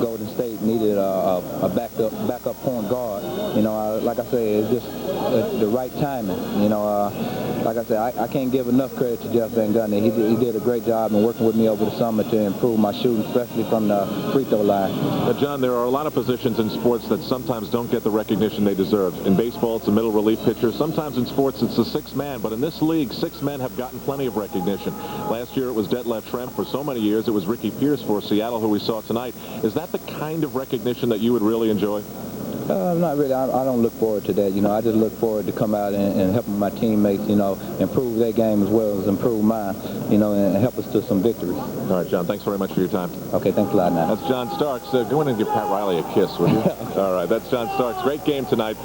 Speaker 9: Golden State needed a backup point guard. Like I say, it's just the right timing. Like I said, I can't give enough credit to Jeff Van Gundy. He did a great job in working with me over the summer to improve my shooting, especially from the free throw line.
Speaker 10: John, there are a lot of positions in sports that sometimes don't get the recognition they deserve. In baseball, it's a middle relief pitcher. Sometimes in sports, it's the 6th man. But in this league, 6 men have gotten plenty of recognition. Last year, it was Detlef Schrempf. For so many years, it was Ricky Pierce for Seattle, who we saw tonight. Is that the kind of recognition that you would really enjoy?
Speaker 9: Not really. I don't look forward to that. I just look forward to come out and helping my teammates, improve their game as well as improve mine, and help us to some victories.
Speaker 10: All right, John, thanks very much for your time.
Speaker 9: Okay, thanks a lot, now.
Speaker 10: That's John Starks. Go in and give Pat Riley a kiss, would you? All right, that's John Starks. Great game tonight.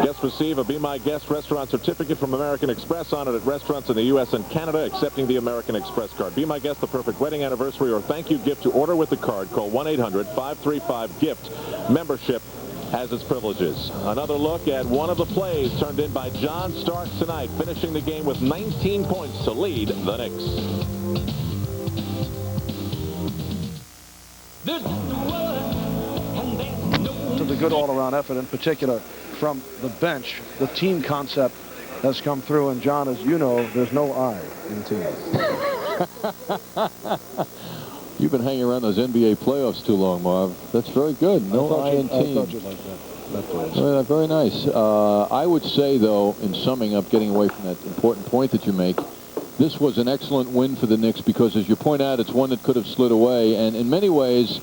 Speaker 10: Guests receive a Be My Guest restaurant certificate from American Express on it at restaurants in the U.S. and Canada accepting the American Express card. Be My Guest, the perfect wedding anniversary or thank you gift to order with the card. Call 1-800-535-GIFT. Membership has its privileges. Another look at one of the plays turned in by John Starks tonight, finishing the game with 19 points to lead the Knicks.
Speaker 3: To the good all-around effort, in particular from the bench, the team concept has come through, and John, as you know, there's no I in teams.
Speaker 4: You've been hanging around those NBA playoffs too long, Marv. That's very good. No I in team.
Speaker 3: I thought you'd like that.
Speaker 4: Well, very nice. I would say, though, in summing up, getting away from that important point that you make, this was an excellent win for the Knicks because, as you point out, it's one that could have slid away. And in many ways,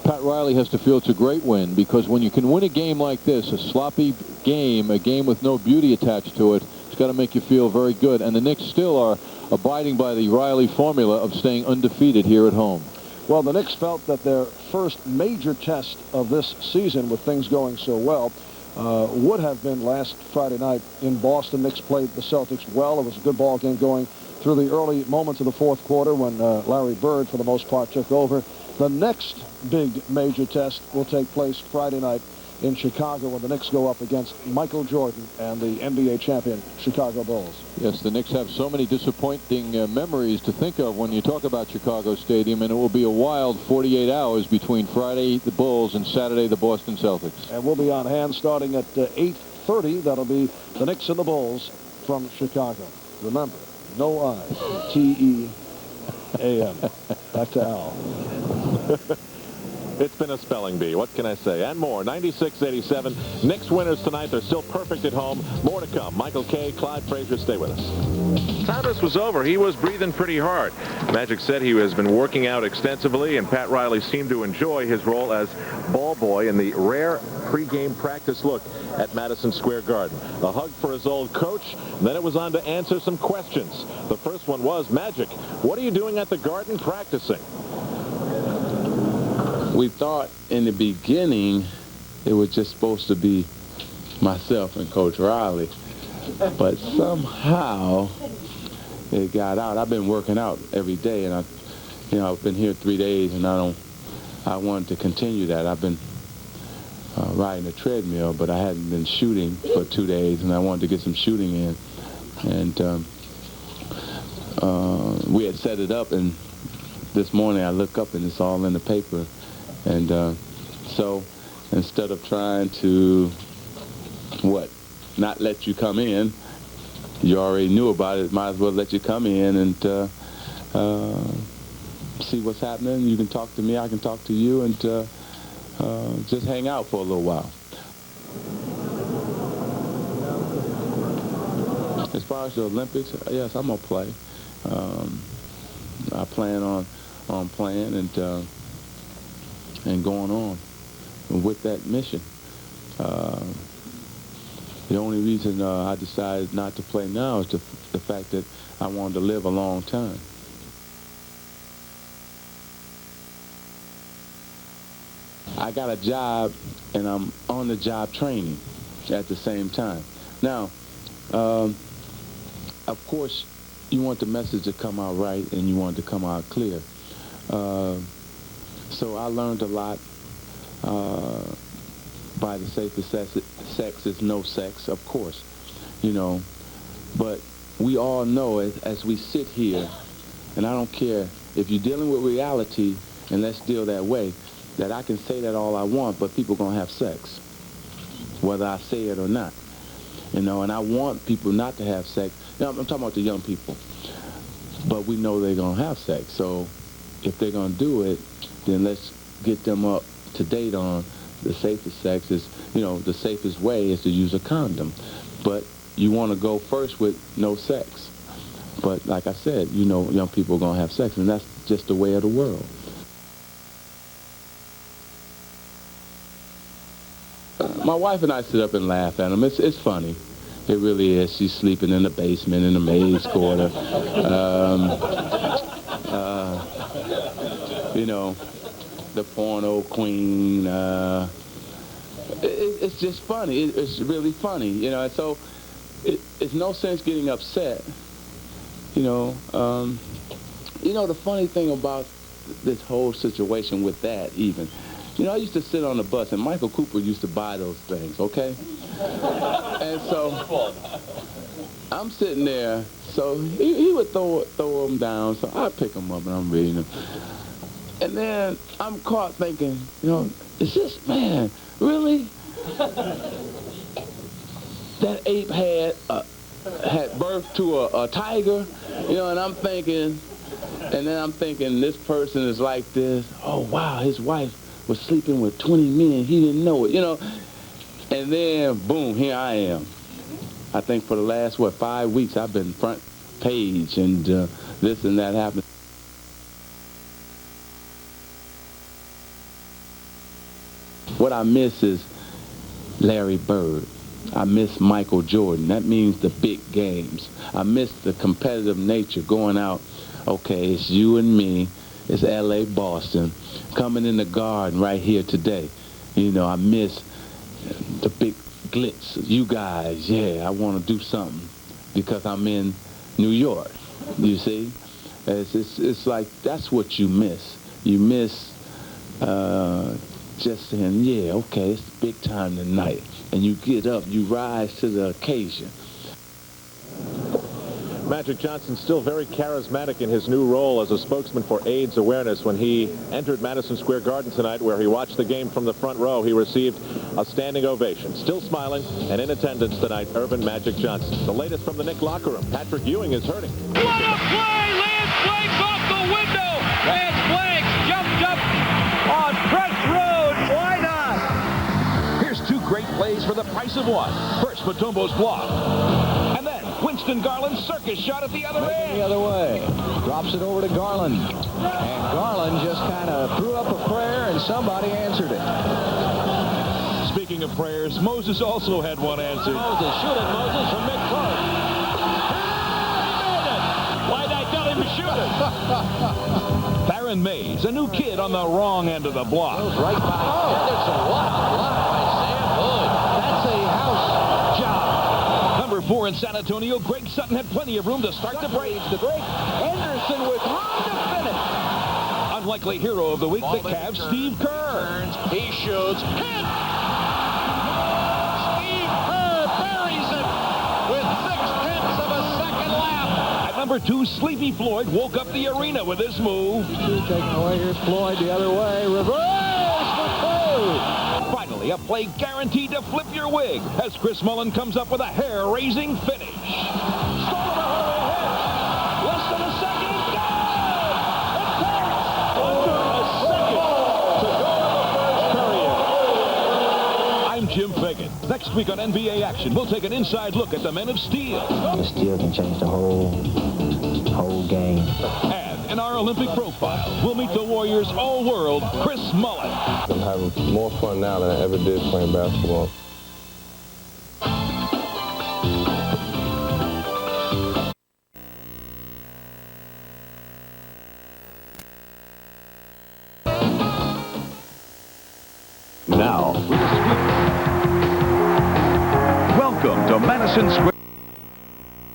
Speaker 4: Pat Riley has to feel it's a great win because when you can win a game like this, a sloppy game, a game with no beauty attached to it, it's got to make you feel very good. And the Knicks still are abiding by the Riley formula of staying undefeated here at home.
Speaker 3: Well, the Knicks felt that their first major test of this season, with things going so well, would have been last Friday night in Boston. Knicks played the Celtics well. It was a good ball game going through the early moments of the fourth quarter when Larry Bird, for the most part, took over. The next big major test will take place Friday night in Chicago when the Knicks go up against Michael Jordan and the NBA champion Chicago Bulls.
Speaker 4: Yes, the Knicks have so many disappointing memories to think of when you talk about Chicago Stadium, and it will be a wild 48 hours between Friday the Bulls and Saturday the Boston Celtics.
Speaker 3: And we'll be on hand starting at 8:30. That'll be the Knicks and the Bulls from Chicago. Remember, no I, T-E-A-M. Back to Al.
Speaker 10: It's been a spelling bee. What can I say? And more. 96-87. Knicks winners tonight. They're still perfect at home. More to come. Michael Kay, Clyde Frazier. Stay with us. Thomas was over. He was breathing pretty hard. Magic said he has been working out extensively, and Pat Riley seemed to enjoy his role as ball boy in the rare pregame practice look at Madison Square Garden. A hug for his old coach. Then it was on to answer some questions. The first one was, Magic, what are you doing at the Garden practicing?
Speaker 7: We thought in the beginning it was just supposed to be myself and Coach Riley, but somehow it got out. I've been working out every day, and I've been here 3 days, and I wanted to continue that. I've been riding a treadmill, but I hadn't been shooting for 2 days, and I wanted to get some shooting in. And we had set it up, and this morning I look up and it's all in the paper. And so instead of trying to, not let you come in, you already knew about it, might as well let you come in and see what's happening. You can talk to me, I can talk to you, and just hang out for a little while. As far as the Olympics, yes, I'm going to play. I plan on playing and going on with that mission. The only reason I decided not to play now is the fact that I wanted to live a long time. I got a job, and I'm on the job training at the same time. Now, of course, you want the message to come out right, and you want it to come out clear. So I learned a lot by the safest sex is no sex, of course, But we all know as we sit here, and I don't care if you're dealing with reality, and let's deal that way, that I can say that all I want, but people are going to have sex, whether I say it or not. And I want people not to have sex. I'm talking about the young people. But we know they're going to have sex. So if they're going to do it, then let's get them up to date on the safest sex is, the safest way is to use a condom. But you want to go first with no sex. But like I said, young people are going to have sex, and that's just the way of the world. My wife and I sit up and laugh at them. It's funny. It really is. She's sleeping in the basement in the maid's quarter. The porno queen. It's just funny. It's really funny, And so it's no sense getting upset. The funny thing about this whole situation with that, even, I used to sit on the bus, and Michael Cooper used to buy those things, okay? And so I'm sitting there, so he would throw them down, so I pick them up and I'm reading them. And then I'm caught thinking, is this man really? That ape had birth to a tiger, and I'm thinking, this person is like this. Oh, wow, his wife was sleeping with 20 men. He didn't know it, And then, boom, here I am. I think for the last, 5 weeks, I've been front page, and this and that happened. What I miss is Larry Bird. I miss Michael Jordan. That means the big games. I miss the competitive nature, going out. Okay, it's you and me. It's L.A., Boston, coming in the Garden right here today. I miss the big glitz. You guys, yeah, I want to do something because I'm in New York. You see? It's like that's what you miss. You miss just saying, yeah, okay, it's big time tonight. And you get up, you rise to the occasion.
Speaker 10: Magic Johnson still very charismatic in his new role as a spokesman for AIDS awareness. When he entered Madison Square Garden tonight, where he watched the game from the front row, he received a standing ovation. Still smiling and in attendance tonight, Urban Magic Johnson. The latest from the Knicks locker room, Patrick Ewing is hurting.
Speaker 1: What a play! Lance Blake's off the window! Lance Blake jumped up on Press Road. Why not?
Speaker 23: Here's two great plays for the price of one. First, Mutombo's block. And then Winston Garland's circus shot at the other end.
Speaker 4: The other way. Drops it over to Garland. And Garland just kind of threw up a prayer, and somebody answered it.
Speaker 23: Speaking of prayers, Moses also had one answered.
Speaker 1: Moses, shoot it, Moses, from Mick Clark. Why'd I tell him to shoot it?
Speaker 23: Baron Mays, a new kid on the wrong end of the block.
Speaker 4: Right by Henderson. What a block by Sam Hood. That's a house job.
Speaker 23: Number 4 in San Antonio, Greg Sutton had plenty of room to start the break.
Speaker 4: Henderson with room to finish.
Speaker 23: Unlikely hero of the week, the Cavs, Steve Kerr.
Speaker 1: He shoots. Hit! Steve Kerr buries it with 0.6 of a second left.
Speaker 23: At number 2, Sleepy Floyd woke up the arena with this move.
Speaker 4: Taken away. Here's Floyd the other way. Reverse for 2.
Speaker 23: Finally, a play guaranteed to flip your wig as Chris Mullin comes up with a hair-raising finish. Stolen a hurry hit. Less than a second.
Speaker 1: Under a second to go in the first period.
Speaker 23: I'm Jim Fagan. Next week on NBA Action, we'll take an inside look at the Men of Steel.
Speaker 9: The steel can change the whole game.
Speaker 23: And in our Olympic profile, we'll meet the Warriors' all-world Chris Mullin.
Speaker 13: I'm having more fun now than I ever did playing basketball.
Speaker 11: Now, welcome to Madison Square.